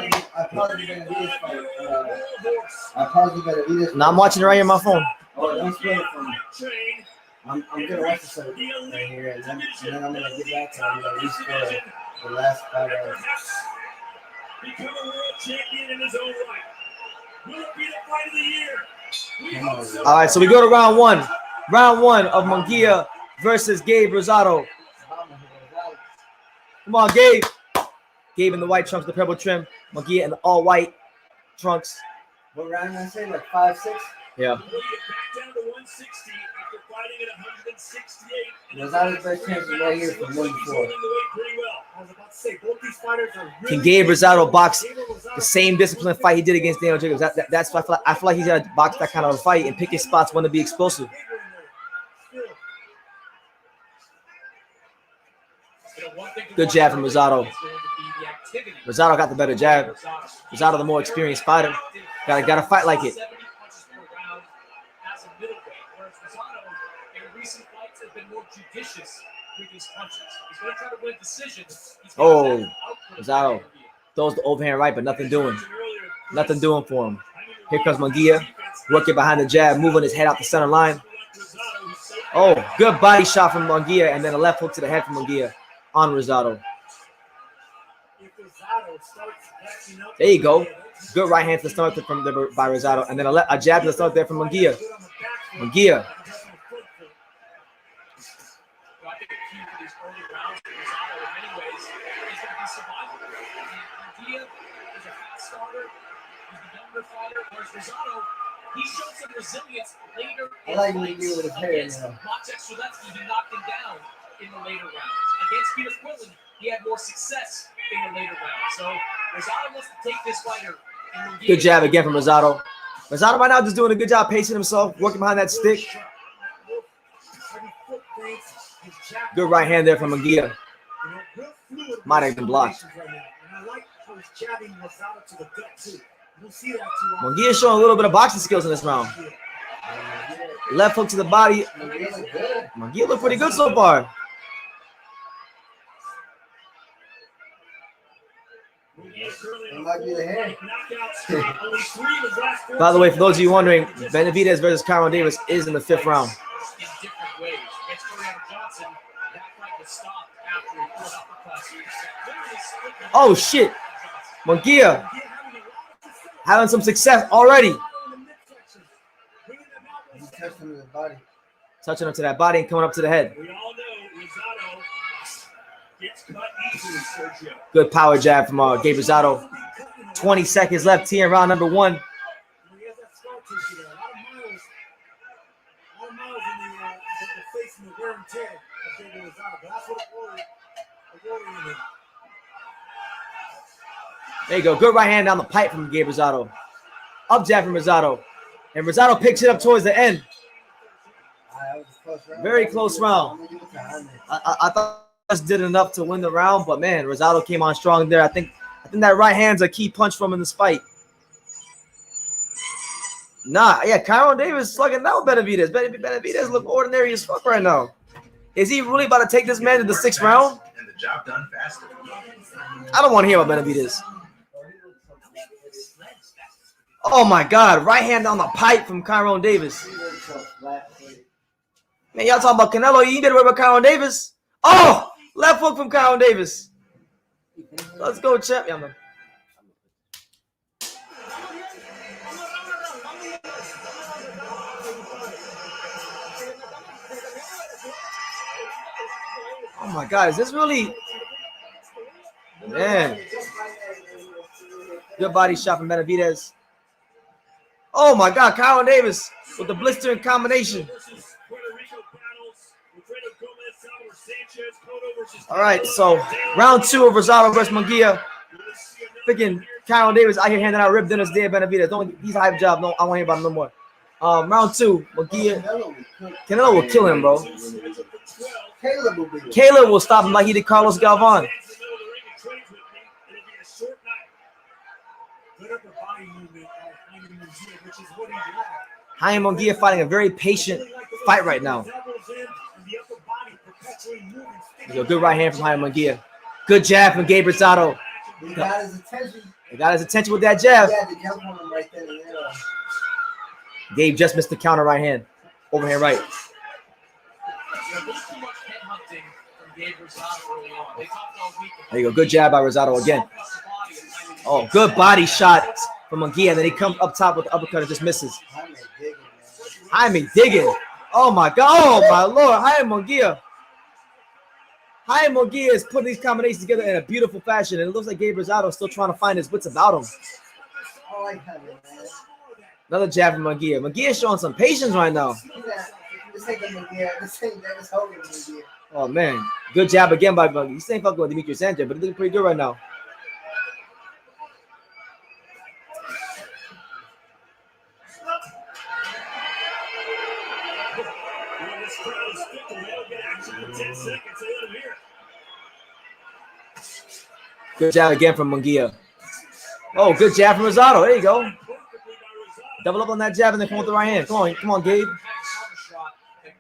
Now I'm watching it right here on my phone. Oh, don't spoil it for me. I'm gonna watch this right here, and then I'm gonna get back to you at least for the last 5 hours. Become a world champion in his own right. Will it be the fight of the year? All right, so we go to round 1. Round 1 of Munguia versus Gabe Rosado. Come on, Gabe. Gabe in the white trunks, the purple trim. Munguia in the all white trunks. What round did I say? Like 5, 6? Yeah. Back down to 160 after fighting at 168. Rosado's best chance is right here from 1-4. I was about to say, both these fighters are really Can Gabe Rosado box the same disciplined fight he did against Daniel Jacobs? That's I feel like he's gonna box that kind of a fight and pick his spots when to be explosive. Good jab from Rosado. Rosado got the better jab. Rosado the more experienced fighter. Gotta fight like it. 70 punches per round as a middleweight, whereas Rosado in recent fights has been more judicious with his punches. He's going to try to win decisions. Oh, Rosado throws the overhand right, but nothing doing. Nothing doing for him. Here comes Munguia, working behind the jab, moving his head out the center line. Oh, good body shot from Munguia, and then a left hook to the head from Munguia on Rosado. There you go. Good right hand to the stomach from by Rosado, and then a jab to the stomach there from Munguia. Munguia. He showed some resilience later. I like Munguia with his hair now. He knocked him down in the later rounds. Against Peter Quillen, he had more success in the later rounds. So Rosado wants to take this fighter. Good jab again from Rosado. Rosado right now just doing a good job pacing himself, working behind that stick. Good right hand there from Munguia. Might have been blocked. Munguia showing a little bit of boxing skills in this round. Left hook to the body. Munguia looked pretty good so far. By the way, for those of you wondering, Benavidez versus Kyrone Davis is in the 5th round. Oh shit! Munguia having some success already. Touching him to that body and coming up to the head. Good power jab from Gabe Rosado. 20 seconds left here in round number 1. There you go. Good right hand down the pipe from Gabe Rosado. Up jab from Rosado. And Rosado picks it up towards the end. Very close round. I thought just did enough to win the round, but man, Rosado came on strong there. I think that right hand's a key punch from him in this fight. Nah, yeah, Kyrone Davis slugging down Benavidez. Benavidez look ordinary as fuck right now. Is he really about to take this man to the 6th round? And the job done faster. I don't want to hear about Benavidez. Oh my God, right hand on the pipe from Kyrone Davis. Man, y'all talking about Canelo, you better worry about Kyrone Davis. Oh, left hook from Kyrone Davis. Let's go, champ. Yeah, man. Oh my God, is this really? Man. Good body shot from Benavidez. Oh my God, Kyrone Davis with the blistering combination. All right, so round 2 of Rosado versus Munguia. Freaking Kyrone Davis out here handing out rib dinners there, Benavidez. He's a hype job. No, I won't hear about him no more. Round 2, Munguia. Canelo will kill him, bro. Caleb will stop him like he did Carlos Galvan. Jaime Munguia fighting a very patient fight right now. Good right hand from Jaime Munguia. Good jab from Gabe Rosado. He got his attention. He got his attention with that jab. He had to jump on him right then and there. Gabe just missed the counter right hand. Overhand right. There you go. Good jab by Rosado again. Oh, good body shot from Munguia. And then he comes up top with the uppercut and just misses. Jaime digging. Oh my God. Oh my Lord. Jaime Munguia. Jaime Munguia is putting these combinations together in a beautiful fashion. And it looks like Gabe Rosado is still trying to find his wits about him. I like that, man. Another jab from Munguia. Munguia is showing some patience right now. This ain't Munguia. This ain't Dennis Hogan Munguia. Oh man. Good jab again by Munguia. He's ain't fucking with Demetrius Sanchez, but he's looking pretty good right now. Good jab again from Munguia. Oh, good jab from Rosado. There you go. Double up on that jab and then come with the right hand. Come on, Gabe.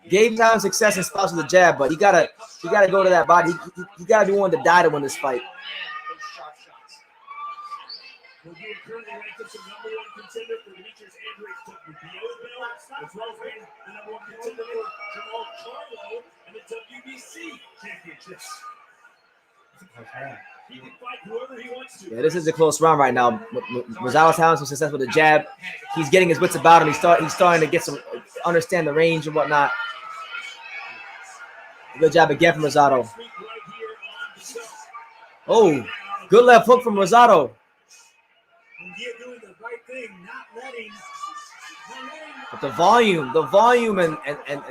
Gabe's having success in spots with the jab, but he gotta go to that body. He gotta be willing to die to win this fight. Munguia currently ranked as the #1 contender for Demetrius Andrade's WBO belt, as well as being the #1 contender for Jamal Charlo and the WBC championships. He can fight whoever he wants to. Yeah, this is a close round right now. Rosado's having some success with the jab. He's getting his wits about him. He's starting to get some understand the range and whatnot. Good jab again from Rosado. Oh, good left hook from Rosado. Doing the right thing, not letting. But the volume and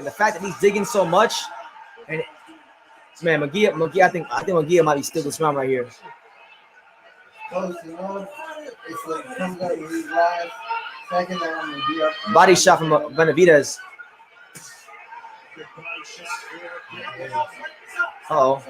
the fact that he's digging so much, and man, Munguia, I think Munguia might be still this round right here. Close, you know, it's like comes out with his last second round Munguia. Body shot from Benavidez. Uh-oh.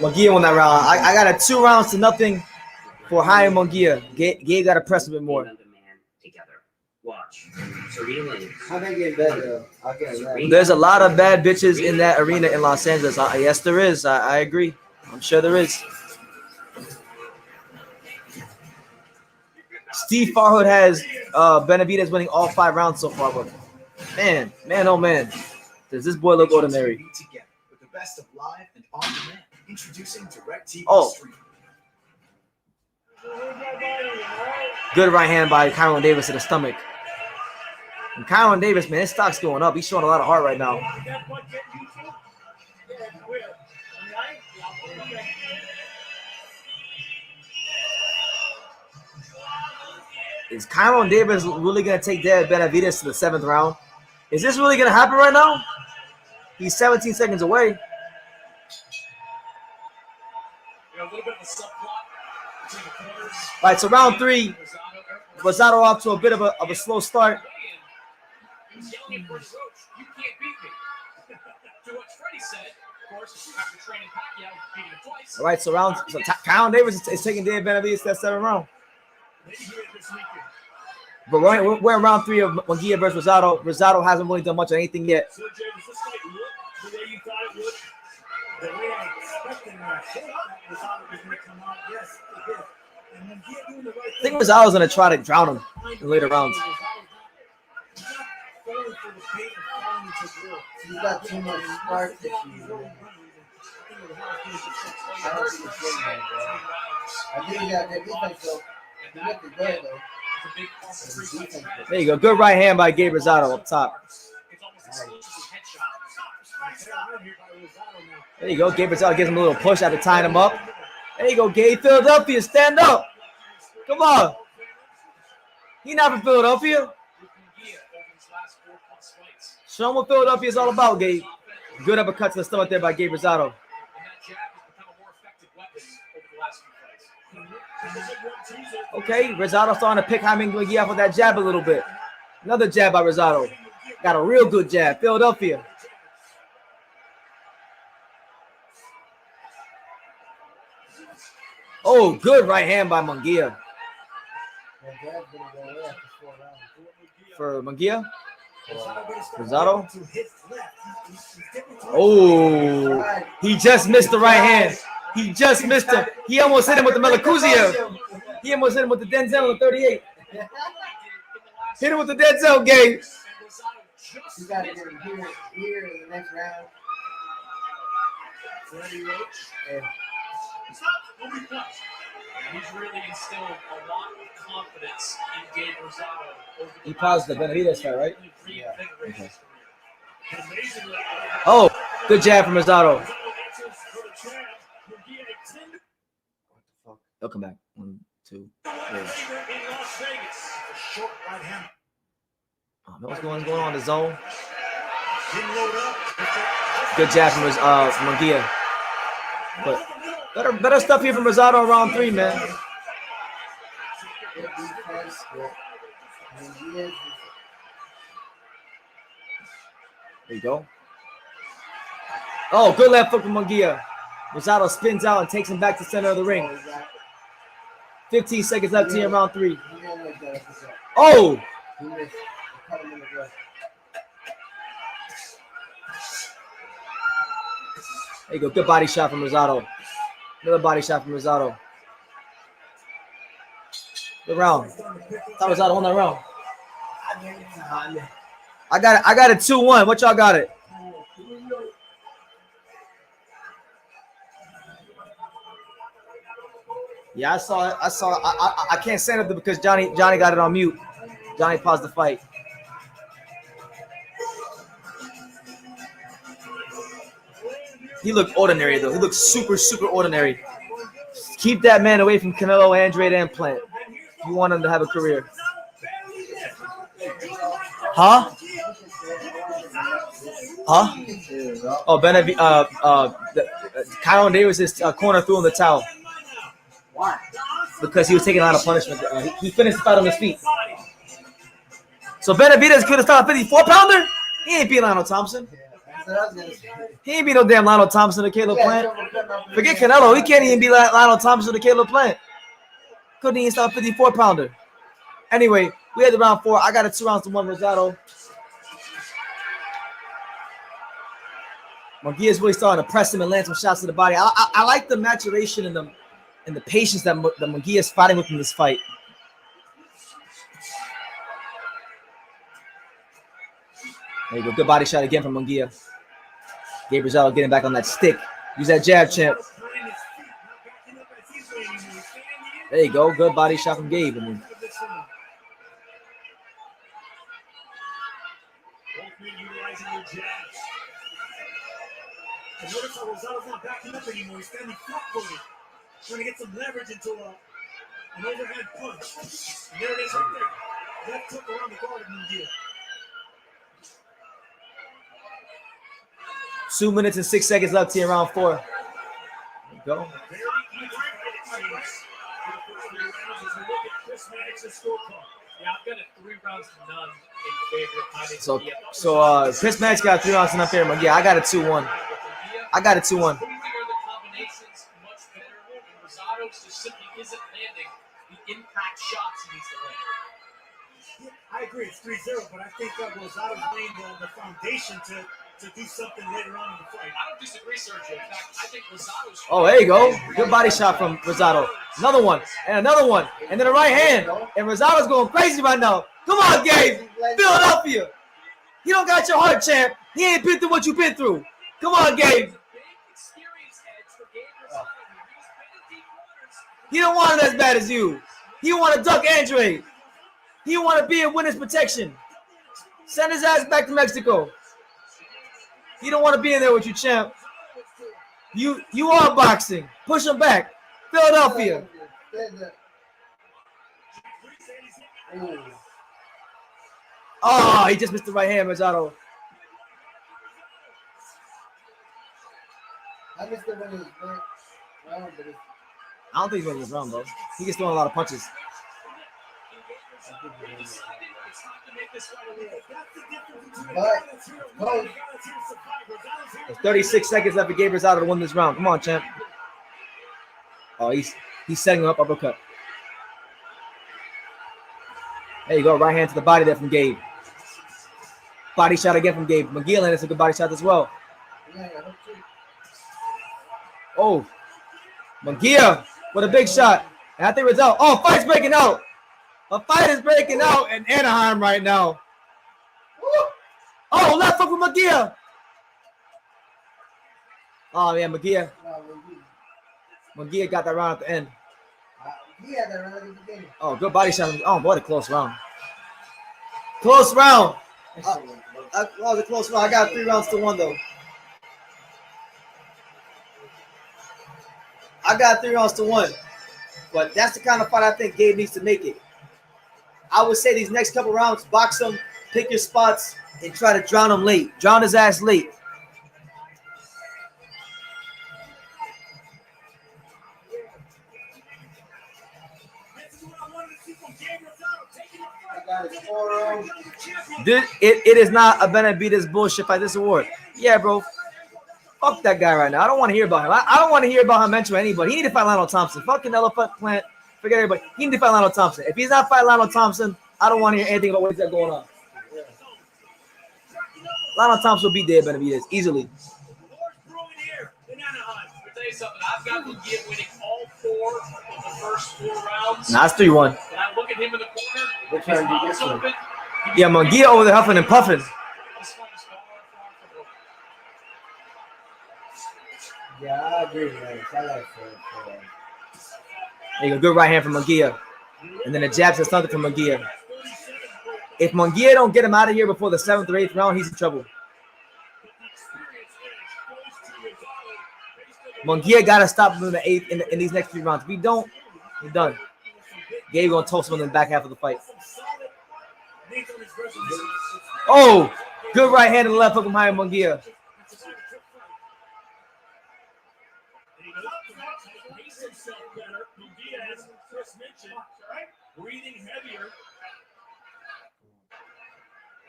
Munguia won that round. I got a 2-0 for Jaime Munguia. Gabe got to press a bit more. Watch. Serena Williams. How they get better? I'll get that. There's a lot of bad bitches in that arena in Los Angeles. Yes, there is. I agree. I'm sure there is. Steve Farhood has Benavidez winning all 5 rounds so far. But man, oh man, does this boy look ordinary? With the best of live and on demand, introducing DirecTV Stream. Good right hand by Kyrone Davis to the stomach. And Kyrone Davis, man, his stock's going up. He's showing a lot of heart right now. Is Kyrone Davis really going to take Benavidez to the 7th round? Is this really going to happen right now? He's 17 seconds away. All right, so round 3. Rosado off to a bit of a slow start. All right, so Kyrone Davis is taking Benavidez to that 7th round. But we're in round 3 of Munguia versus Rosado. Rosado hasn't really done much of anything yet. So, Jay, does this fight look the way you thought it would? The way I expected Rosado was going to come out, yes, it did. And Munguia doing the right thing. I think Rosado's going to try to drown him in later rounds. He's got too much spark this year. I think he got that defense though. He looked good though. There you go. Good right hand by Gabe Rosado up top. There you go. Gabe Rosado gives him a little push after tying him up. There you go, Gabe. Philadelphia, stand up. Come on. He not from Philadelphia. Show him what Philadelphia is all about, Gabe. Good uppercut to the stomach there by Gabe Rosado. Okay, Rosado starting to pick Jaime Munguia off with that jab a little bit. Another jab by Rosado. Got a real good jab. Philadelphia. Oh, good right hand by Munguia. For Munguia? Rosado? Oh, he just missed the right hand. He just missed him. He almost hit him with the Melakuzia. He almost hit him with the Denzel in 38. Hit him with the Denzel, Gabe. You got to get him here in the next round. He's really instilled a lot of confidence in Gabe Rosado. He paused the Benavidez fight, right? Yeah. Okay. Oh, good jab from Rosado. They'll come back. 1, 2, 3. What's going on in the zone? Good jab from Munguia. But better stuff here from Rosado in round 3, man. Good defense. Good. There you go. Oh, good left foot from Munguia. Rosado spins out and takes him back to center of the ring. 15 seconds left here in round 3. Oh! There you go. Good body shot from Rosado. Another body shot from Rosado. Good round. Thought Rosado won that round. I got it 2-1. What y'all got it? Yeah, I saw it. I can't stand up because Johnny got it on mute. Johnny paused the fight. He looked ordinary though. He looked super ordinary. Keep that man away from Canelo, Andrade, and Plant. You want him to have a career. Huh? Oh, Kyrone Davis' corner threw him the towel. Why? Because he was taking a lot of punishment. He finished the fight on his feet. So Benavidez could have started a 54-pounder? He ain't beat Lionel Thompson. He ain't beat no damn Lionel Thompson or Caleb Plant. Forget Canelo. He can't even beat Lionel Thompson or Caleb Plant. Couldn't even stop a 54-pounder. Anyway, we had the round 4. I got a 2-1 Rosado. Munguia's really starting to press him and land some shots to the body. I like the maturation and the patience that Munguia's fighting with in this fight. There you go. Good body shot again from Munguia. Gabe Rosado getting back on that stick. Use that jab, champ. There you go. Good body shot from Gabe. And notice how Rosado's not backing up anymore. He's standing flat-footed, trying to get some leverage into an overhand punch. And there it is right there. Left hook around the guard of Munguia. 2 minutes and 6 seconds left here in round 4. There you go. Very easy fight, it seems. For the first 3 rounds as we look at Chris Maddox's scorecard. Yeah, I've got a 3 rounds to none in favor of Jaime So Munguia. Chris Maddox got 3 rounds in favor of Munguia. I got a 2-1. I got a 2-1. Putting together combinations much better, and Rosado just simply isn't landing the impact shots he needs to land. I agree, it's 3-0, but I think Rosado's laying the foundation to do something later on in the fight. I don't disagree, Sergio. In fact, I think Rosado's... Oh, there you go. Good body shot from Rosado. Another one. And another one. And then a right hand. And Rosado's going crazy right now. Come on, Gabe. Philadelphia. You don't got your heart, champ. He ain't been through what you've been through. Come on, Gabe. He don't want it as bad as you. He want to duck Andrade. He want to be in witness protection. Send his ass back to Mexico. He don't want to be in there with you, champ. You are boxing. Push him back. Philadelphia. Oh, he just missed the right hand, Rosado. I missed it when he was round, but I don't think he's winning this round, though. He gets throwing a lot of punches. There's 36 seconds left for Gabe Rosado to win this round. Come on, champ. Oh, he's setting him up, uppercut. There you go, right hand to the body there from Gabe. Body shot again from Gabe. Munguia landed some good body shots as well. Oh, Munguia with a big shot. And I think Rosado. Oh, fight's breaking out. A fight is breaking out in Anaheim right now. Oh, left foot from Munguia. Oh, yeah, Munguia got that round at the end. Oh, good body shot. Oh, what a close round. Close round. That was a close round. I got 3 rounds to 1, though. I got 3 rounds to 1. But that's the kind of fight I think Gabe needs to make it. I would say these next couple rounds, box him, pick your spots, and try to drown him late. Drown his ass late. It is not a Benavidez bullshit fight. This award. Yeah, bro. Fuck that guy right now. I don't want to hear about him. I don't want to hear about him mention anybody. He need to fight Lionel Thompson. Fuck Canelo, fuck Plant. Forget everybody. He need to fight Lionel Thompson. If he's not fighting Lionel Thompson, I don't want to hear anything about what he's got going on. Lionel Thompson will beat Dave Benavidez easily. Tell you something, I've got Munguia winning all 4 of the first 4 rounds. Nah, it's 3-1. And I look at him in the corner. Which His one do you mouth's get open. Yeah, Munguia over there huffing and puffing. This fight is far from over. Yeah, I agree, man. I like that. There you go, good right hand from Munguia. And then the jab says something from Munguia. If Munguia don't get him out of here before the 7th or 8th round, he's in trouble. Munguia got to stop him in the 8th in these next 3 rounds. If we don't, we're done. Gabe going to toast him in the back half of the fight. Oh, good right hand and left hook from Jaime Munguia. Breathing heavier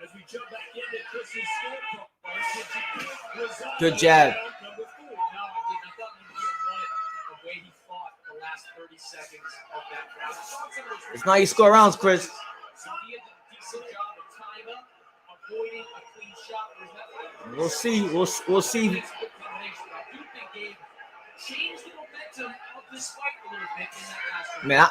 as we jump back into Chris's scorecard. Good jab. It's not you score rounds, Chris. We'll see. We'll see. Man,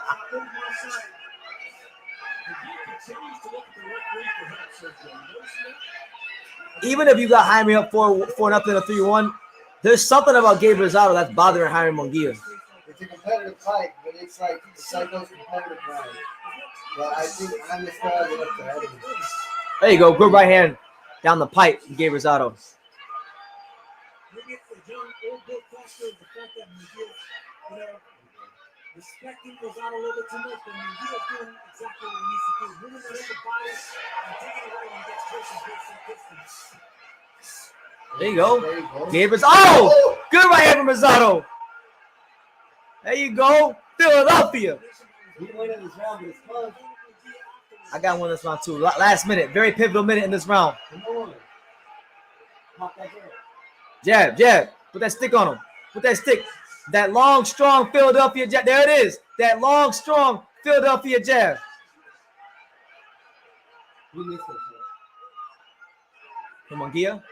even if you got Jaime up 4-0 or 3-1, there's something about Gabe Rosado that's bothering Jaime Munguia. It's a competitive fight, but it's like those competitive rounds. But I think I'm just going to get up to heavy. There you go. Good right hand down the pipe from Gabe Rosado. Respecting Rosado a little bit too much, but Munguia doing exactly what he needs to do. Moving that into bias and taking it away when he gets close and distance. There you go. Gabe Rosado. Oh! Good right hand from Rosado. There you go. Philadelphia. I got one this round too. Last minute. Very pivotal minute in this round. Jab, jab. Put that stick on him. Put that stick. That long, strong Philadelphia jab. There it is. That long, strong Philadelphia jab. From Munguia.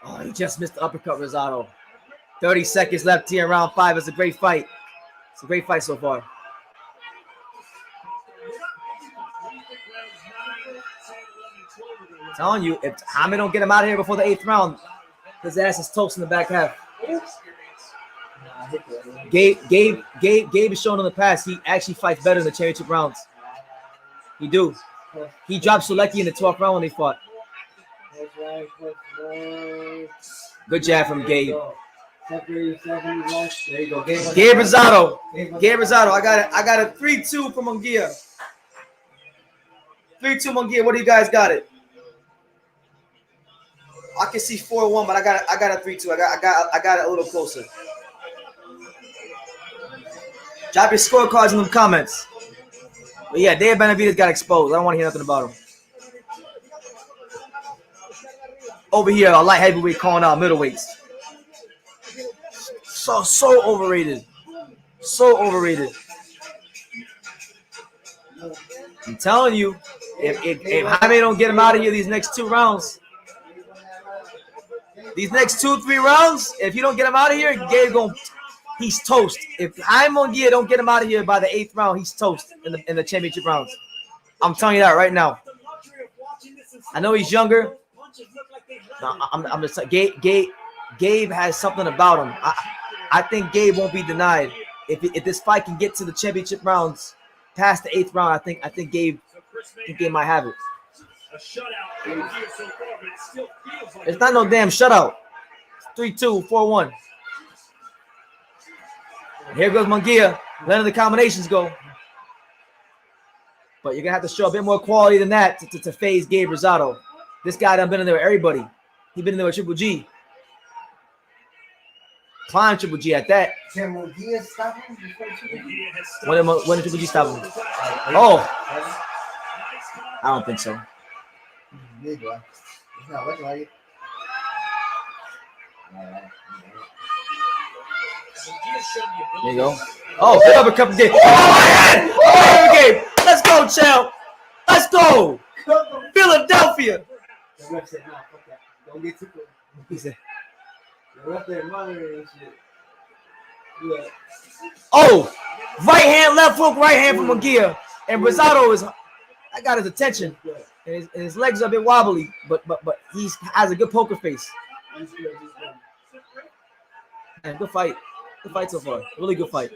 Oh, he just missed the uppercut, Rosado. 30 seconds left here in round 5. It's a great fight. It's a great fight so far. I'm telling you, if Jaime don't get him out of here before the 8th round, his ass is toast in the back half. Gabe is shown in the past he actually fights better in the championship rounds. He do. He dropped Solecki in the 12th round when they fought. Good jab from Gabe. There you go. Gabe Rosado. Gabe Rosado. I got a 3-2 from Munguia. 3-2 Munguia. What do you guys got it? I can see 4-1, but I got a 3-2. I got it a little closer. Drop your scorecards in the comments. But yeah, Dave Benavidez got exposed. I don't want to hear nothing about him. Over here, a light heavyweight calling out middleweights. So overrated. So overrated. I'm telling you, if Jaime don't get him out of here these next 2 rounds, these next 2-3 rounds, if you don't get him out of here, Gabe he's toast. If Jaime Munguia don't get him out of here by the 8th round, he's toast in the championship rounds. I'm telling you that right now. I know he's younger. No, I'm just Gabe has something about him. I think Gabe won't be denied. If this fight can get to the championship rounds past the 8th round, I think Gabe might have it. It's not no damn shutout. 3-2, 4-1. Here goes Munguia. Letting the combinations go. But you're gonna have to show a bit more quality than that to phase Gabe Rosado. This guy done been in there with everybody. He been in there with Triple G. Climb Triple G at that. Can Munguia stop him? When did Triple G stop him? Oh, I don't think so. He's not looking like it. There you go. Oh, pick up a couple games. Oh, game. Let's go, champ. Let's go. Philadelphia. The ref said, nah, fuck that. Don't get too close. He said, The ref there monitoring and shit. Yeah. oh, right hand, left hook, right hand from Munguia. And Rosado is, I got his attention. And his legs are a bit wobbly, but he has a good poker face. Man, good fight. Good fight so far. Really good fight.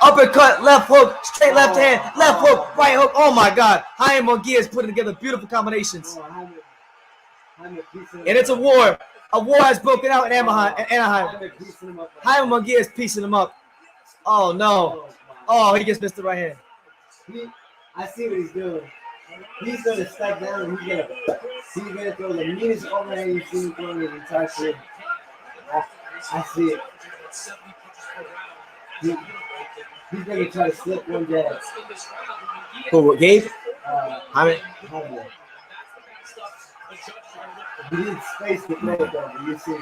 Uppercut, left hook, straight left hand, left hook, right hook. Oh my God. Jaime Munguia is putting together beautiful combinations. And it's a war. A war has broken out in Anaheim. Jaime Munguia is piecing him up. Oh no. Oh, he just missed the right hand. I see what he's doing. He's gonna step down and he's gonna throw the meanest overhand you've seen him his entire career. I see it. He's gonna try to slip one jab. Who, Gabe? Jaime. He needs space to throw it though, but you see.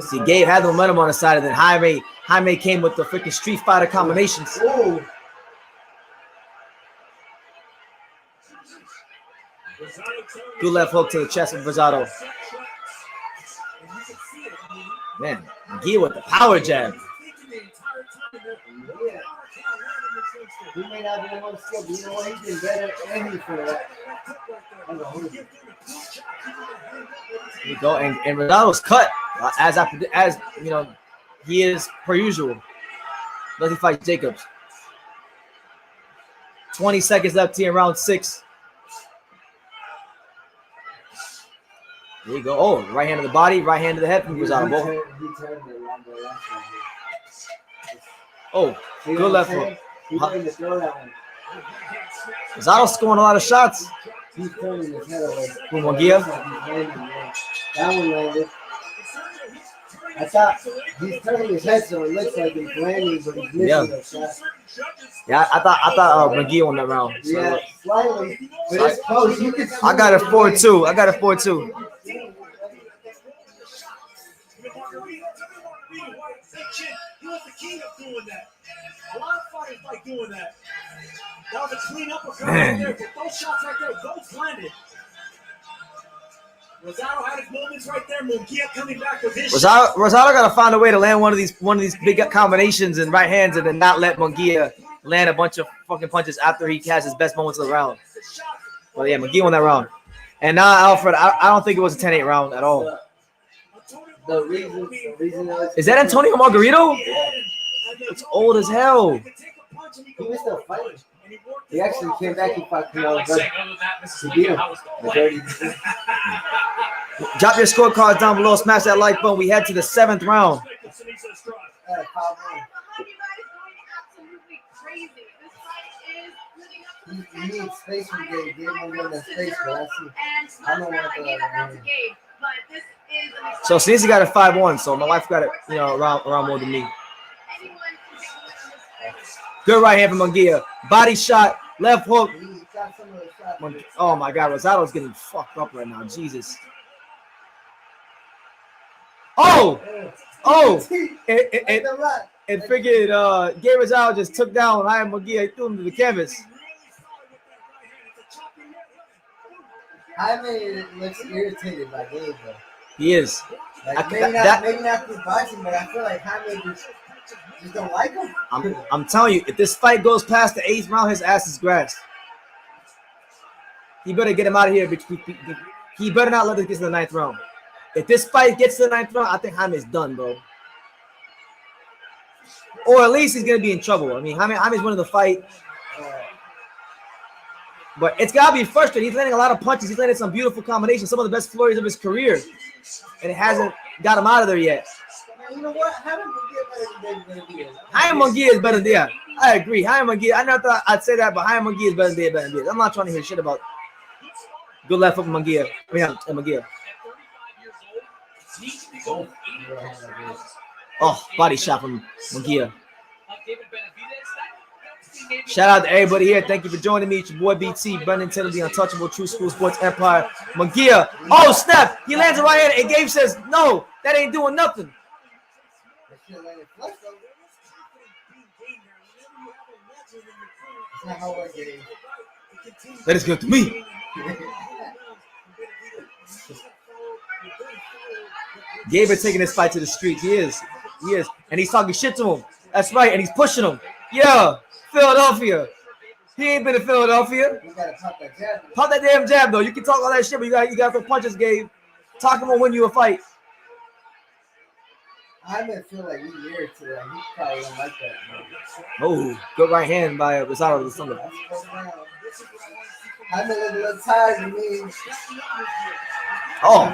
See, Gabe had the momentum on his side, and then Jaime came with the freaking Street Fighter combinations. Ooh. Good left hook to the chest of Rosado. Man, Munguia with the power jab. He may not be the most skilled, but you know what? He's been better and for that. There you go, and Rosado's cut as you know, he is per usual. Let him fight Jacobs. 20 seconds left here in round 6. There you go. Oh, right hand to the body, right hand to the head from Rosado. Oh, good left hook. Rosado's scoring a lot of shots. He's turning his head away. From Munguia. That one landed. I thought he's turning his head so it looks like he's landing, but he's missing a shot. Yeah, I thought Munguia won that round. So. Yeah, slightly, but it's close. You can I got it 4-2. I got it 4-2. He was the king of doing that. A lot of fighters like doing that. That was a clean uppercut right there, but those shots right there, those landed. Rosado had his moments right there. Munguia coming back with his Rosado got to find a way to land one of these big combinations and right hands, and then not let Munguia land a bunch of fucking punches after he has his best moments of the round. Well, yeah, Munguia won that round. And now, Alfred, I don't think it was a 10-8 round at all. The reason is that Antonio Margarito? It's old as hell. He was still fighting. He actually came back and fought Canelo Alvarez. He beat him. Drop your scorecards down below. Smash that like button. We head to the 7th round. He needs space from Gabe. Gabe won't go that space, but I don't want to. So Sinisi got a 5-1. So my wife got it, you know, around more than me. Good right hand from Munguia. Body shot, left hook. Oh my God, Rosado's getting fucked up right now. Jesus. Oh! It figured Gabe Rosado just took down Jaime Munguia. He threw him to the canvas. Jaime looks irritated by Gabe, though. He is. Like, maybe not through boxing, but I feel like Jaime just don't like him. I'm telling you, if this fight goes past the 8th round, his ass is grass. He better get him out of here. He better not let this get to the 9th round. If this fight gets to the 9th round, I think Jaime's done, bro. Or at least he's going to be in trouble. I mean, Jaime's winning the fight. But it's got to be frustrating. He's landing a lot of punches. He's landing some beautiful combinations, some of the best flurries of his career. And it hasn't got him out of there yet. You know what? Jaime Munguia Jaime Munguia is better than Diaz. I agree. Jaime Munguia. I never thought I'd say that, but Jaime Munguia is better than Diaz. I'm not trying to hear shit about Good left hook from Munguia. Munguia. Oh, body shot from Munguia. Shout out to everybody here. Thank you for joining me. It's your boy BT, Brendan Taylor, the Untouchable True School Sports Empire. Munguia. Oh, snap. He lands it right hand, and Gabe says, no, that ain't doing nothing. That is good to me. Gabe is taking this fight to the streets. He is. And he's talking shit to him. That's right. And he's pushing him. Yeah. Philadelphia. He ain't been to Philadelphia. You gotta pop that jab. Pop that damn jab, though. You can talk all that shit, but you got to throw punches, Gabe. Talking will win you a fight. I feel like he's here to that. He probably don't like that. Oh, good right hand by Rosado to Sunday. I'm a little tired of me. Oh,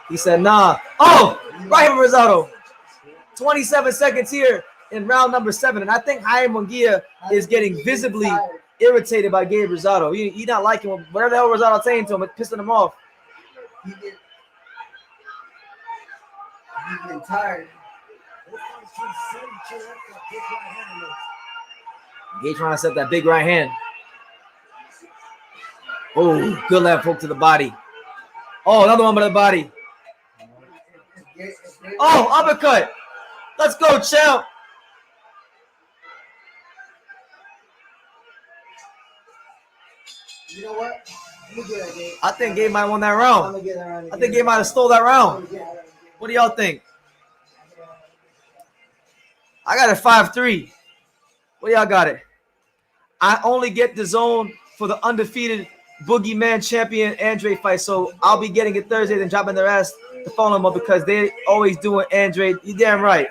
he said, nah. Oh, right hand Rosado. 27 seconds here in round number 7. And I think Jaime Munguia is getting visibly irritated by Gabe Rosado. He not liking whatever the hell Rosado's saying to him. It's pissing him off. He's getting tired. Gabe trying to set that big right hand. Oh, good left hook to the body. Oh, another one by the body. Oh, uppercut. Let's go, champ. You know what? I think Gabe might have won that round. I think Gabe might have stole that round. What do y'all think? I got it 5-3. What do y'all got it? I only get the zone for the undefeated Boogeyman champion Andre fight, so I'll be getting it Thursday, then dropping their ass to follow them up because they always doing Andre. You damn right.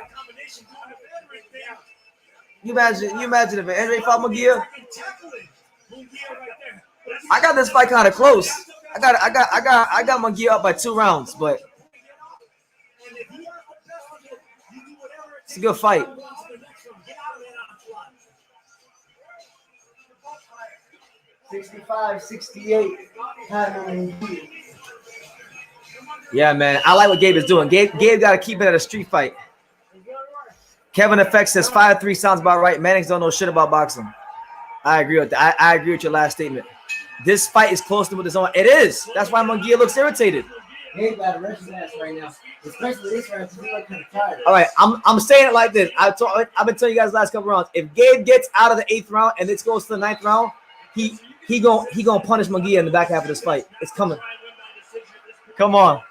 You imagine if Andre fought Munguia? I got this fight kind of close. I got Munguia up by 2 rounds, but it's a good fight. $65-68. Yeah, man. I like what Gabe is doing. Gabe got to keep it at a street fight. Kevin Effect says 5-3 sounds about right. Mannix don't know shit about boxing. I agree with that. I agree with your last statement. This fight is close to what his own. It is. That's why Munguia looks irritated. Gabe got to rest his ass right now, especially this round because he like kind of tired. All right, I'm saying it like this. I've been telling you guys the last couple rounds. If Gabe gets out of the 8th round and this goes to the 9th round, he gonna punish Munguia in the back half of this fight. It's coming. Come on.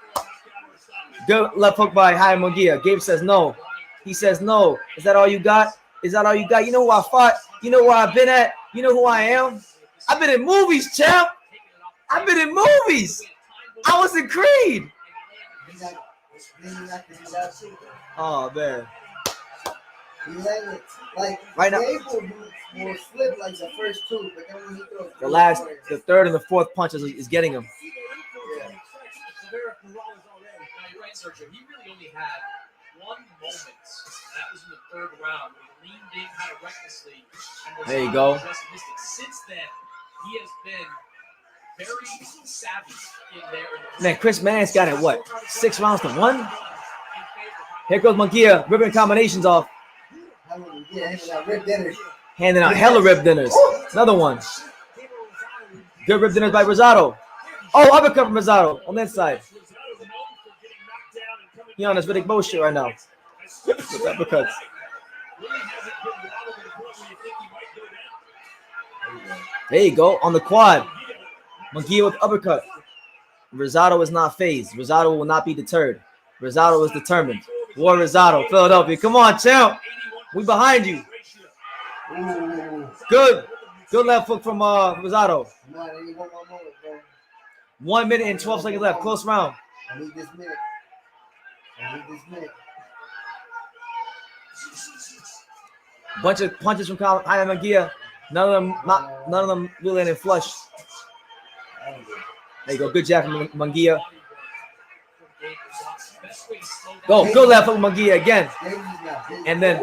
Good left hook by Jaime Munguia. Gabe says no. He says no. Is that all you got? Is that all you got? You know who I fought? You know where I've been at? You know who I am? I've been in movies, champ. I've been in movies. I was in Creed. Oh, man. Like right now, will slip like the first 2, but then when he throws the 3rd and the 4th punches is getting him. Yeah. Sergio, he really only had one moment, and that was in the 3rd round where he leaned in kind of recklessly. And there you go. Just missed it. Since then, he has been very savvy in there. Man, Chris Mannix got it, what, 6 rounds to 1? Here goes Munguia, ripping combinations off. Handing out hella rib dinners. Another one. Good rib dinners by Rosado. Oh, uppercut from Rosado on that side. He on this Riddick bullshit right now. With uppercuts. There you go. On the quad. Munguia with uppercut. Rosado is not phased. Rosado will not be deterred. Rosado is determined. War Rosado, Philadelphia. Come on, champ. We behind you. Good. Good left hook from Rosado. 1 minute and 12 seconds left. Close round. I need this minute. Bunch of punches from Jaime Munguia. None of them really in flush. There you go. Good jab from Munguia. Go left hook Munguia again. And then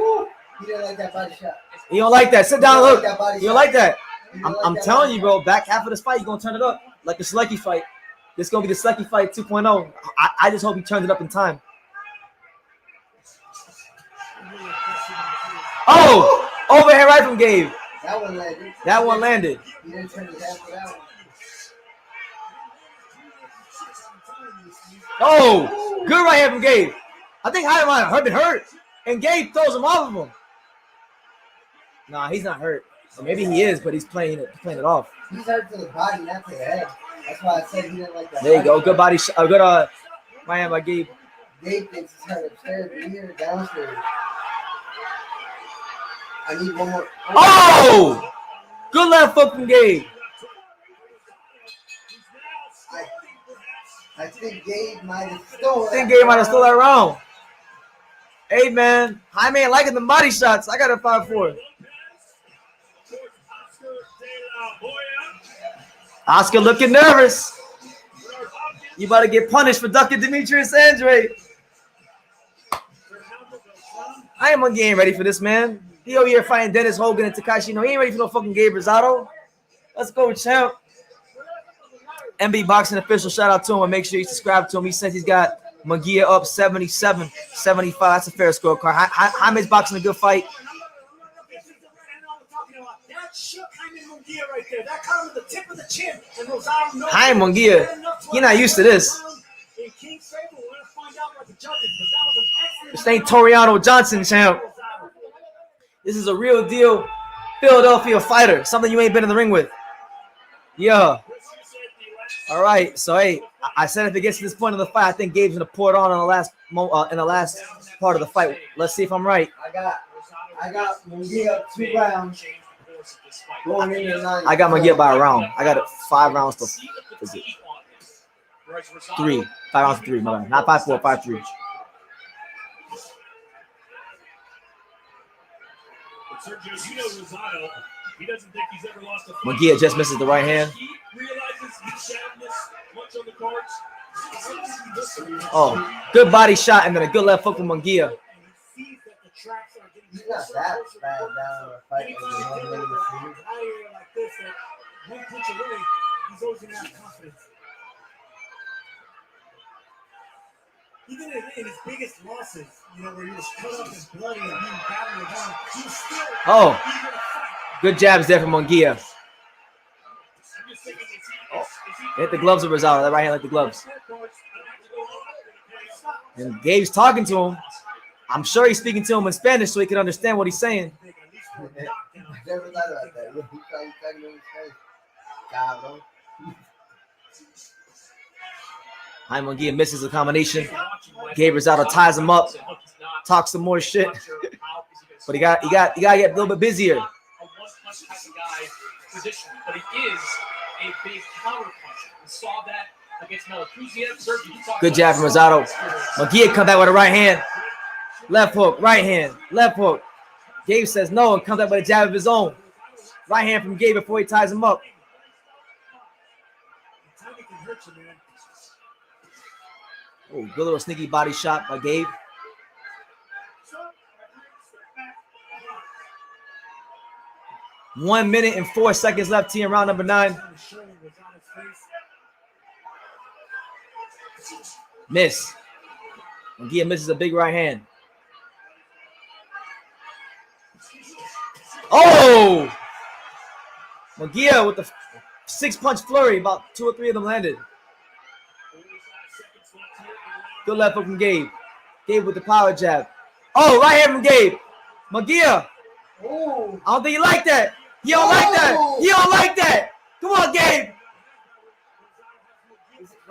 he didn't like that body shot. You don't like that. Sit down, look. You don't like that. I'm telling you, bro. Back half of this fight, you're gonna turn it up. like the Selecki fight. This is gonna be the Selecki fight 2.0. I just hope he turns it up in time. Oh, overhead right from Gabe. That one landed. That one landed. He didn't turn his head for that one. Oh, good right hand from Gabe. I think Jaime might have been hurt, and Gabe throws him off of him. Nah, he's not hurt. Or maybe he is, but he's playing it off. He's hurt to the body, not to the head. That's why I said he didn't like that. There you go. Good body shot. Good right hand by Gabe. Gabe thinks he's hurt upstairs, but here downstairs. I need one more. Oh! Good left foot from Gabe. I think Gabe might have stolen. I think Gabe might have stole that round. Hey, man. Jaime ain't liking the body shots. I got a 5-4. Oscar looking nervous. You about to get punished for ducking Demetrius Andre. I am getting ready for this, man. He over here fighting Dennis Hogan and Takashi. No, he ain't ready for no fucking Gabe Rosado. Let's go, champ. MB Boxing official, shout out to him and make sure you subscribe to him. He says he's got Munguia up 77-75. That's a fair scorecard. Jaime's boxing a good fight. That shook Jaime Munguia right there. That caught him at the tip of the chin. And Rosado Jaime Munguia, he not used to this. In King's favor, we're going to find out what the judges, but that was an excellent. This ain't Toriano Johnson, champ. This is a real deal Philadelphia fighter. Something you ain't been in the ring with. Yeah. All right. So, hey, I said if it gets to this point of the fight, I think Gabe's going to pour it on in the last part of the fight. Let's see if I'm right. I got Munguia 2 rounds. Going into the 9th. I got Munguia by a round. I got it 5 rounds to is it 3. 5 rounds to 3. My bad. Not 5-4, 5-3. Sergio, you know Rosado, he doesn't think he's ever lost a fight. Munguia just misses the right hand. He realizes he's shouting this much on the cards. Oh, good body shot and then a good left hook from Munguia. He's not that bad down in a fight. Like this, one punch away, he's always going to have confidence. Even in his biggest losses, you know, where he was cut up and bloody and being battered around, he was still good jabs there from Munguia. Hit the gloves of Rosado. That right hand like the gloves. And Gabe's talking to him. I'm sure he's speaking to him in Spanish so he can understand what he's saying. Never thought about that. He's talking to him in Spanish. Cabrón. Jaime Munguia misses the combination. Gabe Rosado ties him up, talks some more shit. But he got to get a little bit busier. But he is a big counter puncher. We saw that against Melchizedek. Good jab from Rosado. Munguia come back with a right hand. Left hook, right hand, left hook. Gabe says no and comes back with a jab of his own. Right hand from Gabe before he ties him up. Oh, good little sneaky body shot by Gabe. One minute and 4 seconds left here in round number 9. Miss. Munguia misses a big right hand. Oh! Munguia with the 6-punch flurry. About 2 or 3 of them landed. Good left hook from Gabe. Gabe with the power jab. Oh, right hand from Gabe. Munguia. Oh. I don't think you like that. You don't like that. You don't like that. Come on, Gabe.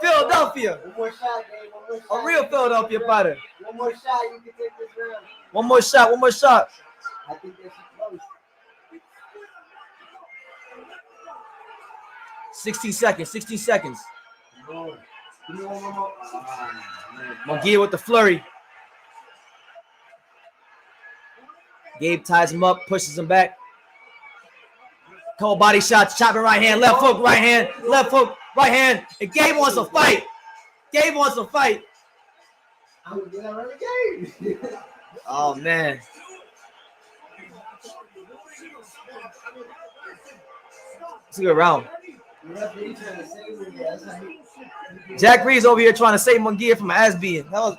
Philadelphia. One more shot, Gabe. One more shot. A real Philadelphia fighter. One more shot, you can take this round. One more shot. One more shot. I think that's close. 16 seconds. 16 seconds. Give me one more. Munguia with the flurry. Gabe ties him up, pushes him back. Cold body shots, chopping right hand, left hook, right hand, left hook, right hand. And Gabe wants to fight. Gabe wants to fight. I'm gonna get out of the game. Oh, man. It's a good round. Jack Reed's over here trying to save Munguia from an ass beating. That was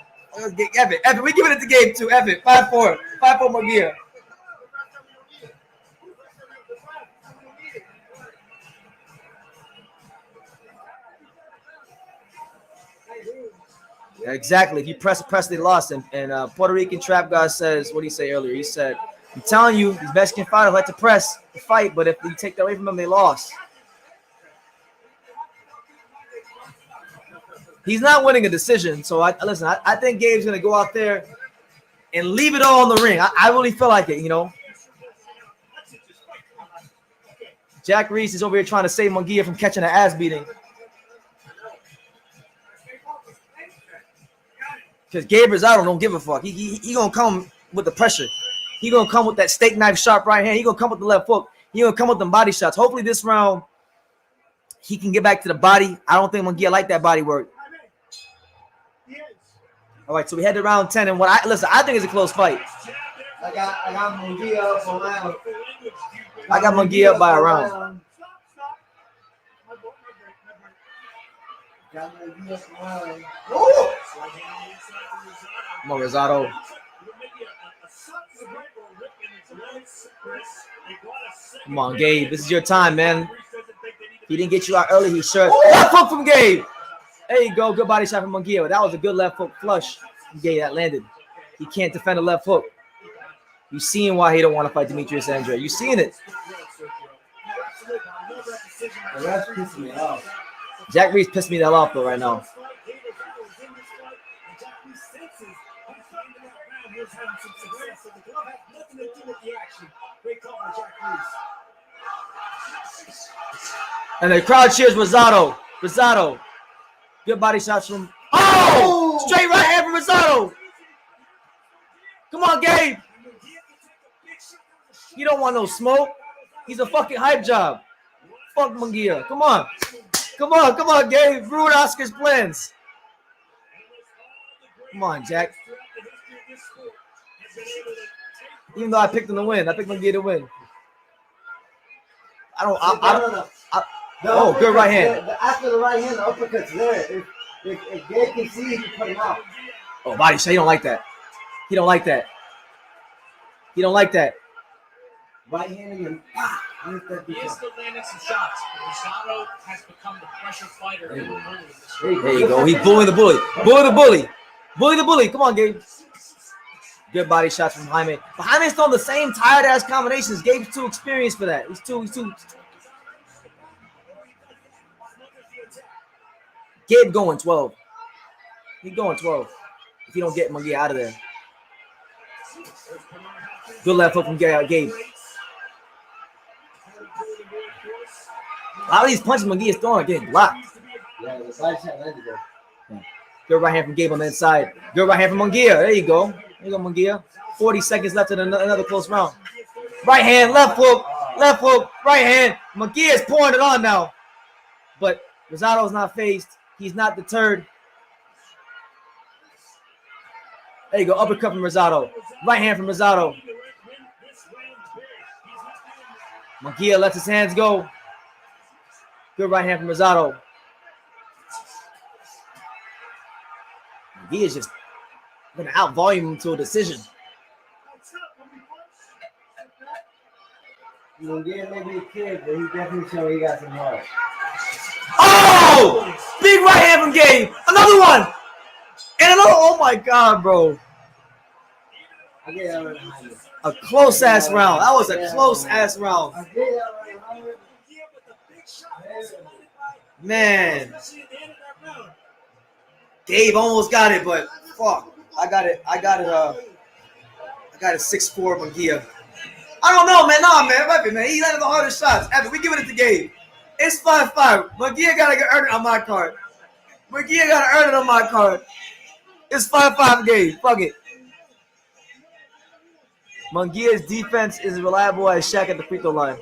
Evan. Evan, we giving it to Gabe too. Evan, 5-4. 5-4 Munguia. Exactly. If you press, they lost. And Puerto Rican trap guy says, what did he say earlier? He said, I'm telling you, these Mexican fighters like to press the fight, but if you take that away from them, they lost. He's not winning a decision. So I think Gabe's gonna go out there and leave it all in the ring. I really feel like it, you know. Jack Reese is over here trying to save Munguia from catching an ass beating. Because Gabe Rosado don't give a fuck. He gonna come with the pressure. He gonna come with that steak knife sharp right hand. He gonna come with the left hook. He gonna come with them body shots. Hopefully this round he can get back to the body. I don't think Munguia like that body work. All right, so we head to round 10, and I think it's a close fight. I got Munguia up for round. I got Munguia up by a round. Got Munguia up for round. Come on, Rosado. Come on, Gabe. This is your time, man. He didn't get you out early. He sure. Left hook from Gabe. There you go. Good body shot from Munguia. That was a good left hook flush from Gabe that landed. He can't defend a left hook. You seeing why he don't want to fight Demetrius Andre. You seeing it. The rest pissed me off. Jack Reese pissed me that off though right now. And the crowd cheers Rosado. Rosado. Good body shots from. Oh! Straight right hand from Rosado. Come on, Gabe. You don't want no smoke. He's a fucking hype job. Fuck Munguia. Come on. Come on, Gabe. Ruin Oscar's plans. Come on, Jack. Even though I picked him to win, I picked Munguia to win. Oh, good right hand. After the right hand, the uppercut's there. If Gabe can see, he can put him out. Oh, body shot. He don't like that. He don't like that. He don't like that. Right hand and He is still landing some shots. Rosado has become the pressure fighter. There you go. He's bullying the bully. Bully the bully. Bully the bully. Come on, Gabe. Good body shots from Jaime. But Jaime's throwing the same tired-ass combinations. Gabe's too experienced for that. He's too. Gabe going 12. He's going 12. If you don't get Munguia out of there. Good left hook from Gabe. A lot of these punches Munguia's throwing are getting blocked. Yeah, the side shot landed there. Good right hand from Gabe on the inside. Good right hand from Munguia. There you go. There you go, Munguia. 40 seconds left in another close round. Right hand, left hook, right hand. Munguia is pouring it on now. But Rosado's not phased. He's not deterred. There you go. Uppercut from Rosado. Right hand from Rosado. Munguia lets his hands go. Good right hand from Rosado. He is just going to out-volume him to a decision. Munguia may be a kid, but he definitely showed he got some heart. Oh! Big right hand from Gabe. Another one. And another. Oh, my God, bro. A close-ass round. That was a close-ass round. Man. Gabe almost got it, but fuck. I got it 6-4 Munguia. I don't know, man. Nah, man. He landed the hardest shots. Evan, we giving it to Gabe. It's 5-5. Munguia gotta earn it on my card. It's 5-5 Gabe. Fuck it. Munguia's defense is reliable as Shaq at the free throw line.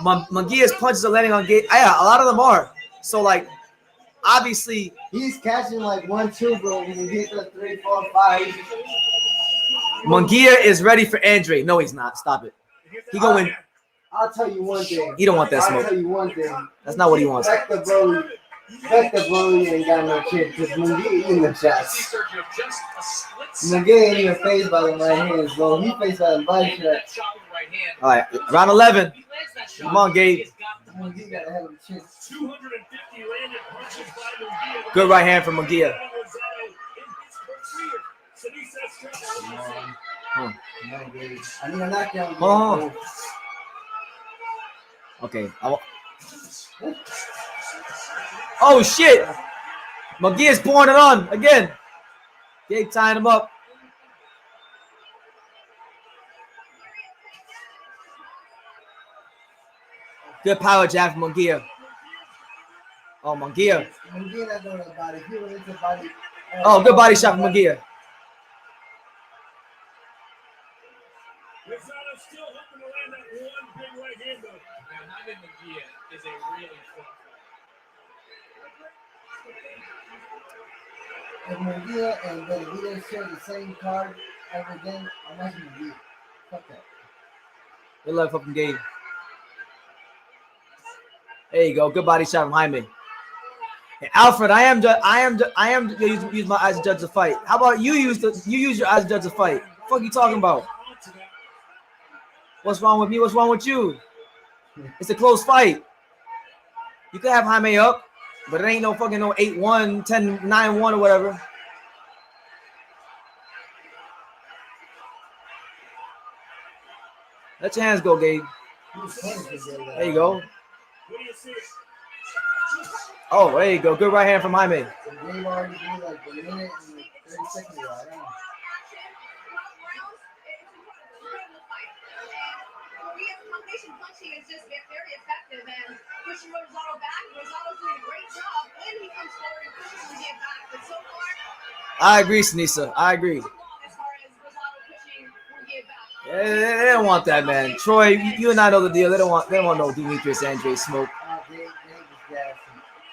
Munguia's punches are landing on Gabe. Yeah, a lot of them are. So, like, obviously, he's catching like 1-2, bro. When he hits the 3, 4, 5. Munguia is ready for Andre. No, he's not. Stop it. He gonna win. I'll tell you one thing. He don't want that I'll smoke. tell you one thing. That's not what he wants. Back the Broly ain't got no chip. Just Munguia eating the shots. Munguia ain't even faced by the right hands, bro. He faced by the body shots. All right, round 11. Come on, Gabe. Munguia got a hell of a chip. 250 landed punches by Munguia. Good right hand from Munguia. I need a knockdown. Oh. Okay. Oh shit! Munguia's pouring it on again. Gabe tying him up. Good power jab from Munguia. Oh, Munguia. Munguia not going to the body. He went into the body. Oh, good body shot from Munguia. Rosado still hoping to land that one big right hand, though. Man, Jaime Munguia is a really fun fighter. If Munguia and Benavidez share the same card ever again, I'm watching Munguia. Fuck that. Good luck from Gabe. There you go. Good body shot from Jaime. Hey, Alfred, I am use my eyes to judge the fight. How about you use your eyes to judge the fight? What the fuck you talking about? What's wrong with me? What's wrong with you? It's a close fight. You could have Jaime up, but it ain't no fucking no 8-1, 10-9-1 or whatever. Let your hands go, Gabe. There you go. Oh, there you go. Good right hand from Jaime. Gabe already did like a minute and 30 seconds ago. I don't know. Punching is just very effective and pushing Rosado back. Rosado's doing a great job when he comes forward and pushes Munguia back. But so far, I agree, Sinisa. I agree. as far as Rosado pushing Munguia back. Yeah, they don't want that, man. Troy, you and I know the deal. They don't want no Demetrius Andrade smoke.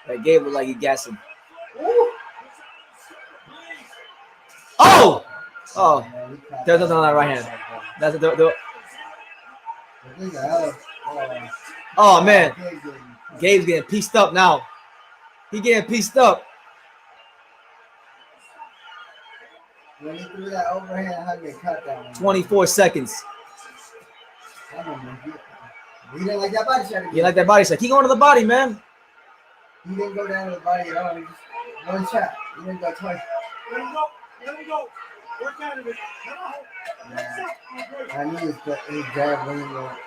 That Gabe looked like he gassed him. Oh! Oh. There's nothing on that right hand. That's the Oh man. Gabe's getting pieced up now. He getting pieced up. When he threw that overhand, how did it cut that one? 24 seconds. He didn't like that body shot. You like that body shot? Keep going to the body, man. He didn't go down to the body at all. He just one shot. He didn't go twice. Let him go. Let him go. Work out of it. I knew his jab when he went.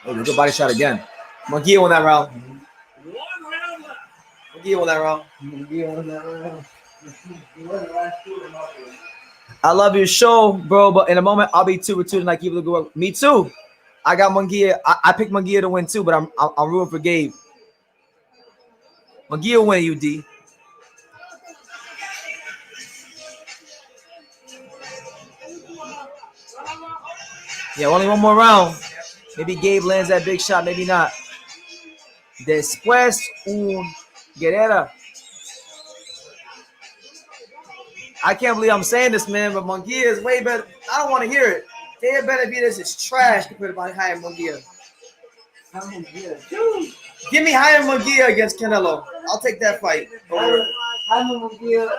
Oh, good body shot again. Munguia won that round. Munguia won that round. I love your show, bro, but in a moment I'll be 2-2 tonight. Keep it going. Me too. I got Munguia. I picked Munguia to win too, but I'm rooting for Gabe. Munguia win, UD. Yeah, only one more round. Maybe Gabe lands that big shot, maybe not. Después un Guerrera. I can't believe I'm saying this, man, but Munguia is way better. I don't want to hear it. Gabe Benavidez is trash compared to Jaime Munguia. Give me Jaime Munguia against Canelo. I'll take that fight. Jaime Munguia,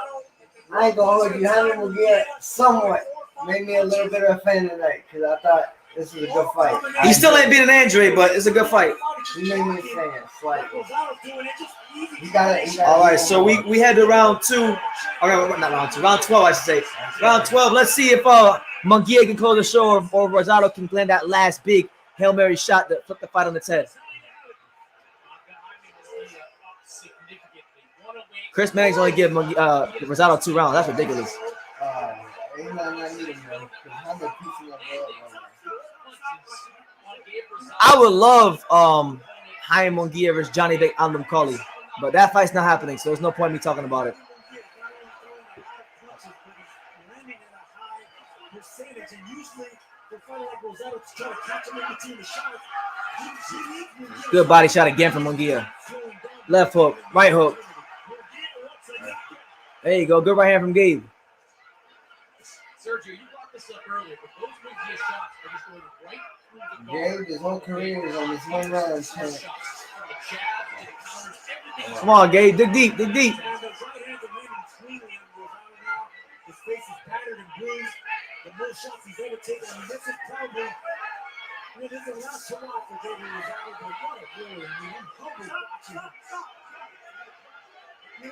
I ain't gonna hold you. Jaime Munguia somewhat made me a little bit of a fan tonight because I thought this was a good fight. He still ain't beating Andre, but it's a good fight. He made me a fan slightly. All right, so we head to round 2. Okay, not round 2, round 12, I should say. Round 12. Let's see if Munguia can close the show or Rosado can land that last big Hail Mary shot that flipped the fight on its head. Chris Manning's only give Rosado 2 rounds. That's ridiculous. I would love Jaime Munguia versus Johnny Big Andum Coley, but that fight's not happening, so there's no point in me talking about it. Good body shot again from Munguia. Left hook, right hook. There you go. Good right hand from Gabe. Sergio, you brought this up earlier, but those Munguia shots are just going right through the Gabe, his whole career is on this one run. Come on, Gabe. Dig deep. Dig deep. His face is battered and bruised. The most shots he's ever taken. I mean, this is probably, this is not so long for Gabe Rosado, but what a really, I'm humbled watching him. You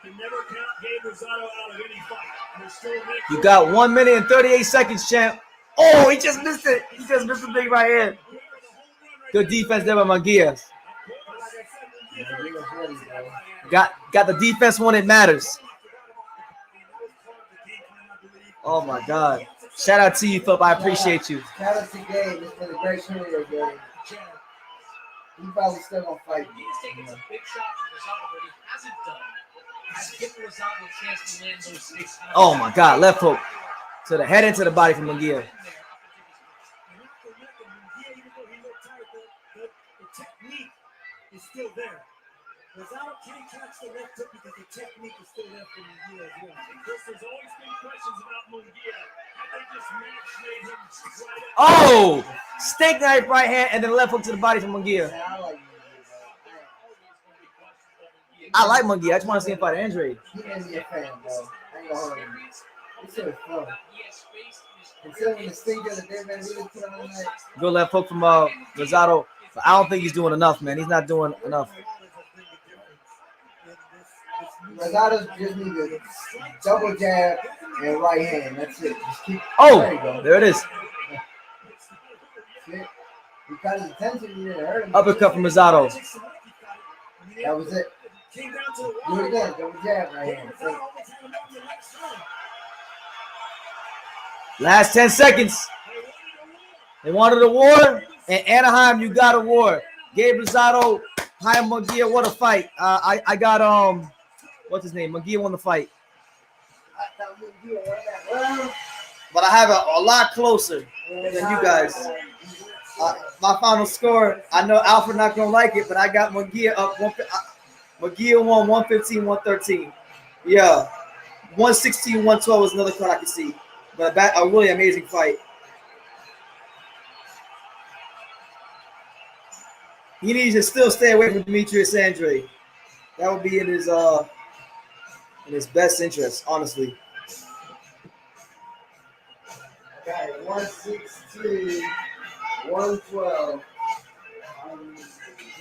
can never count Gabe Rosado out of any fight. There's still a You got 1 minute and 38 seconds, champ. Oh, he just missed it. He just missed the big right hand. Good defense there by Munguia. Got the defense when it matters. Oh my God! Shout out to you, Philip. I appreciate you. Shout out to Gabe. It's been a great career, Gabe. He probably still gonna fight. He's taken some big shots from Rosado, but he hasn't done. Has given Rosado a chance to land those 6 times. Oh my God! Left hook to the head into the body from Munguia. The technique is still there. Rosado can't catch the left hook because the technique is still there for Munguia as well. Chris, there's always been questions about Munguia. Had they just match-made him right up? Oh! Steak knife right hand and then left hook to the body from Munguia. I like Munguia. I just want to see him fight Andre. He didn't be a fan, bro. I ain't gonna hold him. This shit was fun. Considering the stinker that they've been really put on that. Good left hook from Rosado. But I don't think he's doing enough, man. He's not doing enough. Rosado just need a double jab and right hand. That's it. Just keep. Oh, there it is. Shit. He got his attention. He didn't hurt him. Uppercut from Rosado. That was it. Do it again. Double jab right hand. Last 10 seconds. They wanted a war. In Anaheim, you got a war. Gabe Rosado, Jaime Munguia, what a fight. I got what's his name? Munguia won the fight. But I have a lot closer than you guys. My final score, I know Alfred not gonna like it, but I got Munguia up. Munguia won 115-113. Yeah, 116-112 was another card I could see. But a really amazing fight. He needs to still stay away from Demetrius Andre. That would be in his best interest, honestly. Got it. 116, 112.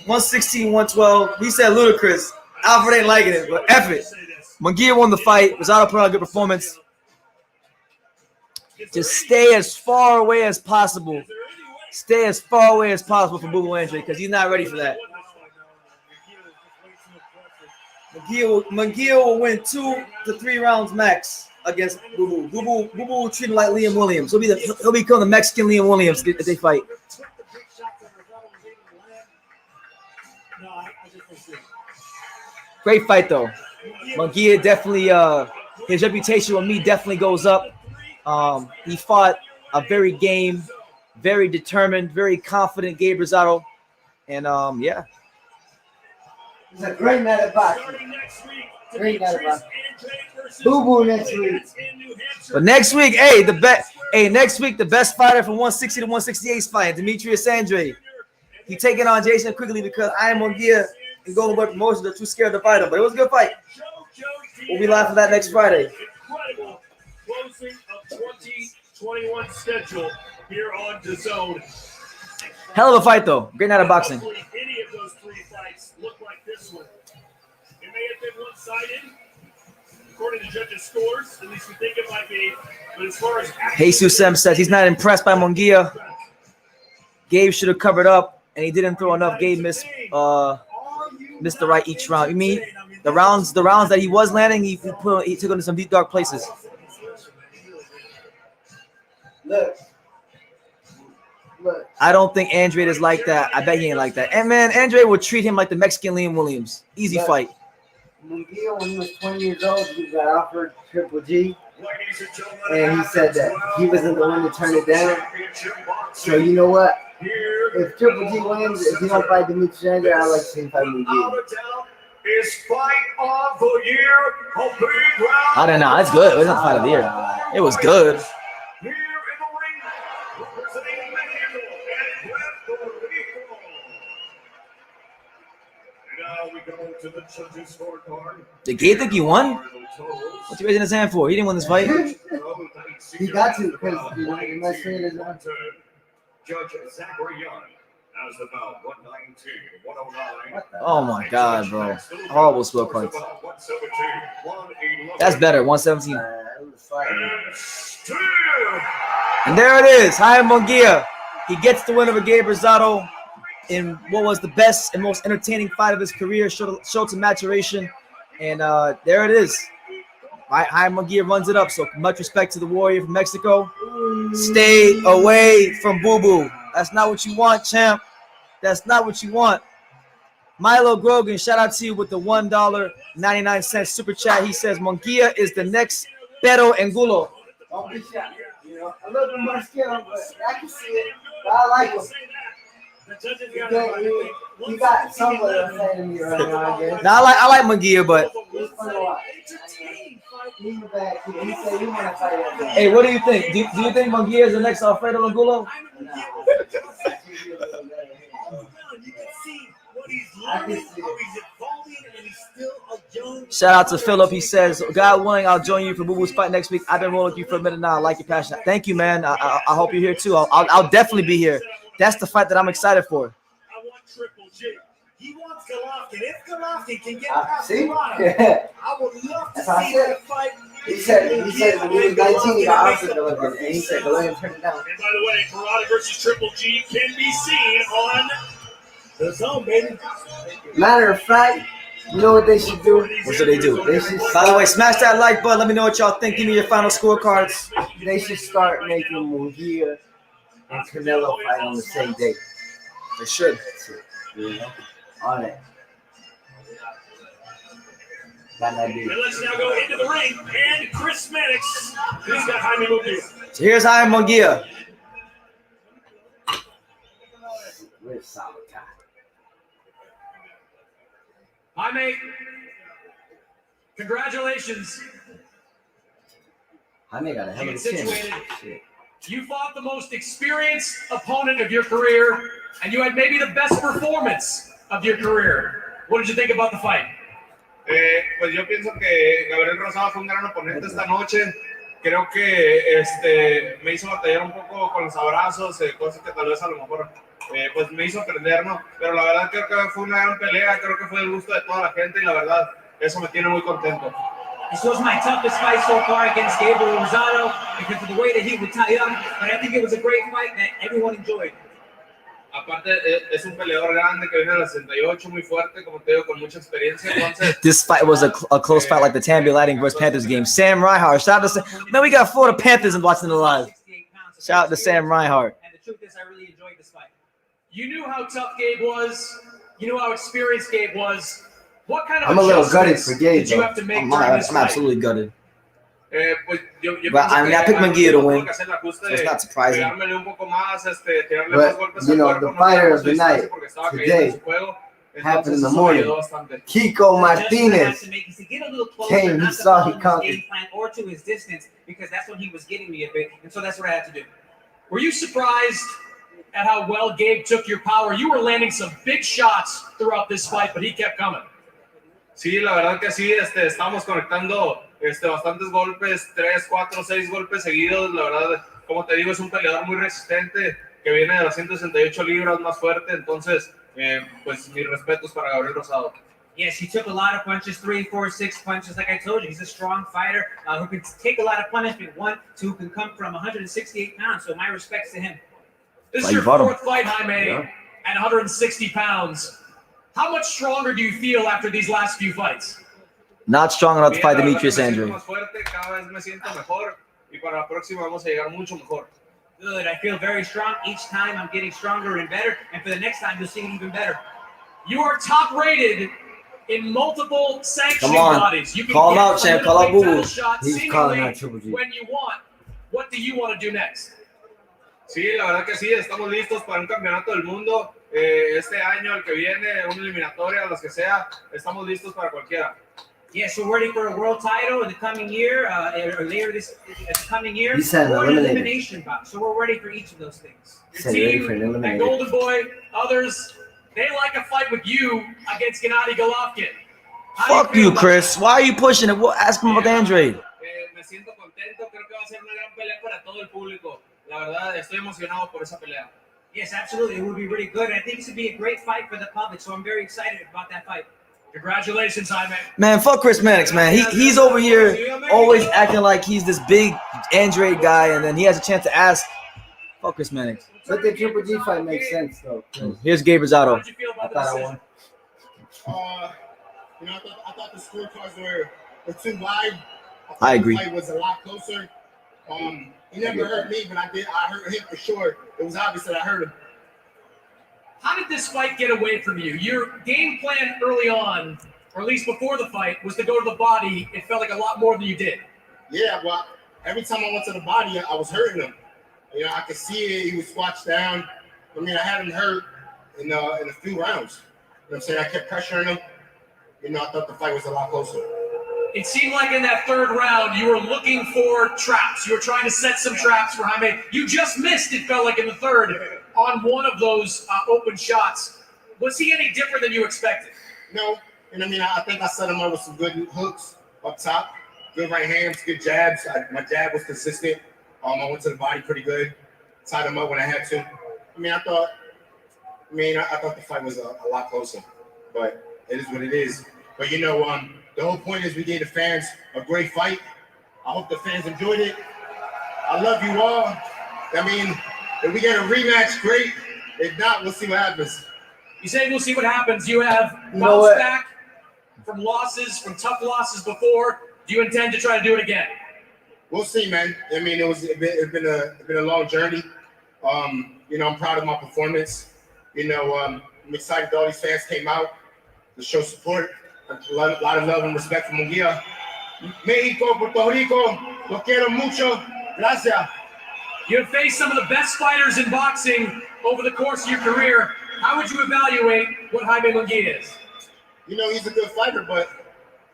116-112. We said ludicrous. Alfred ain't liking it, but F it. Munguia won the fight. Rosado put on a good performance. Just stay as far away as possible. Stay as far away as possible from Boo Andre because he's not ready for that. Munguia will win 2 to 3 rounds max against Boo Boo. Boo Boo will treat him like Liam Williams. He'll become the Mexican Liam Williams if they fight. Great fight though. Munguia definitely his reputation with me definitely goes up. He fought a very game, very determined, very confident Gabe Rosado. And yeah. It's a great night of boxing. Great night of boxing. Boo Boo next week. But next week, next week the best fighter from 160 to 168 is fighting Demetrius Andre. He taking on Jason quickly because Jaime Munguia and Golden Boy Promotions are too scared to fight him. But it was a good fight. We'll be live for that next Friday. Incredible closing of 2021 schedule here on DAZN. Hell of a fight though. Great night of boxing. Any of those 3 fights look like this one. It may have been one-sided, according to judges' scores. At least we think it might be. But as far as Jesus Sem says he's not impressed by Munguia. Gabe should have covered up, and he didn't throw enough. Gabe missed the right each round. You mean the rounds that he was landing, he took into some deep dark places. Look. I don't think Andre is like that. I bet he ain't like that. And man, Andre would treat him like the Mexican Liam Williams. Easy fight. Munguia, when he was 20 years old, he got offered Triple G. And he said that he wasn't the one to turn it down. So you know what? If Triple G wins, if he don't fight Demetrius Andre, I'd like to see him fight Munguia. his fight of the year. A big round. I don't know. It's good. It wasn't fight of the year. It was good. Here in the ring, representing Mexico and Puerto Rico. Now we go to the judges' scorecard. Did Gabe think he won? What's he raising his hand for? He didn't win this fight. He got to because you must say it as Judge Zachary Young has about 119, 109. Oh my God, bro. Horrible scorecards. That's better. 117. And there it is. Jaime Munguia. He gets the win over Gabe Rosado in what was the best and most entertaining fight of his career. Showed some maturation. And there it is. Jaime Munguia runs it up. So much respect to the Warrior from Mexico. Stay away from Boo Boo. That's not what you want, champ. That's not what you want. Milo Grogan, shout out to you with the $1.99 super chat. He says Munguia is the next Pero Angulo. Don't be shy. You know, a little bit more skill, but I can see it. But I like him. You got somewhat of a fan of me right now, I guess. Now I like Munguia, but He's fun to watch. He's back. He said he want to fight him. hey, what do you think? Do you think Munguia is the next Alfredo Angulo? Shout out to Philip. He says, God willing, I'll join you for Boo Boo's fight next week. I've been rolling with you for a minute now. I like your passion. Thank you, man. I hope you're here too. I'll definitely be here. That's the fight that I'm excited for. I want Triple G. He wants Golovkin. If Golovkin can get past See? Rosado, I would love to That's how I see said. that fight. He said when he was 19, he got offered Golovkin, and he said Golovkin turned it down. And by the way, Karate versus Triple G can be seen on the Zone, baby. Matter of fact, you know what they should do? What should they do? They should By the way, smash that like button. Let me know what y'all think. Give me your final scorecards. They should start making Munguia and Canelo fight on the same day. They should. You know, on it. That might be. And let's now go into the ring. And Chris Mannix. He's got Jaime Munguia. So here's Jaime Munguia. We're solid guy. Jaime, congratulations. Jaime got a hell of a Get chin. situated. Shit. You fought the most experienced opponent of your career, and you had maybe the best performance of your career. What did you think about the fight? Pues yo pienso que Gabriel Rosado fue un gran oponente esta noche. Creo que me hizo batallar un poco con los abrazos, cosas que tal vez a lo mejor pues me hizo aprender, ¿no? Pero la verdad creo que fue una gran pelea, creo que fue el gusto de toda la gente y la verdad eso me tiene muy contento. This was my toughest fight so far against Gabe Rosado because of the way that he would tie up, but I think it was a great fight that everyone enjoyed. Aparte es un peleador grande que viene a la 68, muy fuerte, como te digo, con mucha experiencia. Entonces, This fight was a close fight like the Tampa Lightning versus Panthers game. Sam Reinhart. Shout out to Sam. Man, we got Florida Panthers and watching the live. Shout out to Sam Reinhart. And the truth is, I really enjoyed this fight. You knew how tough Gabe was. You knew how experienced Gabe was. What kind of I'm a little gutted adjustments for Gabe, did you though. have to make I'm during this fight? absolutely gutted. pues yo But I mean, I picked Munguia to win, so it's not surprising. pegármele un poco más, tirarle más But, golpes you al know, cuerpo, the no fighter tener of the mucha night distancia porque estaba cayendo today en su juego. happened in Entonces, the eso me morning. ayudó bastante. Kiko Martinez To get a little closer, came, he not to saw, he follow his conquered. game plan or to his distance, because that's when he was getting me a bit, and so that's what I had to do. Were you surprised at how well Gabe took your power? You were landing some big shots throughout this fight, but he kept coming. Sí, la verdad que sí, estábamos conectando bastantes golpes, 3, 4, 6 golpes seguidos. La verdad, como te digo, es un peleador muy resistente que viene de las 168 libras, más fuerte. Entonces, pues mis respetos para Gabriel Rosado. Yes, he took a lot of punches, 3, 4, 6 punches. Like I told you, he's a strong fighter who can take a lot of punishment. 1, 2 can come from 168 pounds. So my respects to him. This Well, is your you fought him. fourth fight, Jaime, Yeah. at 160 pounds. How much stronger do you feel after these last few fights? Not strong enough to fight Bien, la verdad Demetrius que me siento Andrew. más fuerte, cada vez me siento mejor y para la próxima vamos a llegar mucho mejor. Good. I feel very strong. Each time I'm getting stronger and better. And for the next time, you'll see it even better. You are top rated in multiple sanctioning Come on. bodies. You can Call him get out, a champ. Call out middleweight Boo Boo. title shot He's calling out seemingly Triple G. when you want. What do you want to do next? Sí, la verdad que sí, estamos listos para un campeonato del mundo. este año, el que viene, una eliminatoria, las que sea, estamos listos para cualquiera. Yes, we're ready for a world title in the coming year, or later this coming year, He said or an eliminated. elimination bout. So we're ready for each of those things. He said ready for an And eliminator. Golden Boy, others, they like a fight with you against Gennady Golovkin. Fuck you, Chris. Why are you pushing it? What? Ask him about Andre. Me siento contento, creo que va a ser una gran pelea para todo el público. La verdad, estoy emocionado por esa pelea. Yes, absolutely. It would be really good. I think this would be a great fight for the public. So I'm very excited about that fight. Congratulations, Jaime. Man, fuck Chris Mannix, man. He's over here always acting like he's this big Andre guy, and then he has a chance to ask. Fuck Chris Mannix. But the Triple G fight makes sense, though. Here's Gabe Rosado. I thought I won. I thought the scorecards were too wide. I agree. The fight was a lot closer. He never hurt me, but I hurt him for sure. It was obvious that I hurt him. How did this fight get away from you? Your game plan early on, or at least before the fight, was to go to the body. It felt like a lot more than you did. Yeah, well, every time I went to the body, I was hurting him. You know, I could see it. He was squashed down. I mean, I had him hurt in a few rounds. You know what I'm saying? I kept pressuring him. You know, I thought the fight was a lot closer. It seemed like in that third round, you were looking for traps. You were trying to set some traps for Jaime. You just missed, it felt like, in the third on one of those open shots. Was he any different than you expected? No. And I mean, I think I set him up with some good hooks up top, good right hands, good jabs. My jab was consistent. I went to the body pretty good, tied him up when I had to. I mean, I thought the fight was a lot closer, but it is what it is. But you know, the whole point is we gave the fans a great fight. I hope the fans enjoyed it. I love you all. I mean, if we get a rematch, great. If not, we'll see what happens. You say we'll see what happens. You have bounced back from losses, from tough losses before. Do you intend to try to do it again? We'll see, man. I mean, it's been a long journey. You know, I'm proud of my performance. You know, I'm excited that all these fans came out to show support. A lot of love and respect for Munguia. Mexico, Puerto Rico, lo quiero mucho. Gracias. You have faced some of the best fighters in boxing over the course of your career. How would you evaluate what Jaime Munguia is? You know, he's a good fighter, but,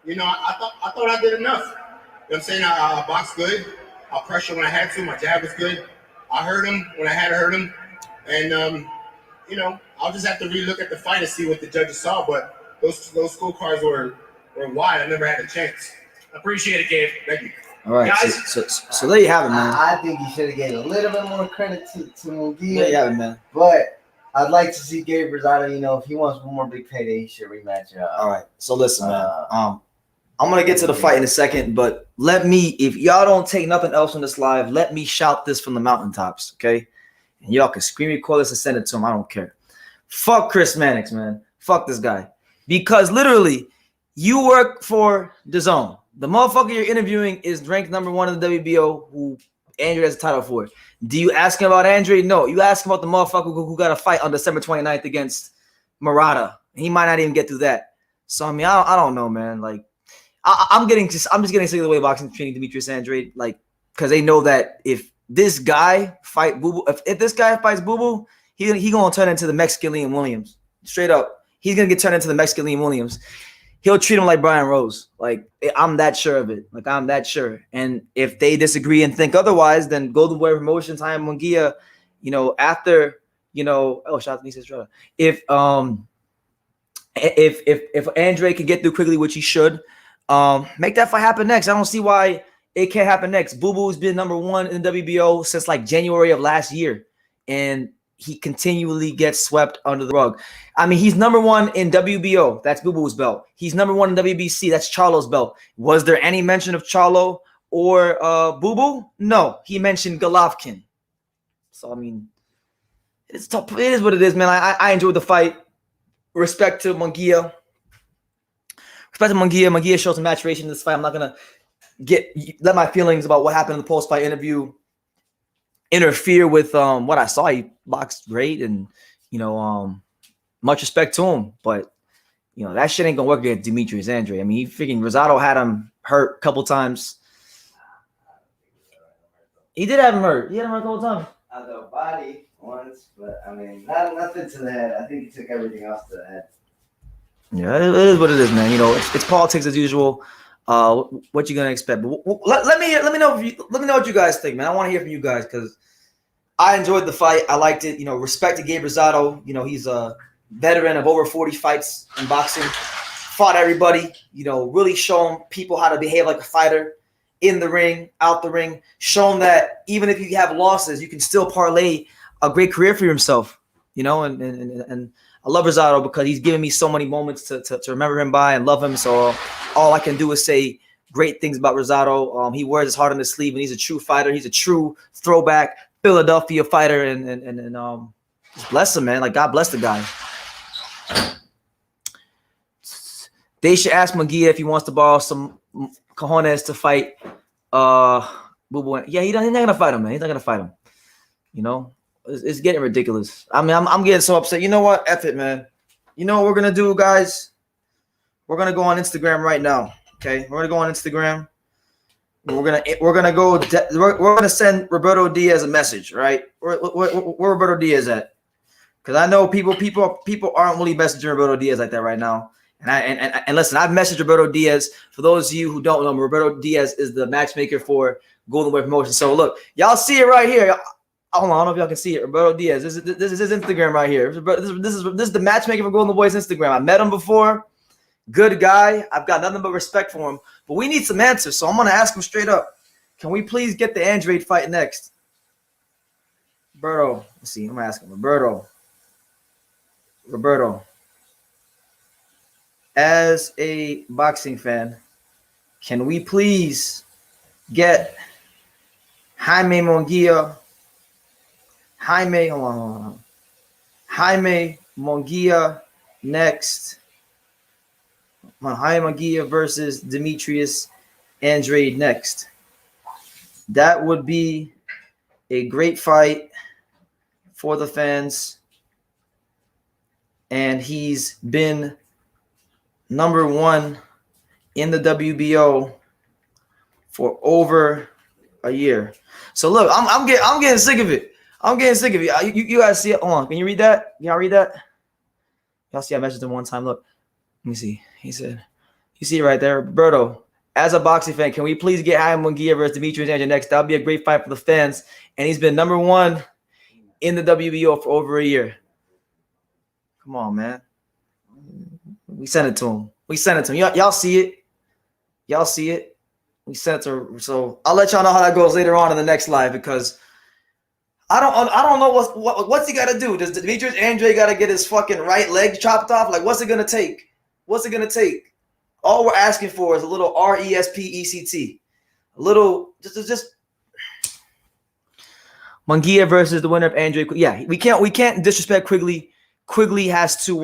you know, I thought I did enough. You know what I'm saying? I boxed good. I pressure when I had to. My jab was good. I hurt him when I had to hurt him. And, you know, I'll just have to relook at the fight and see what the judges saw. But those scorecards were wide. I never had a chance. Appreciate it, Gabe. Thank you. All right, guys. So there you have it, man. I think he should have gave a little bit more credit to Munguia. There you have it, man. But I'd like to see Gabe Rosado. You know, if he wants one more big payday, he should rematch. All right. So listen, man. I'm gonna get to the fight in a second, but let me, if y'all don't take nothing else from this live, let me shout this from the mountaintops, okay? And y'all can scream it, call this, and send it to him. I don't care. Fuck Chris Mannix, man. Fuck this guy. Because literally, you work for DAZN. The motherfucker you're interviewing is ranked #1 in the WBO, who Andre has a title for. Do you ask him about Andre? No. You ask him about the motherfucker who got a fight on December 29th against Murata. He might not even get through that. So I mean, I don't know, man. Like, I'm just getting sick of the way boxing is treating Demetrius Andrade, like, because they know that if this guy fight Boo Boo, if this guy fights Boo Boo, he gonna turn into the Mexican Liam Williams. Straight up, he's gonna get turned into the Mexican Liam Williams. He'll treat him like Brian Rose. Like, I'm that sure of it. Like, I'm that sure. And if they disagree and think otherwise, then Golden Boy Promotions, Jaime Munguia, you know, after, you know, shout out to Nisa Estrada. If Andre can get through quickly, which he should, make that fight happen next. I don't see why it can't happen next. Boo Boo's been #1 in the WBO since like January of last year, and he continually gets swept under the rug. I mean, he's #1 in WBO. That's Boo Boo's belt. He's #1 in WBC. That's Charlo's belt. Was there any mention of Charlo or Boo Boo? No, he mentioned Golovkin. So I mean, it's tough. It is what it is, man. I enjoyed the fight. Respect to Munguia. Munguia showed some maturation in this fight. I'm not gonna let my feelings about what happened in the post-fight interview interfere with what I saw. He boxed great, and you know, much respect to him. But you know, that shit ain't gonna work against Demetrius Andrade. I mean, he freaking Rosado had him hurt a couple times. He did have him hurt. He had him hurt a couple times. The body. once, but I mean, nothing to the head. I think he took everything else to the head. Yeah, it is what it is, man. You know, it's politics as usual. What you gonna expect? But let me know what you guys think, man. I want to hear from you guys because I enjoyed the fight. I liked it. You know, respect to Gabe Rosado. You know, he's a veteran of over 40 fights in boxing. Fought everybody. You know, really shown people how to behave like a fighter in the ring, out the ring. Shown that even if you have losses, you can still parlay a great career for yourself. You know, and I love Rosado because he's given me so many moments to remember him by and love him. So all I can do is say great things about Rosado. He wears his heart on his sleeve, and he's a true fighter. He's a true throwback Philadelphia fighter, and just bless him, man. Like, God bless the guy. They should ask Munguia if he wants to borrow some cojones to fight. Yeah, he's not gonna fight him, man. He's not gonna fight him. You know. It's getting ridiculous. I mean, I'm getting so upset. You know what? F it, man. You know what we're gonna do, guys? We're gonna go on Instagram right now. Okay, we're gonna go on Instagram. We're gonna send Roberto Diaz a message, right? Where Roberto Diaz at? Because I know people aren't really messaging Roberto Diaz like that right now. And listen, I've messaged Roberto Diaz. For those of you who don't know, Roberto Diaz is the matchmaker for Golden Boy Promotion. So look, y'all see it right here. Hold on, I don't know if y'all can see it. Roberto Diaz. This is his Instagram right here. This is the matchmaker for Golden Boy's Instagram. I met him before. Good guy. I've got nothing but respect for him. But we need some answers, so I'm gonna ask him straight up. Can we please get the Andrade fight next? Roberto. Let's see. I'm gonna ask him. Roberto. As a boxing fan, can we please get Jaime Munguia? Jaime Munguia next. Jaime Munguia versus Demetrius Andrade next. That would be a great fight for the fans. And he's been number one in the WBO for over a year. So look, I'm getting sick of it. I'm getting sick of it. You guys see it? Hold on. Can you read that? Y'all read that? Y'all see I messaged him one time. Look. Let me see. He said, you see it right there. Roberto, as a boxing fan, can we please get Jaime Munguia versus Demetrius Andrade next? That would be a great fight for the fans. And he's been number one in the WBO for over a year. Come on, man. We sent it to him. Y'all see it. We sent it to him. So I'll let y'all know how that goes later on in the next live because I don't know what's he got to do. Does Demetrius Andrade got to get his fucking right leg chopped off? Like, what's it going to take? All we're asking for is a little RESPECT. A little, just Munguia versus the winner of Andrade. Yeah, we can't disrespect Quigley. Quigley has to,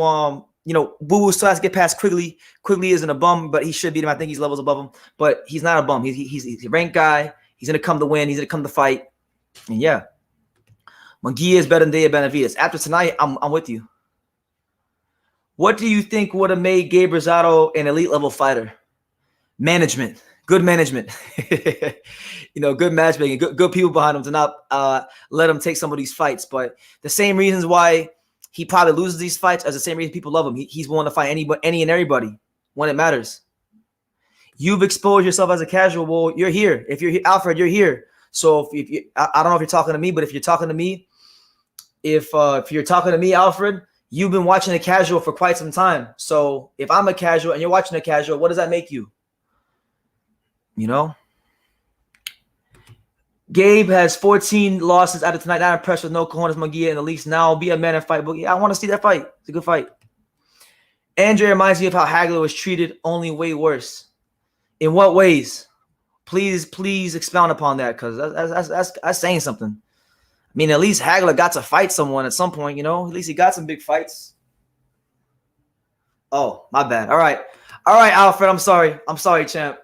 Boo Boo still has to get past Quigley. Quigley isn't a bum, but he should beat him. I think he's levels above him, but he's not a bum. He's a ranked guy. He's going to come to win. He's going to come to fight. And yeah. Munguia is better than Benavidez. After tonight, I'm with you. What do you think would have made Gabe Rosado an elite level fighter? Management. Good management. Good matchmaking. Good people behind him to not let him take some of these fights. But the same reasons why he probably loses these fights as the same reason people love him. He's willing to fight any and everybody when it matters. You've exposed yourself as a casual. Well, you're here. If you're here, Alfred, you're here. So if you, I don't know if you're talking to me, but if you're talking to me, if you're talking to me, Alfred, you've been watching a casual for quite some time. So if I'm a casual and you're watching a casual, what does that make you? Gabe has 14 losses out of tonight. Not impressed with no cojones Munguia in the least. Now be a man and fight. But I want to see that fight. It's a good fight. Andre reminds me of how Hagler was treated, only way worse. In what ways? Please expound upon that because that's saying something. I mean, at least Hagler got to fight someone at some point, At least he got some big fights. Oh, my bad. All right, Alfred. I'm sorry, champ.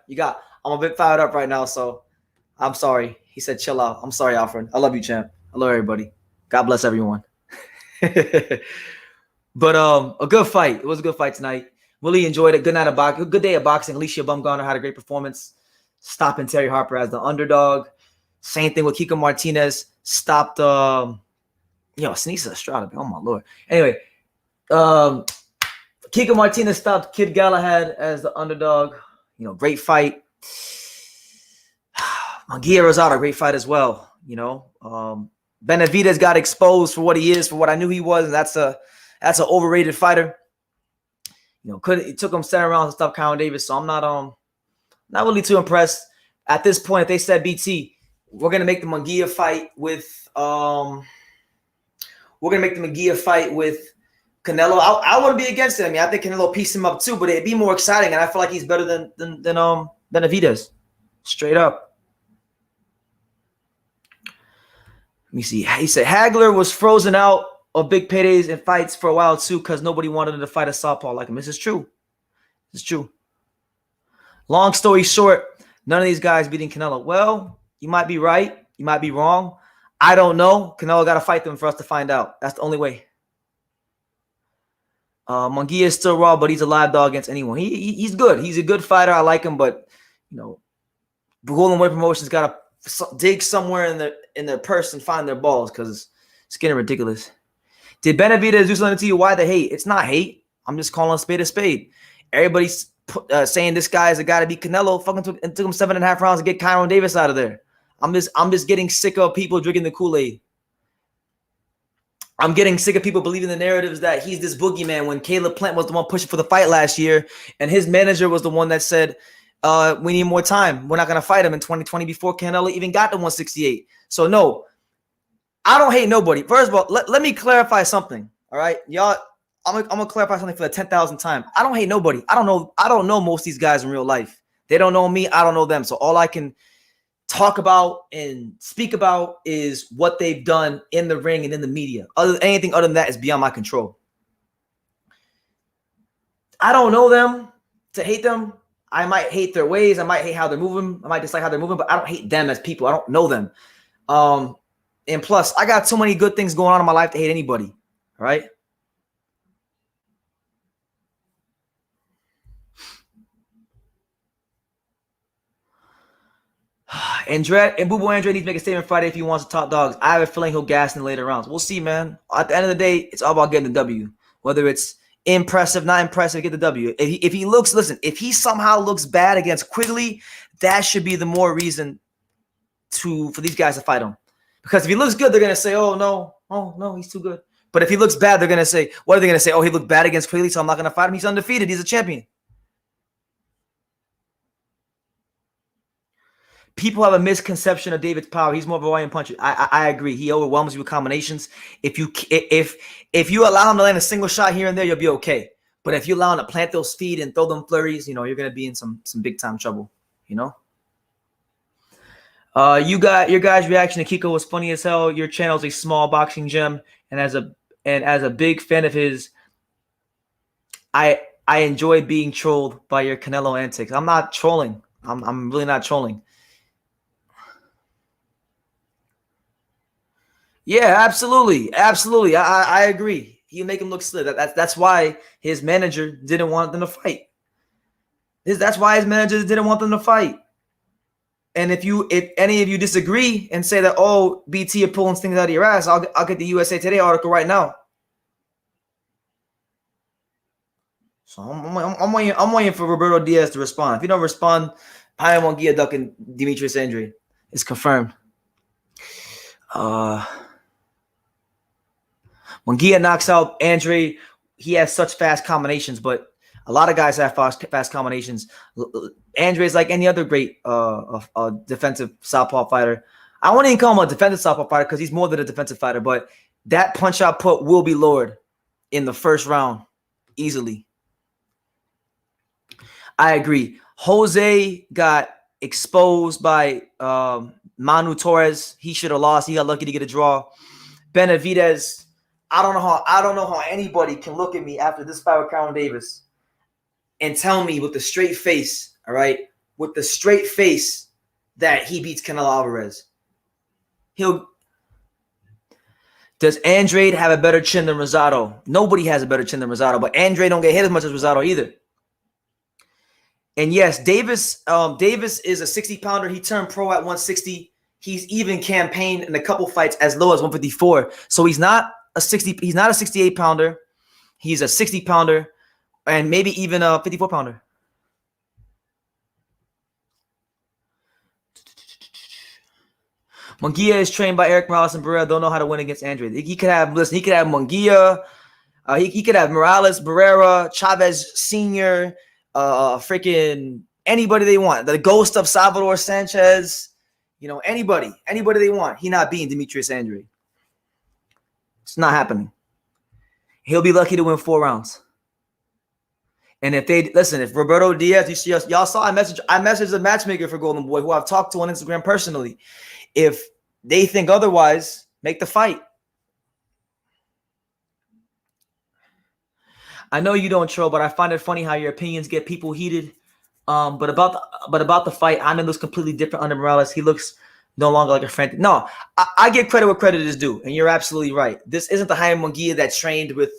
I'm a bit fired up right now, so I'm sorry. He said, chill out. I'm sorry, Alfred. I love you, champ. I love everybody. God bless everyone. But a good fight. It was a good fight tonight. Really enjoyed it. Good night of boxing. Good day of boxing. Alicia Bumgarner had a great performance. Stopping Terry Harper as the underdog. Same thing with Kiko Martinez. Stopped Yo, Sinisa Estrada. Oh my lord. Anyway, Kiko Martinez stopped Kid Galahad as the underdog. You know, great fight. Munguia-Rosado, great fight as well. You know, Benavidez got exposed for what he is, for what I knew he was, and that's an overrated fighter. You know, it took him 7 rounds to stop Kyrone Davis, so I'm not really too impressed at this point. If they said BT, we're gonna make the Munguia fight with Canelo. I wouldn't be against it. I mean, I think Canelo pieced him up too, but it'd be more exciting, and I feel like he's better than Benavidez. Straight up. Let me see. He said Hagler was frozen out of big paydays and fights for a while too because nobody wanted him to fight a southpaw like him. This is true. It's true. Long story short, none of these guys beating Canelo. Well, you might be right. You might be wrong. I don't know. Canelo got to fight them for us to find out. That's the only way. Munguia is still raw, but he's a live dog against anyone. He's good. He's a good fighter. I like him, but you know, Golden Boy Promotions got to dig somewhere in their purse and find their balls because it's getting ridiculous. Did Benavidez do something to you? Why the hate? It's not hate. I'm just calling a spade a spade. Everybody's saying this guy is a guy to beat Canelo. Fucking took him 7.5 rounds to get Kyrone Davis out of there. I'm just getting sick of people drinking the Kool-Aid. I'm getting sick of people believing the narratives that he's this boogeyman when Caleb Plant was the one pushing for the fight last year, and his manager was the one that said, we need more time. We're not going to fight him in 2020 before Canelo even got to 168. So, no, I don't hate nobody. First of all, let me clarify something, all right? Y'all, I'm going to clarify something for the 10,000th time. I don't hate nobody. I don't know most of these guys in real life. They don't know me. I don't know them. So all I can talk about and speak about is what they've done in the ring and in the media. Anything other than that is beyond my control. I don't know them to hate them. I might hate their ways. I might hate how they're moving. I might dislike how they're moving, but I don't hate them as people. I don't know them. And plus, I got so many good things going on in my life to hate anybody. All right? And Bubu Andre needs to make a statement Friday if he wants to talk dogs. I have a feeling he'll gas in the later rounds. We'll see, man. At the end of the day, it's all about getting the W. Whether it's impressive, not impressive, get the W. If he looks, listen, if he somehow looks bad against Quigley, that should be the more reason for these guys to fight him. Because if he looks good, they're going to say, oh, no, he's too good. But if he looks bad, they're going to say, what are they going to say? Oh, he looked bad against Quigley, so I'm not going to fight him. He's undefeated. He's a champion. People have a misconception of David's power. He's more of a one puncher. I agree. He overwhelms you with combinations. If you allow him to land a single shot here and there, you'll be okay. But if you allow him to plant those feet and throw them flurries, you know, you're gonna be in some big time trouble. You know. Your guys' reaction to Kiko was funny as hell. Your channel's a small boxing gem, and as a big fan of his, I enjoy being trolled by your Canelo antics. I'm not trolling. I'm really not trolling. Yeah, absolutely. I agree. You make him look slick. That's why his manager didn't want them to fight. That's why his manager didn't want them to fight. And if any of you disagree and say that, oh, BT are pulling things out of your ass, I'll get the USA Today article right now. So I'm waiting for Roberto Diaz to respond. If you don't respond, Jaime Munguia ducking Demetrius Andre. It's confirmed. Munguia knocks out Andre. He has such fast combinations, but a lot of guys have fast combinations. Andre is like any other great defensive southpaw fighter. I won't even call him a defensive southpaw fighter because he's more than a defensive fighter, but that punch output will be lowered in the first round easily. I agree. Jose got exposed by Manu Torres. He should have lost. He got lucky to get a draw. Benavidez, I don't know how anybody can look at me after this fight with Kyrone Davis and tell me with a straight face, all right, with the straight face that he beats Canelo Alvarez. Does Andre have a better chin than Rosado? Nobody has a better chin than Rosado, but Andre don't get hit as much as Rosado either. And yes, Davis is a 60-pounder. He turned pro at 160. He's even campaigned in a couple fights as low as 154. So he's not a 68 pounder. He's a 60 pounder and maybe even a 54 pounder. Munguia is trained by Eric Morales and Barrera. Don't know how to win against Andre. He could have Munguia. He could have Morales, Barrera, Chavez Sr., freaking anybody they want. The ghost of Salvador Sanchez. You know, anybody they want. He not beating Demetrius Andre. It's not happening. He'll be lucky to win 4 rounds. And if Roberto Diaz, y'all saw I messaged the matchmaker for Golden Boy, who I've talked to on Instagram personally. If they think otherwise, make the fight. I know you don't troll, but I find it funny how your opinions get people heated. But about the fight, Jaime looks completely different under Morales. He looks no longer like a frantic. No, I give credit where credit is due, and you're absolutely right. This isn't the Jaime Munguia that trained with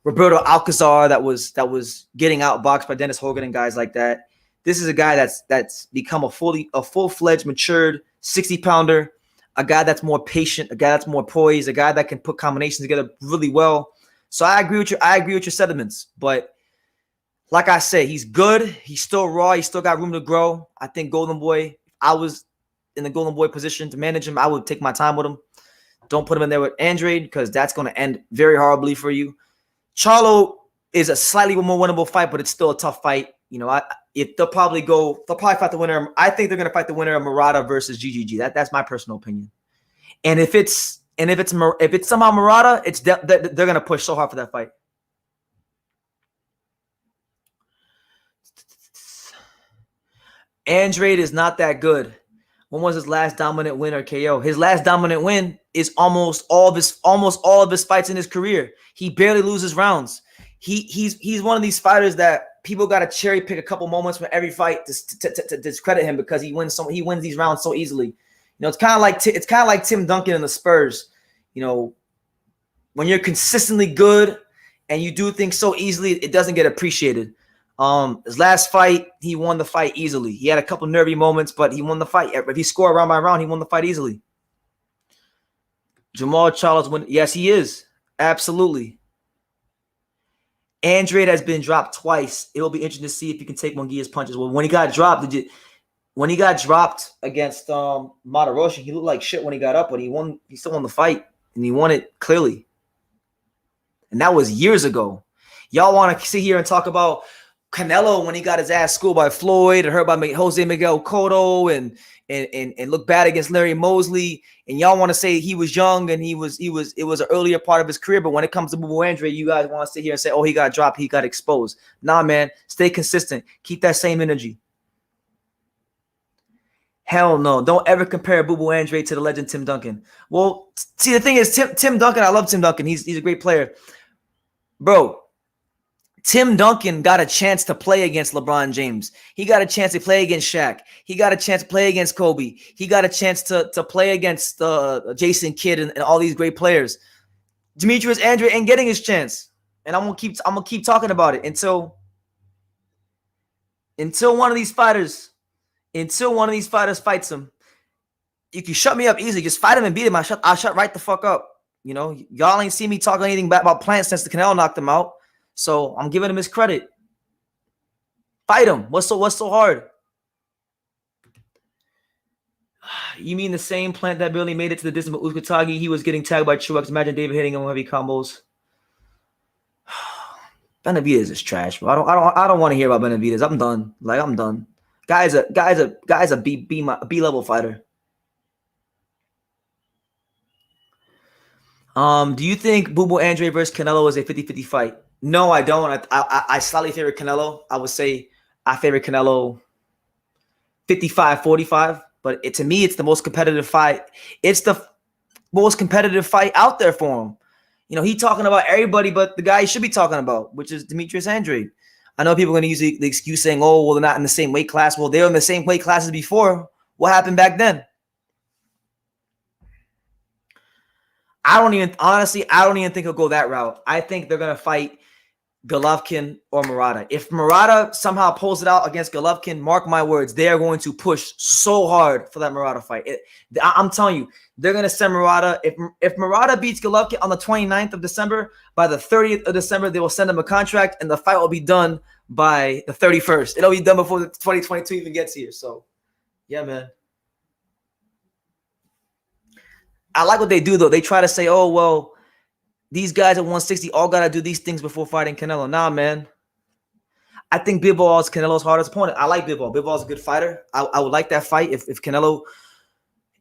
Roberto Alcazar that was getting outboxed by Dennis Hogan and guys like that. This is a guy that's become a full-fledged, matured 60-pounder, a guy that's more patient, a guy that's more poised, a guy that can put combinations together really well. So I agree with your sentiments, but like I said, he's good. He's still raw. He's still got room to grow. I think Golden Boy, if I was in the Golden Boy position to manage him, I would take my time with him. Don't put him in there with Andre because that's going to end very horribly for you. Charlo is a slightly more winnable fight, but it's still a tough fight. You know, they'll probably fight the winner. I think they're going to fight the winner of Murata versus GGG. That's my personal opinion. And if it's somehow Murata, they're going to push so hard for that fight. Andrade is not that good. When was his last dominant win or KO? His last dominant win is almost all of his fights in his career. He barely loses rounds. He's one of these fighters that people got to cherry pick a couple moments from every fight to discredit him because he wins these rounds so easily. You know, it's kind of like Tim Duncan in the Spurs. You know, when you're consistently good and you do things so easily, it doesn't get appreciated. His last fight, he won the fight easily. He had a couple nervy moments, but he won the fight. If he scored round by round, he won the fight easily. Jamal Charles win. Yes, he is. Absolutely. Andrade has been dropped twice. It will be interesting to see if he can take Munguia's punches. Well, when he got dropped against Mataroshi, he looked like shit when he got up, but he still won the fight, and he won it clearly. And that was years ago. Y'all want to sit here and talk about Canelo when he got his ass schooled by Floyd and hurt by Jose Miguel Cotto and look bad against Larry Mosley, and y'all want to say he was young and it was an earlier part of his career, but when it comes to Bubu Andre, you guys want to sit here and say, oh, he got dropped, he got exposed. Nah, man, stay consistent. Keep that same energy. Hell no. Don't ever compare Bubu Andre to the legend Tim Duncan. Well, see, the thing is, Tim Duncan, I love Tim Duncan. He's a great player. Bro, Tim Duncan got a chance to play against LeBron James. He got a chance to play against Shaq. He got a chance to play against Kobe. He got a chance to play against Jason Kidd and all these great players. Demetrius Andre ain't getting his chance. And I'm gonna keep talking about it until one of these fighters fights him. You can shut me up easily. Just fight him and beat him. I'll shut right the fuck up. You know, y'all ain't seen me talk anything bad about Plant since the Canelo knocked him out. So I'm giving him his credit. Fight him. What's so hard? You mean the same Plant that barely made it to the distance with Uzkatagi? He was getting tagged by Truex. Imagine David hitting him with heavy combos. Benavidez is trash, bro. I don't want to hear about Benavidez. I'm done. Like, I'm done. Guy's a B level fighter. Do you think Bubu Andre versus Canelo is a 50-50 fight? No, I don't. I slightly favor Canelo. I would say I favor Canelo 55-45. But to me, it's the most competitive fight. It's the most competitive fight out there for him. You know, he's talking about everybody but the guy he should be talking about, which is Demetrius Andre. I know people are going to use the excuse saying, oh, well, they're not in the same weight class. Well, they were in the same weight classes before. What happened back then? I don't even think he'll go that route. I think they're going to fight Golovkin or Murata. If Murata somehow pulls it out against Golovkin, mark my words, they are going to push so hard for that Murata fight. I'm telling you, they're going to send Murata. If Murata beats Golovkin on the 29th of December, by the 30th of December, they will send him a contract, and the fight will be done by the 31st. It'll be done before the 2022 even gets here. So, yeah, man. I like what they do, though. They try to say, oh, well, these guys at 160 all got to do these things before fighting Canelo. Nah, man. I think Bivol is Canelo's hardest opponent. I like Bivol. Bivol is a good fighter. I would like that fight if Canelo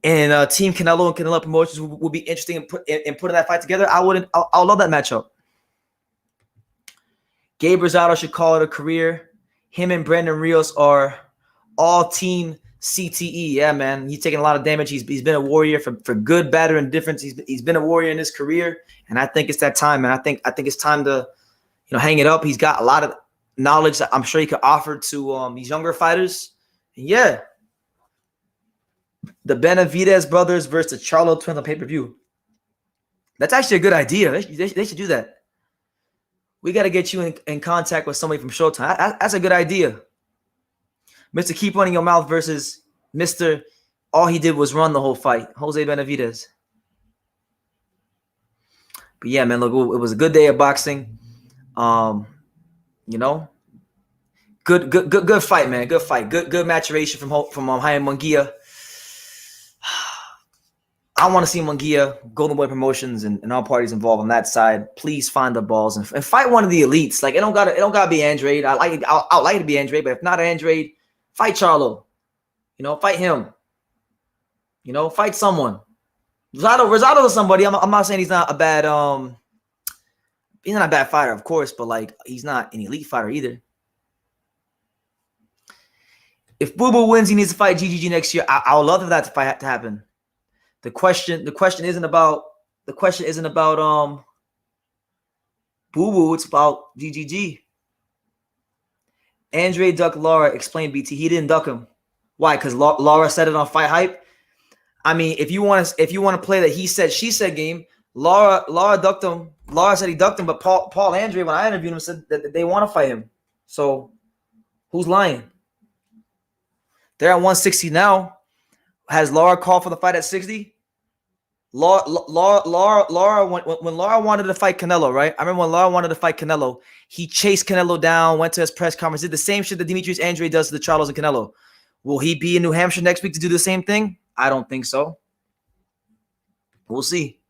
and Team Canelo and Canelo Promotions would be interesting in putting that fight together. I would love that matchup. Gabe Rosado should call it a career. Him and Brandon Rios are all team CTE. Yeah, man. He's taking a lot of damage. He's been a warrior for good, bad, or indifference. He's been a warrior in his career, and I think it's that time, man. I think it's time to, hang it up. He's got a lot of knowledge that I'm sure he could offer to these younger fighters. And yeah, the Benavidez brothers versus the Charlo twins on pay-per-view. That's actually a good idea. They should do that. We got to get you in contact with somebody from Showtime. That's a good idea. Mr. Keep Running Your Mouth versus Mr. All he did was run the whole fight, Jose Benavidez. But yeah, man, look, it was a good day of boxing. Good fight, man. Good fight. Good maturation from Jaime Munguia. I want to see Munguia, Golden Boy Promotions, and all parties involved on that side. Please find the balls and fight one of the elites. Like it don't gotta be Andrade. I'd like it to be Andrade, but if not Andrade, fight Charlo. Fight him. Fight someone. Rosado is somebody. I'm not saying he's not a bad he's not a bad fighter, of course, but like he's not an elite fighter either. If Boo Boo wins, he needs to fight GGG next year. I would love for that fight to happen. The question isn't about Boo Boo. It's about GGG. Andre ducked Lara. Explain, BT. He didn't duck him. Why? Because Lara said it on Fight Hype. I mean, if you want to play that he said she said game, Lara ducked him. Lara said he ducked him, but Paul Andre, when I interviewed him, said that they want to fight him. So who's lying? They're at 160 now. Has Lara called for the fight at 60? Lara, when Lara wanted to fight Canelo, right? I remember when Lara wanted to fight Canelo, he chased Canelo down, went to his press conference, did the same shit that Demetrius Andrade does to the Charlos and Canelo. Will he be in New Hampshire next week to do the same thing? I don't think so. We'll see.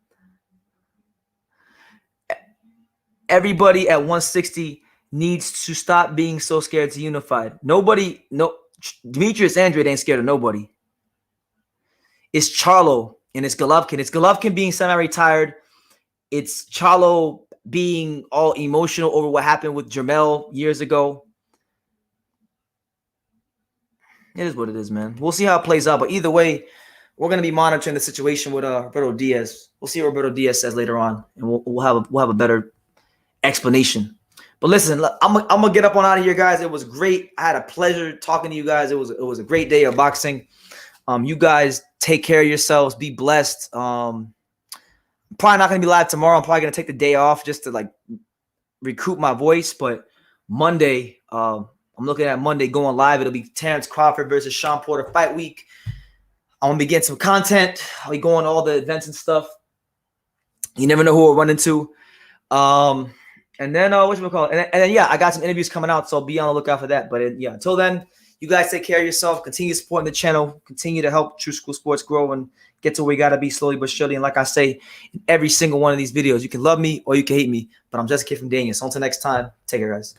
Everybody at 160 needs to stop being so scared to unified. Demetrius Andrade ain't scared of nobody. It's Charlo and it's Golovkin. It's Golovkin being semi-retired. It's Charlo being all emotional over what happened with Jermell years ago. It is what it is, man. We'll see how it plays out. But either way, we're going to be monitoring the situation with Roberto Diaz. We'll see what Roberto Diaz says later on, and we'll have a better explanation. But listen, I'm gonna get up on out of here, guys. It was great. I had a pleasure talking to you guys. It was a great day of boxing. You guys take care of yourselves. Be blessed. Probably not gonna be live tomorrow. I'm probably gonna take the day off just to like recoup my voice. But Monday, I'm looking at Monday going live. It'll be Terrence Crawford versus Sean Porter fight week. I'm gonna be getting some content. I'll be going to all the events and stuff. You never know who we'll run into. And then and then yeah, I got some interviews coming out, so be on the lookout for that. But until then, you guys take care of yourself. Continue supporting the channel. Continue to help True School Sports grow and get to where we gotta be slowly but surely. And like I say in every single one of these videos, you can love me or you can hate me, but I'm just a kid from Daniel. So until next time, take care, guys.